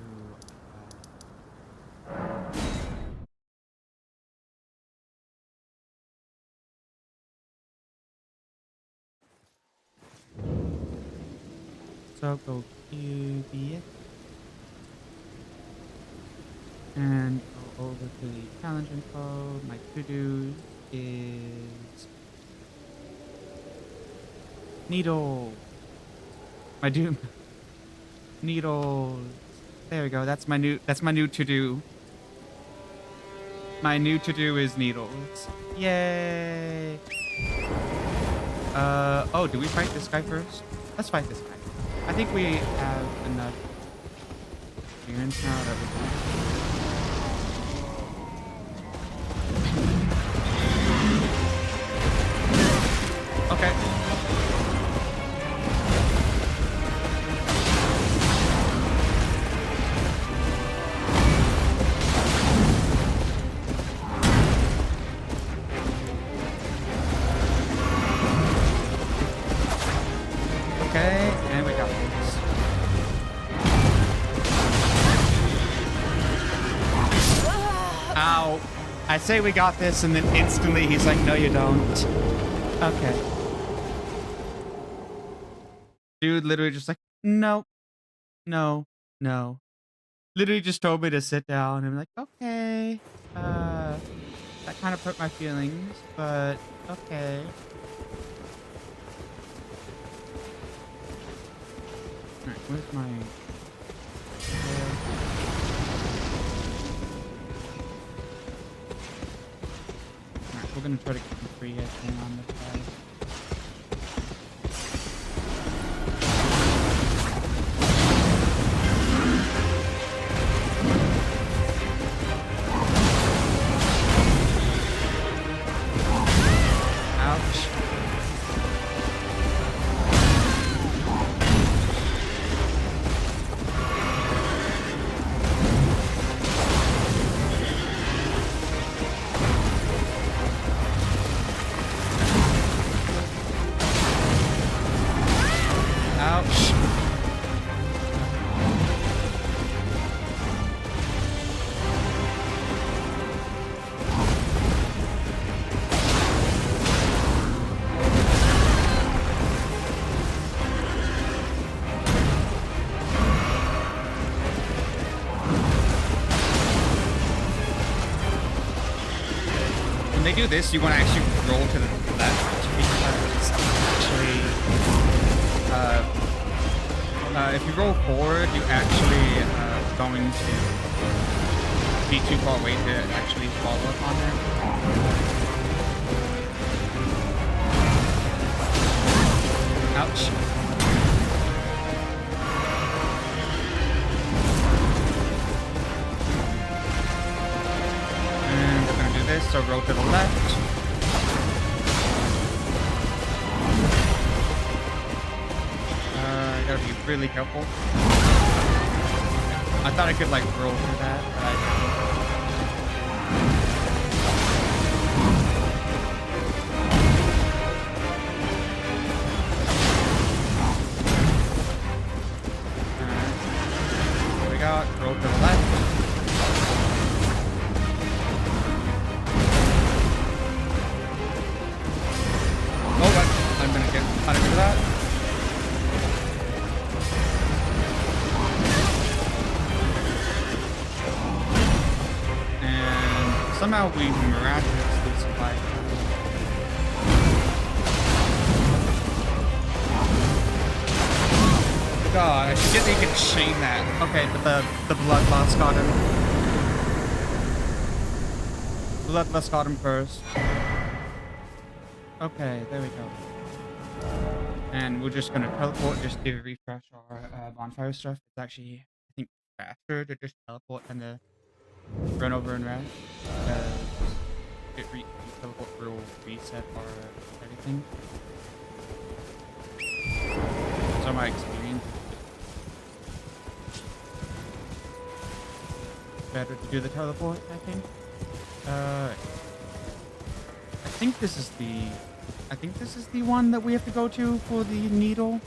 So go QB and go over to the challenge info. My to-dos is Needle. My doom. Needles. There we go. That's my new to-do. My new to-do is needles. Yay. Oh, do we fight this guy first? Let's fight this guy. I think we have enough experience now that we can. Okay. Okay, and we got this. Ow. I say we got this, and then instantly he's like, no, you don't. Okay. Dude literally just like, no, no, no. Literally just told me to sit down. And I'm like, okay. That kind of hurt my feelings, but okay. Alright, where's my... Alright, we're gonna try to get some free hits in on this guy. Ouch. Ouch. When they do this, you want to actually roll to the left because actually, if you roll forward, you actually going to be too far away to actually follow up on there. Ouch. And we're gonna do this, so roll to the left. Gotta be really careful. I thought I could like roll through that, but I didn't. Here we go. Roll to the left. Oh, what? I'm gonna get punished for that. Somehow we miraculously survived. God, I forget that you can chain that. Okay, but the bloodlust got him. Bloodlust got him first. Okay, there we go. And we're just gonna teleport just to refresh our bonfire stuff. It's actually, I think, faster to just teleport and to run over and rest. Because teleport will reset our everything. So my experience is better to do the teleport, I think. I think this is the one that we have to go to for the needle.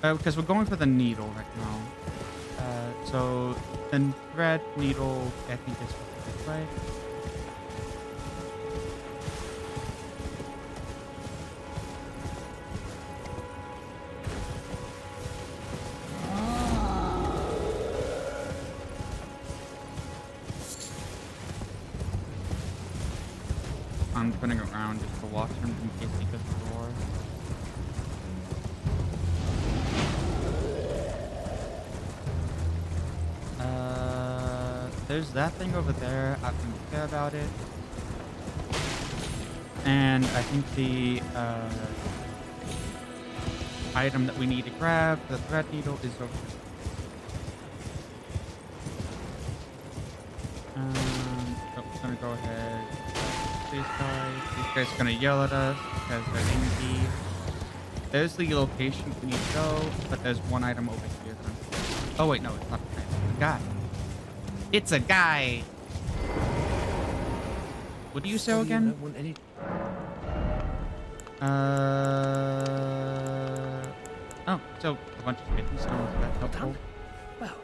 Because we're going for the needle right now. So then thread needle, I think is this way. I'm turning around just to watch him in case he does roar. there's that thing over there. I don't care about it. And I think the item that we need to grab, the thread needle, is over there. So we're gonna go ahead. These guys are gonna yell at us because they're in the. There's the location we need to go, but there's one item over here. Oh wait, no, it's not a guy. It's a guy. What do you say again? Don't want any... Oh, so a bunch of spitting stones. That's helpful. Well,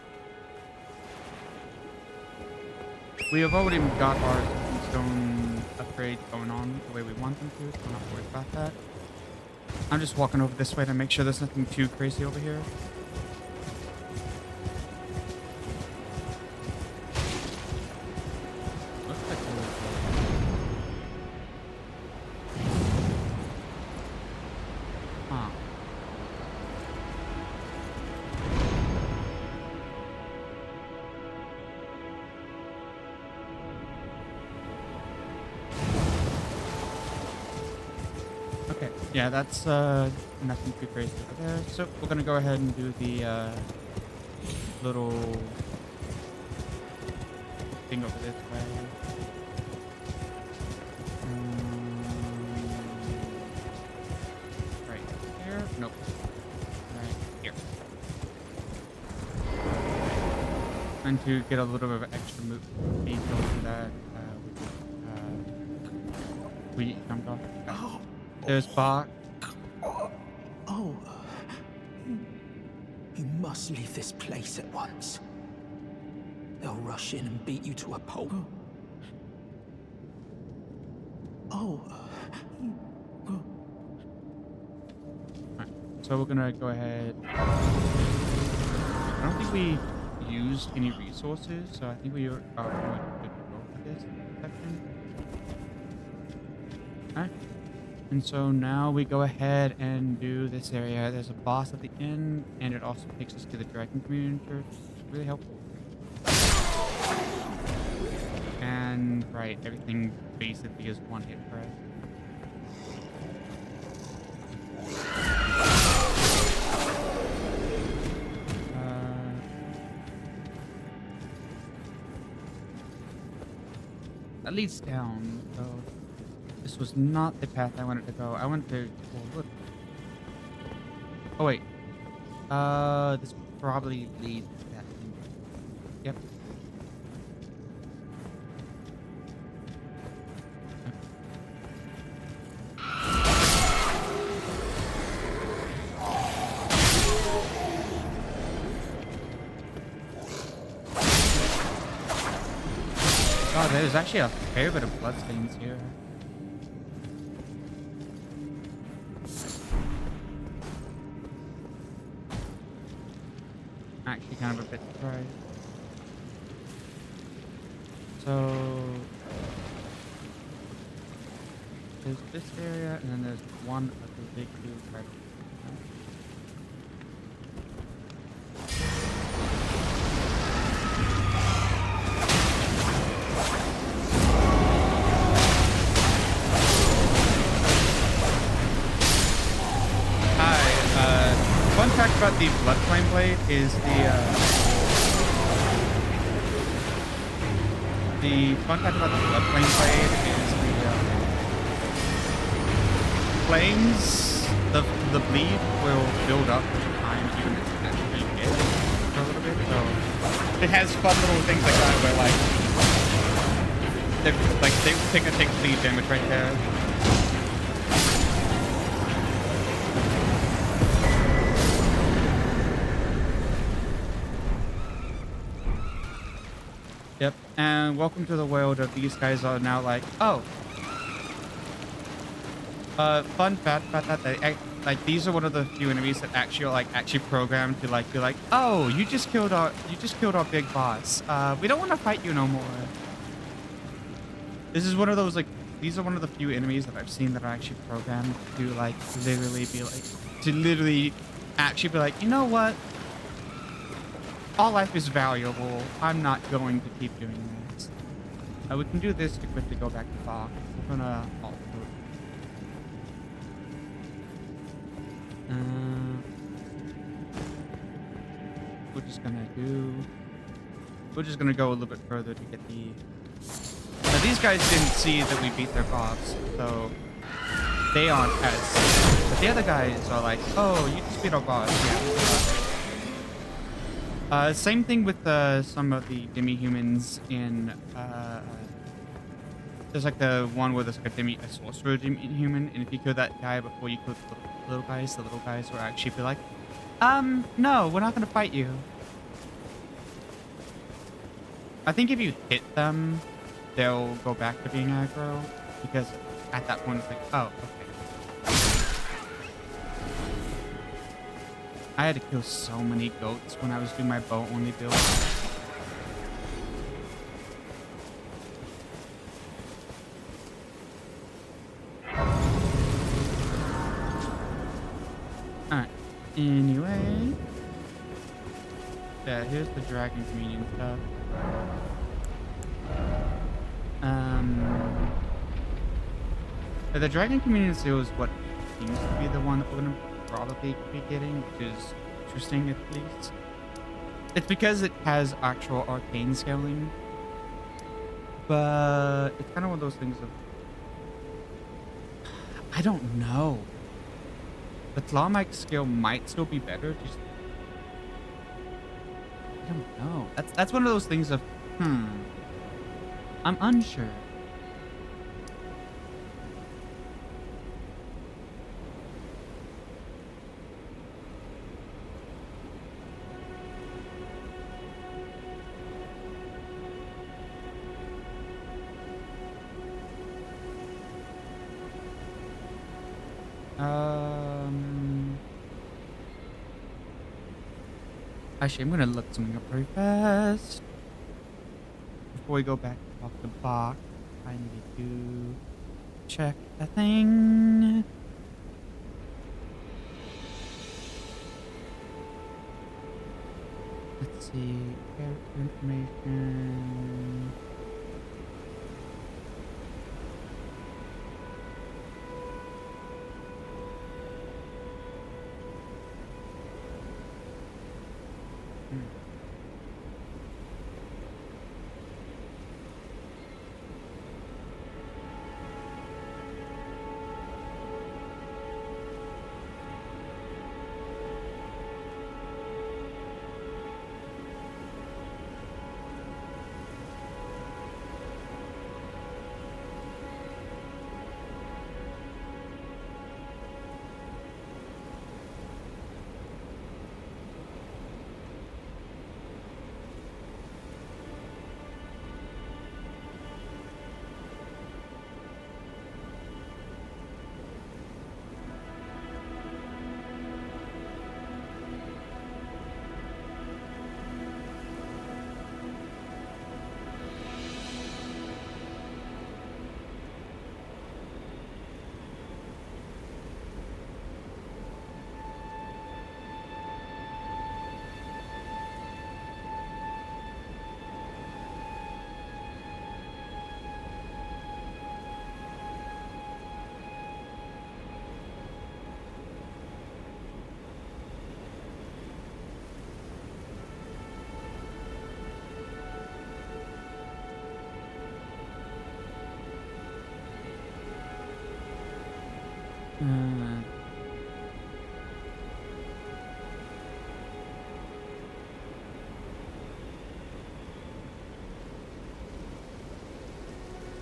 We have already got our stone upgrade going on the way we want them to, so I'm not worried about that. I'm just walking over this way to make sure there's nothing too crazy over here. Looks like huh. Okay, yeah, that's nothing too crazy over there. So we're gonna go ahead and do the little thing over this way. Right here? Nope. Right here. And to get a little bit of extra move speed over that, we jumped off. Okay. There's Bach. Oh. You must leave this place at once. They'll rush in and beat you to a pulp. Oh. Alright, so we're gonna go ahead. I don't think we used any resources, so I think we are pretty much good to go for this section. Alright. And so now we go ahead and do this area. There's a boss at the end, and it also takes us to the Dragon Community Church. It's really helpful. And, right, everything basically is one hit for us. That leads down, so this was not the path I wanted to go. I went to forward. Oh wait. This probably leads to that thing. Yep. Oh, there's actually a fair bit of bloodstains here. Actually kind of a bit surprised. So there's this area, and then there's one of the big blue right. Fun fact about the Bloodflame Blade is the fun fact about the Bloodflame Blade is the flames, the bleed will build up over time even if it's actually hit for a little bit. So it has fun little things like that where they take bleed damage right there. Yep, and welcome to the world of these guys are now like, oh. Fun fact about that, like these are one of the few enemies that actually are actually programmed to be like, oh, you just killed our big boss. We don't want to fight you no more. This is one of those these are one of the few enemies that I've seen that are actually programmed to literally actually be like, you know what? all life is valuable. I'm not going to keep doing this. We can do this to quickly go back to Fox. We're gonna alter it. We're just gonna go a little bit further to get the. Now these guys didn't see that we beat their boss, so they aren't as. But the other guys are like, oh, you just beat our boss. Yeah. Same thing with some of the demi-humans in. There's like the one where there's like a sorcerer demi-human, and if you kill that guy before you kill the little guys will actually be like, no, we're not gonna fight you. I think if you hit them, they'll go back to being aggro, because at that point it's like, oh, okay. I had to kill so many goats when I was doing my bow-only build. Alright, anyway. Yeah, here's the dragon communion stuff. The dragon communion seal is what seems to be the one that we're gonna probably be getting, which is interesting at least. It's because it has actual arcane scaling, but it's kind of one of those things of I don't know. The claw-mike skill might still be better. Just I don't know. That's one of those things of I'm unsure. Actually, I'm gonna look something up very fast. Before we go back off the box, I need to check a thing. Let's see, character information.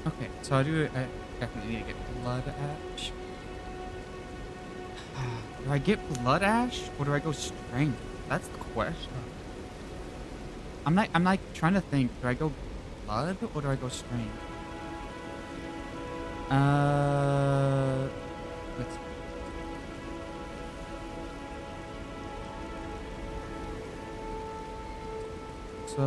Okay, so I definitely need to get blood ash. Do I get blood ash or do I go strength? That's the question. I'm like trying to think, do I go blood or do I go strength? Let's see. So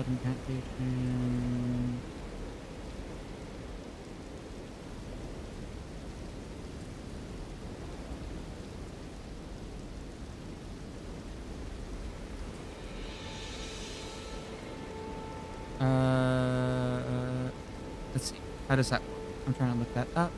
blood incantation. Let's see. How does that work? I'm trying to look that up.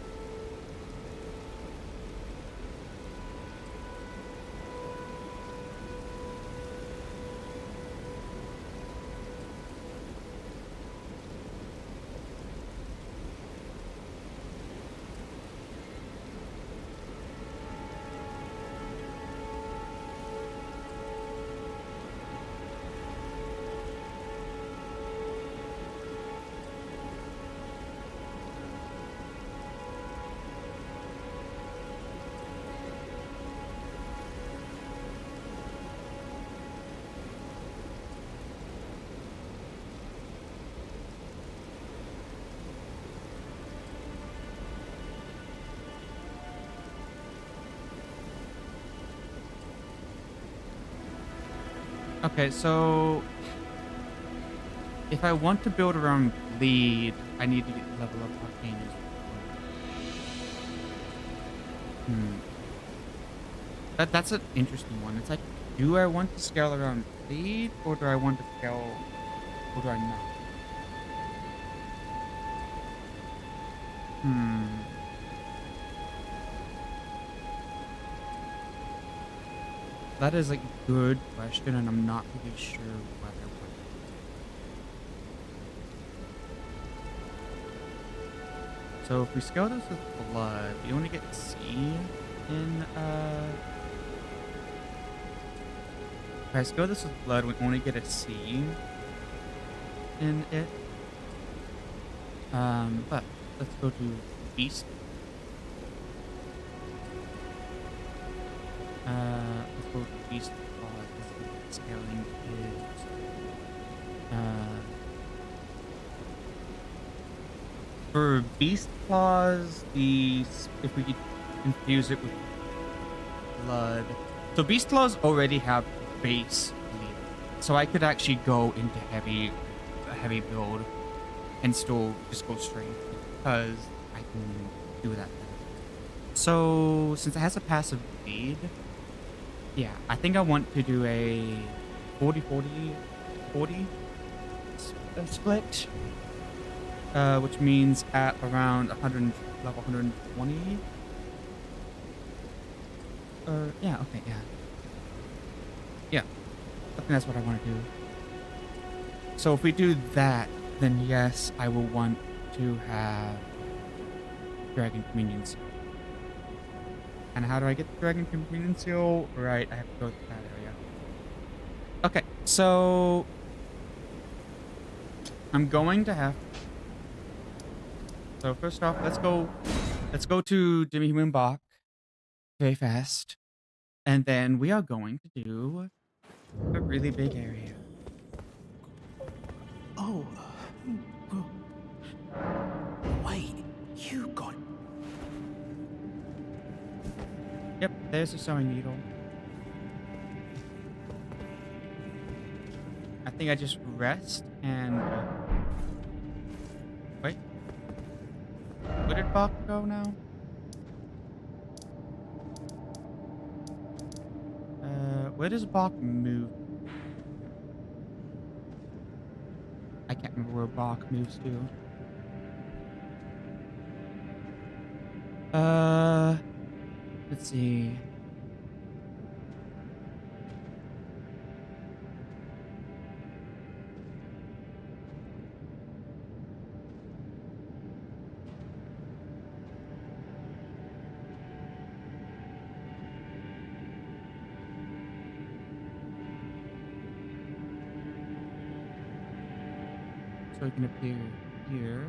Okay, so if I want to build around lead, I need to get level up arcane. That's an interesting one. It's like, do I want to scale around lead, or do I want to scale, or do I not? That is like a good question, and I'm not really sure what I want. So if we scale this with blood, we only get C in if I scale this with blood, we only get a C in it. But let's go to beast. Let's go to beast claws. Let's see what the scaling is. For beast claws, if we could infuse it with blood. So beast claws already have base lead, so I could actually go into a heavy build and still just go straight because I can do that. So since it has a passive lead, yeah, I think I want to do a 40-40-40 split, which means at around 100 level 120. Yeah, okay, yeah, I think that's what I want to do. So if we do that, then yes, I will want to have Dragon Communion Seal. And how do I get the Dragon Communion Seal? Right, I have to go to that area. Okay, so I'm going to have. So first off, let's go to Demi-Human Bach very fast, and then we are going to do a really big area. Oh, wait, you got. Yep, there's a sewing needle. I think I just rest and wait. Where did Bach go now? Where does Bach move? I can't remember where Bach moves to. Let's see. So it can appear here.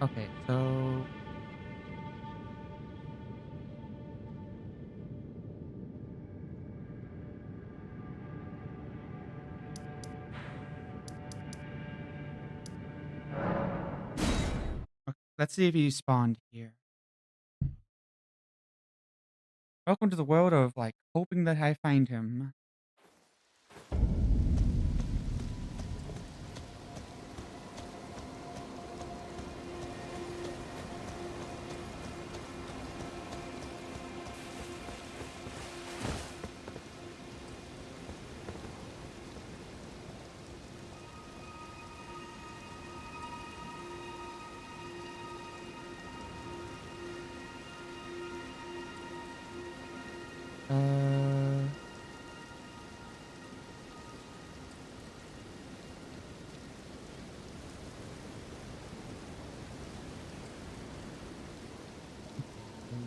Okay, so okay, let's see if he spawned here. Welcome to the world of, like, hoping that I find him.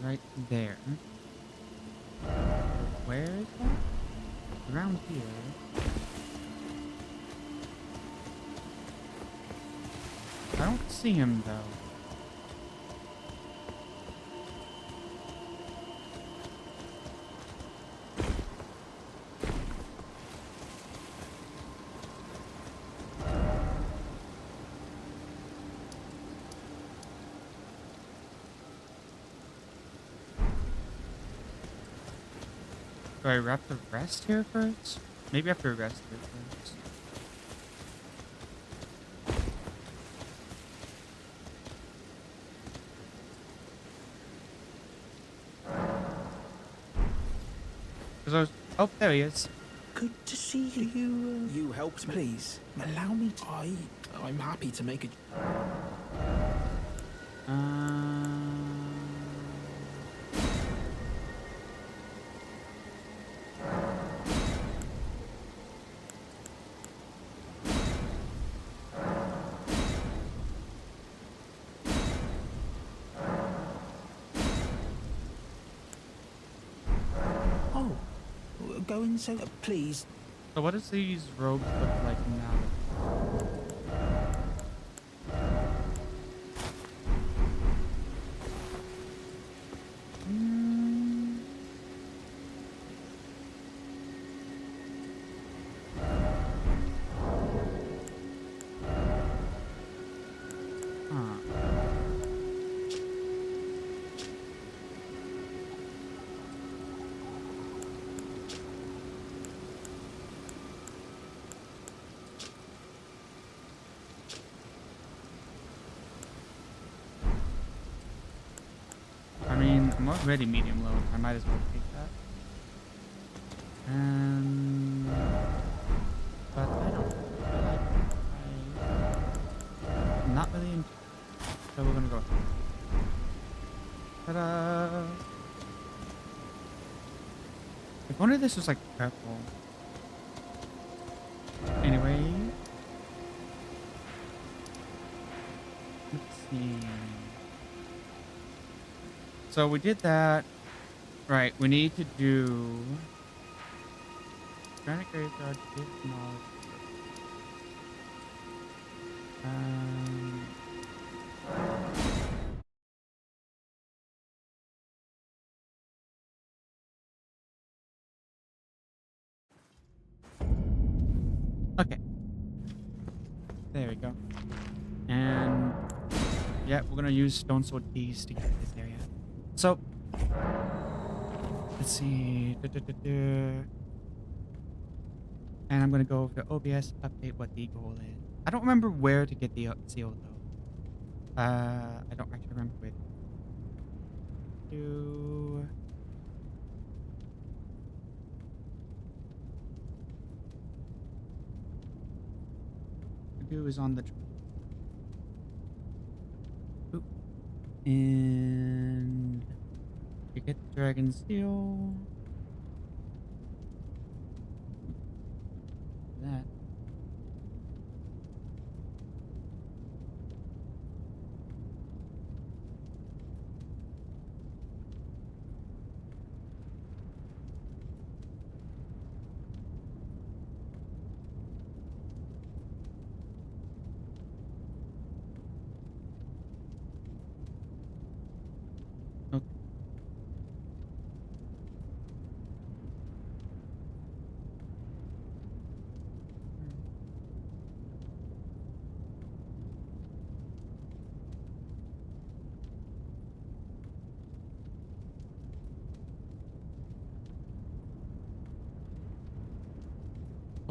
Right there. Where is that? Around here. I don't see him though. Do I have to rest here first? Maybe I have to rest here first. Cause I was, oh, there he is. Good to see you. You helped me. Please, allow me to... I'm happy to make a... Oh, go in so... please. So what does these robes look like now? I mean, I'm already medium low. I might as well take that. But I don't feel like I'm not really into it. So we're gonna go. Ta-da! If only this was like purple. Anyway. Let's see. So we did that. Right, we need to do Granite Graveyard, give knowledge. Okay. There we go. And yeah, we're gonna use Stone Sword keys to get this area. So let's see. And I'm gonna go over to OBS, update what the goal is. I don't remember where to get the seal though. I don't actually remember where. Do is on the oop. And you get the dragon seal. That.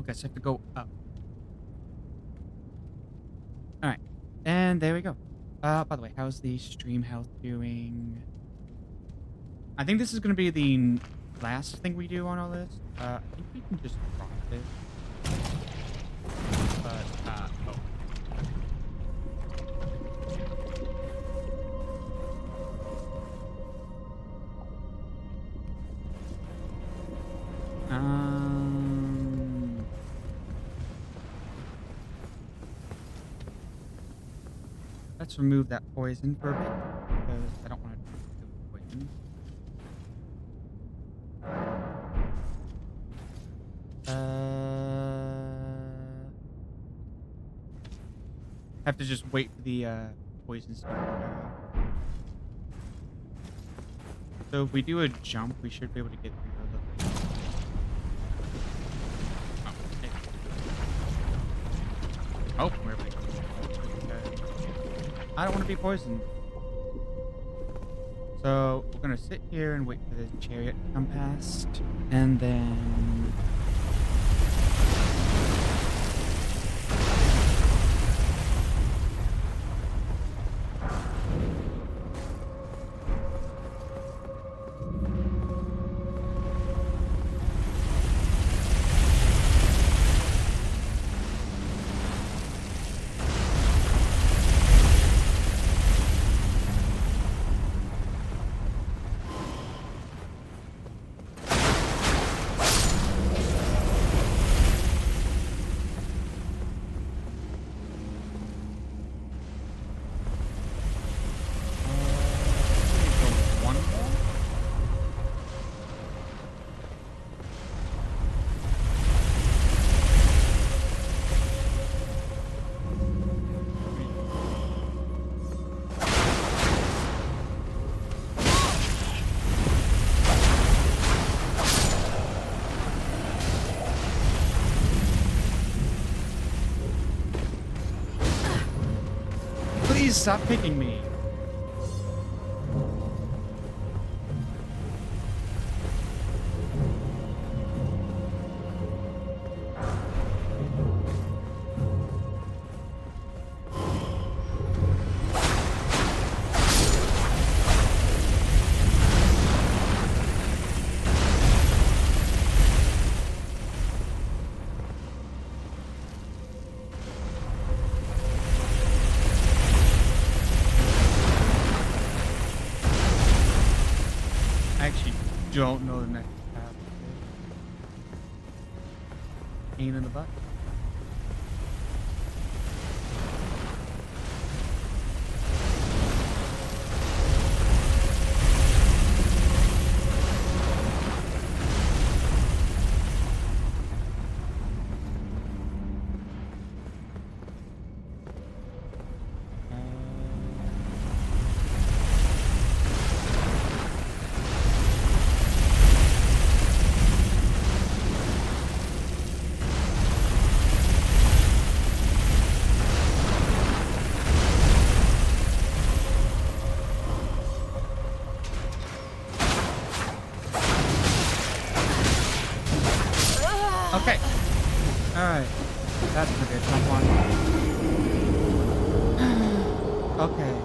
Okay, so I have to go up. Alright. And there we go. By the way, how's the stream health doing? I think this is going to be the last thing we do on all this. I think we can just drop this. But, oh. Let's remove that poison for a bit, because I don't want to do poison. Have to just wait for the poison stuff to wear out. So if we do a jump, we should be able to get through the. Oh, we're able to go. I don't want to be poisoned. So we're gonna sit here and wait for the chariot to come past, and then. Please stop picking me. Don't know the next path. Pain in the butt. Okay. Alright. That's gonna be a tough one. Okay.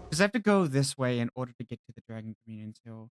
Because I have to go this way in order to get to the Dragon Communion's Hill.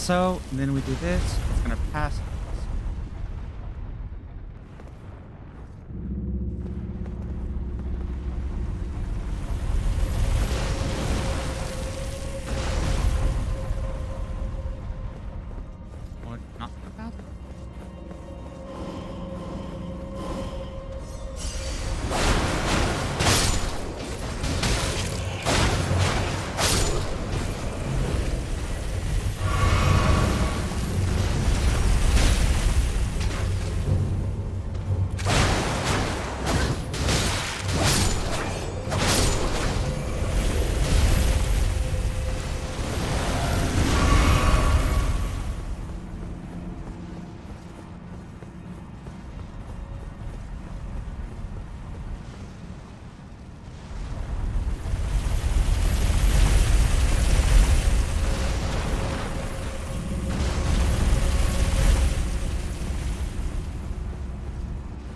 so. And then we do this. It's gonna pass this. Or not gonna pass it.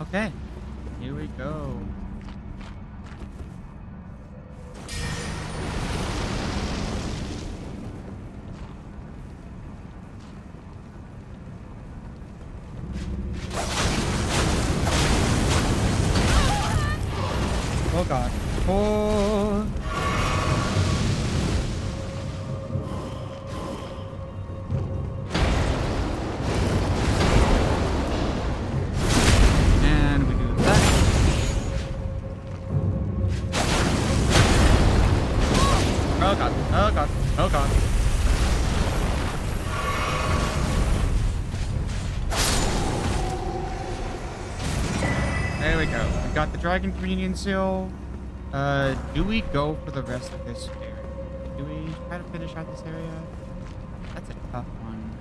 Okay, here we go. Oh god. Oh. And we do that. Oh god. Oh god. Oh god. There we go. We got the Dragon Communion Seal. Do we go for the rest of this area? Do we try to finish out this area? That's a tough one.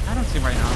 I don't see why not.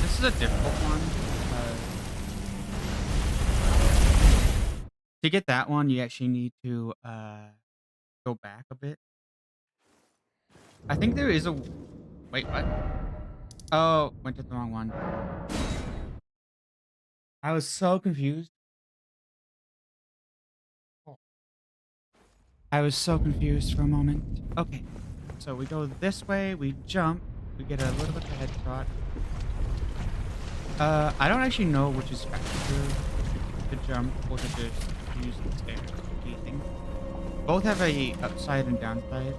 This is a difficult one. To get that one, you actually need to go back a bit. I think there is a... Wait, what? Oh, went to the wrong one. I was so confused. I was so confused for a moment. Okay, so we go this way, we jump, we get a little bit of a head shot. I don't actually know which is faster, to jump or to just use the stairs. What do you think? Both have a upside and downside.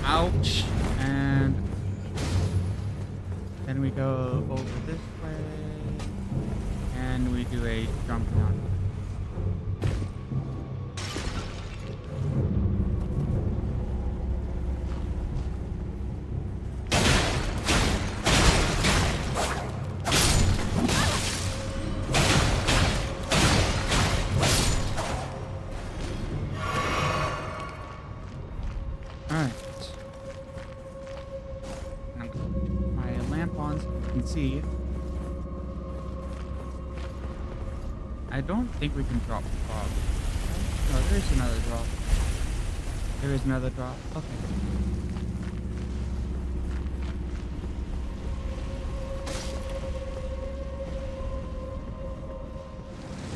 Ouch. And then we go over this way. And we do a jump down. See, I don't think we can drop the fog. No, there's another drop. There is another drop. Okay.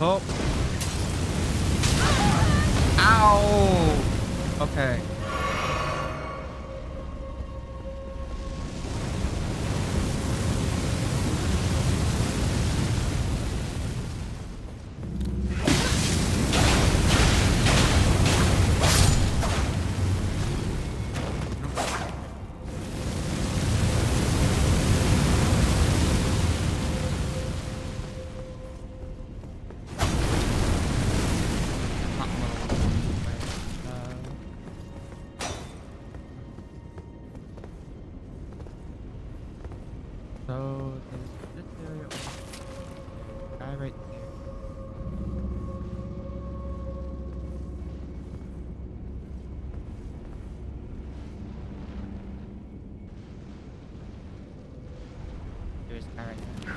Oh. Ow! Okay. So there's this area over there. Guy right there. There's a guy right there.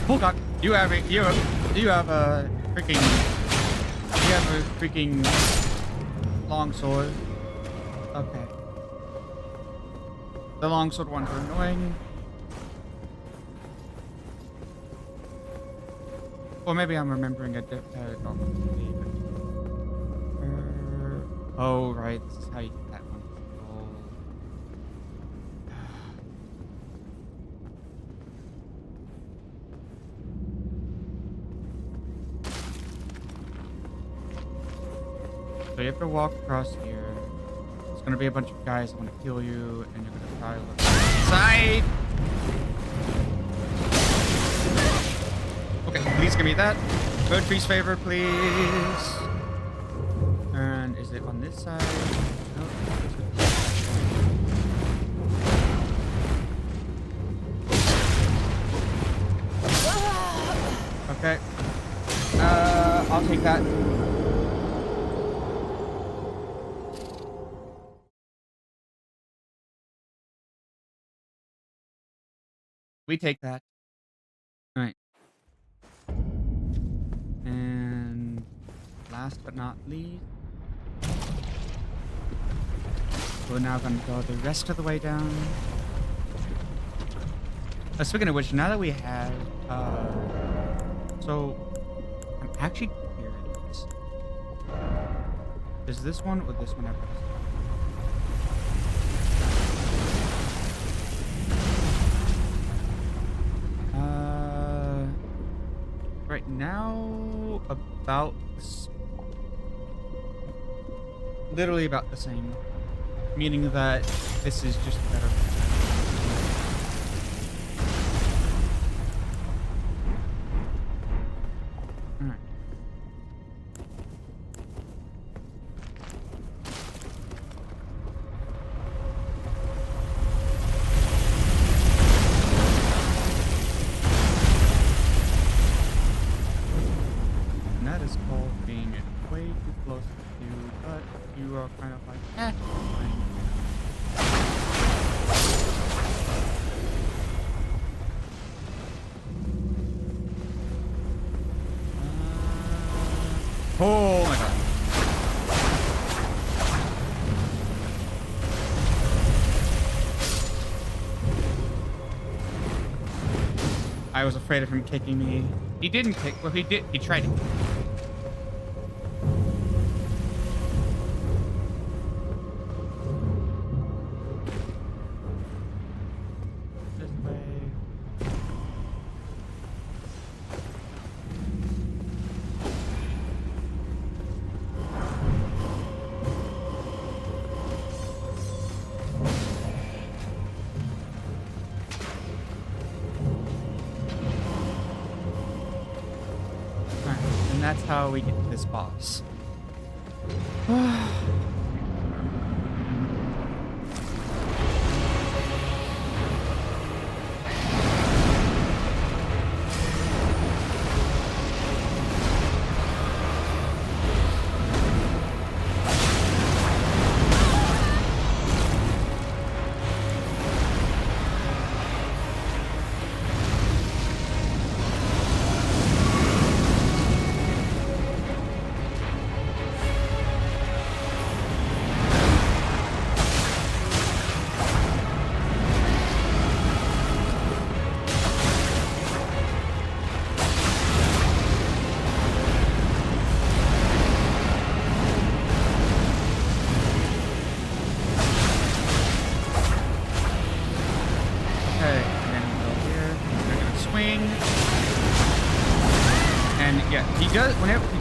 Oh god! You have a freaking long sword. Okay. The longsword ones are annoying. Or maybe I'm remembering a different. Oh right, this is how you get that one. So you have to walk across here. There's gonna be a bunch of guys that want to kill you, and you're gonna try to look inside. Okay, please give me that. Bird tree's favor, please. And is it on this side? No. Okay. I'll take that. We take that. All right. And last but not least, we're now going to go the rest of the way down. Speaking of which, now that we have, so I'm actually curious. Is this one or this one ever? Right now, about literally about the same, meaning that this is just better. All right. Is called being way too close to you, but you are kind of like, fine. Oh my god. I was afraid of him kicking me. He didn't kick, well he did, he tried to kick. And that's how we get to this boss.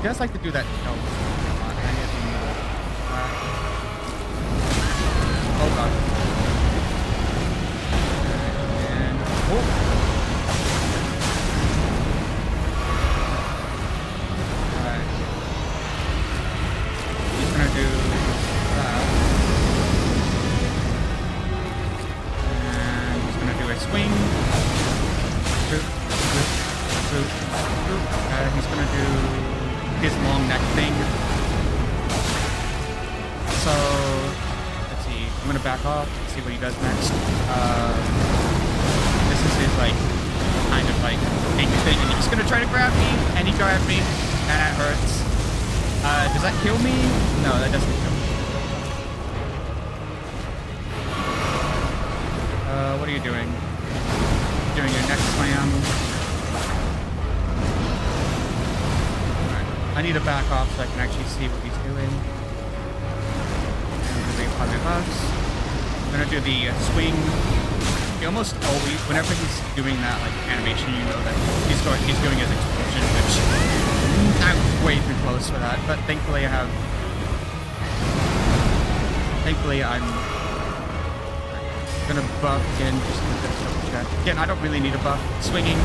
guys like to do that. No. Oh god. And oh. Alright. He's gonna do that. And he's gonna do a swing. He's gonna do his long neck thing. So let's see. I'm gonna back off. See what he does next. This is his like kind of like thing, and he's gonna try to grab me, and he grabbed me, and that hurts. Does that kill me? No, that doesn't kill me. What are you doing? Doing your neck slam. Alright. I need to back off so I can actually see what he's doing. I'm gonna do the swing. He almost always, whenever he's doing that like animation, you know that he's doing his explosion, which I'm way too close for that. But thankfully I'm gonna buff again just to double check. Again, I don't really need a buff. Swinging.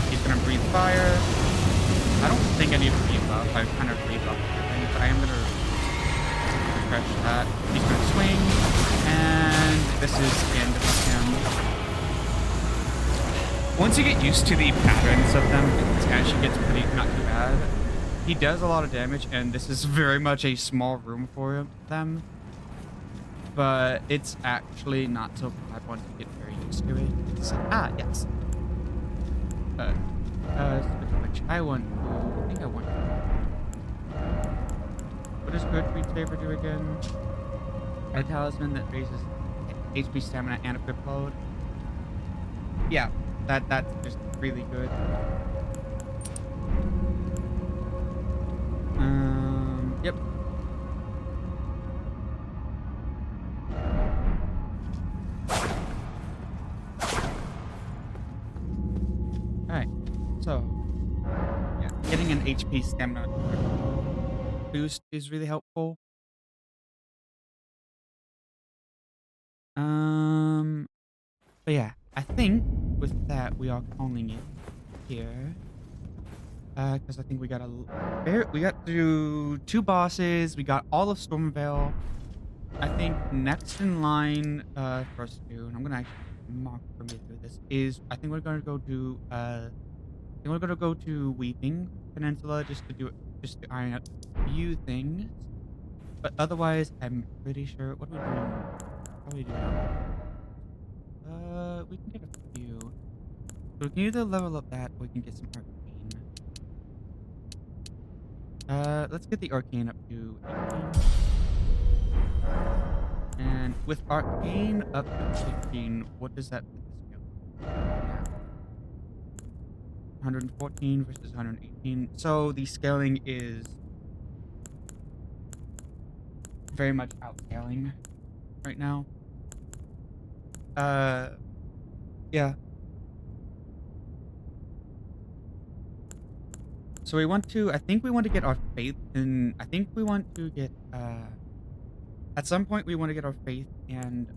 He's gonna breathe fire. I don't think I need to rebuff. I kind of rebuffed everything, but I am gonna refresh that. He's gonna swing, and this is the end of him. Once you get used to the patterns of them, it actually gets pretty not too bad. He does a lot of damage, and this is very much a small room for them. But it's actually not so bad once you get very used to it. It's, yes. Which I want to... I think I want to... What does Good Treat Saver do again? A talisman that raises HP, stamina, and equip load. Yeah, that's just really good. Yep. Alright, so yeah, getting an HP stamina boost is really helpful. But yeah, I think with that we are calling it here. Because I think we got through 2 bosses, we got all of Stormvale. I think next in line for us to do, and I'm gonna actually mark for me to do this, is I think we're gonna go to Weeping Peninsula just to iron out a few things. But otherwise, I'm pretty sure. What are we doing? How are we doing? We can get a few. So we can either level up that, or we can get some arcane. Let's get the arcane up to 18. And with arcane up to 15, what does that put the skill? Yeah. 114 versus 118. So the scaling is very much outscaling right now. Yeah. So I think we want to get our faith, and I think we want to get, at some point we want to get our faith and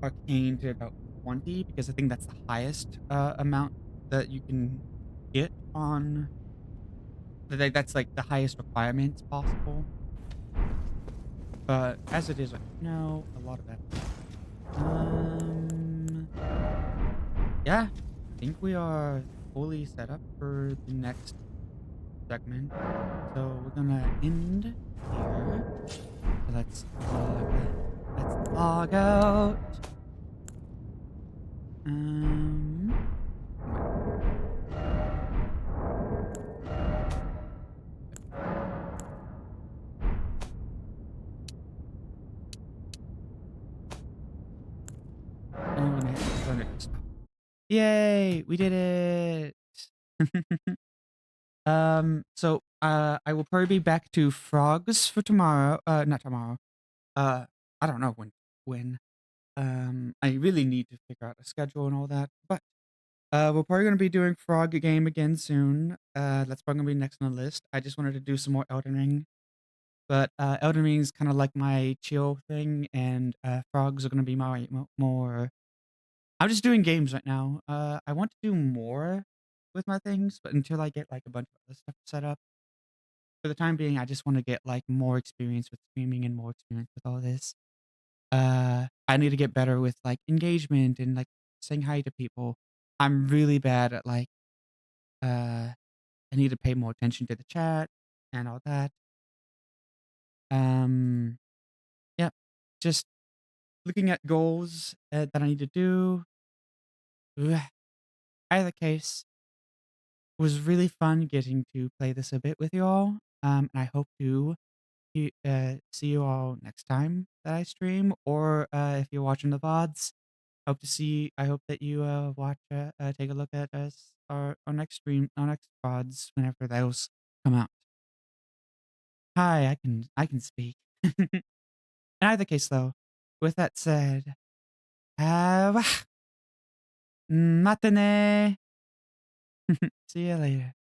arcane to about 20, because I think that's the highest amount that you can get on, that's like the highest requirements possible. But as it is right now, a lot of that. Yeah, I think we are fully set up for the next segment. So we're gonna end here. So let's log out. I'm gonna hit stop. Yay, we did it. So I will probably be back to frogs for tomorrow. Not tomorrow. I don't know when. I really need to figure out a schedule and all that. But we're probably gonna be doing Frog game again soon. That's probably gonna be next on the list. I just wanted to do some more Elden Ring. But Elden Ring is kind of like my chill thing, and Frogs are gonna be my more. I'm just doing games right now. I want to do more with my things, but until I get like a bunch of other stuff set up, for the time being, I just want to get like more experience with streaming and more experience with all this. I need to get better with like engagement and like saying hi to people. I'm really bad at like I need to pay more attention to the chat and all that. Um yeah, just looking at goals that I need to do. Ugh. Either case, it was really fun getting to play this a bit with you all. And I hope to see you all next time that I stream, or if you're watching the VODs, hope to see. I hope that you watch, take a look at us our next stream, our next VODs, whenever those come out. Hi, I can speak. In either case, though, with that said, have またね. See you later.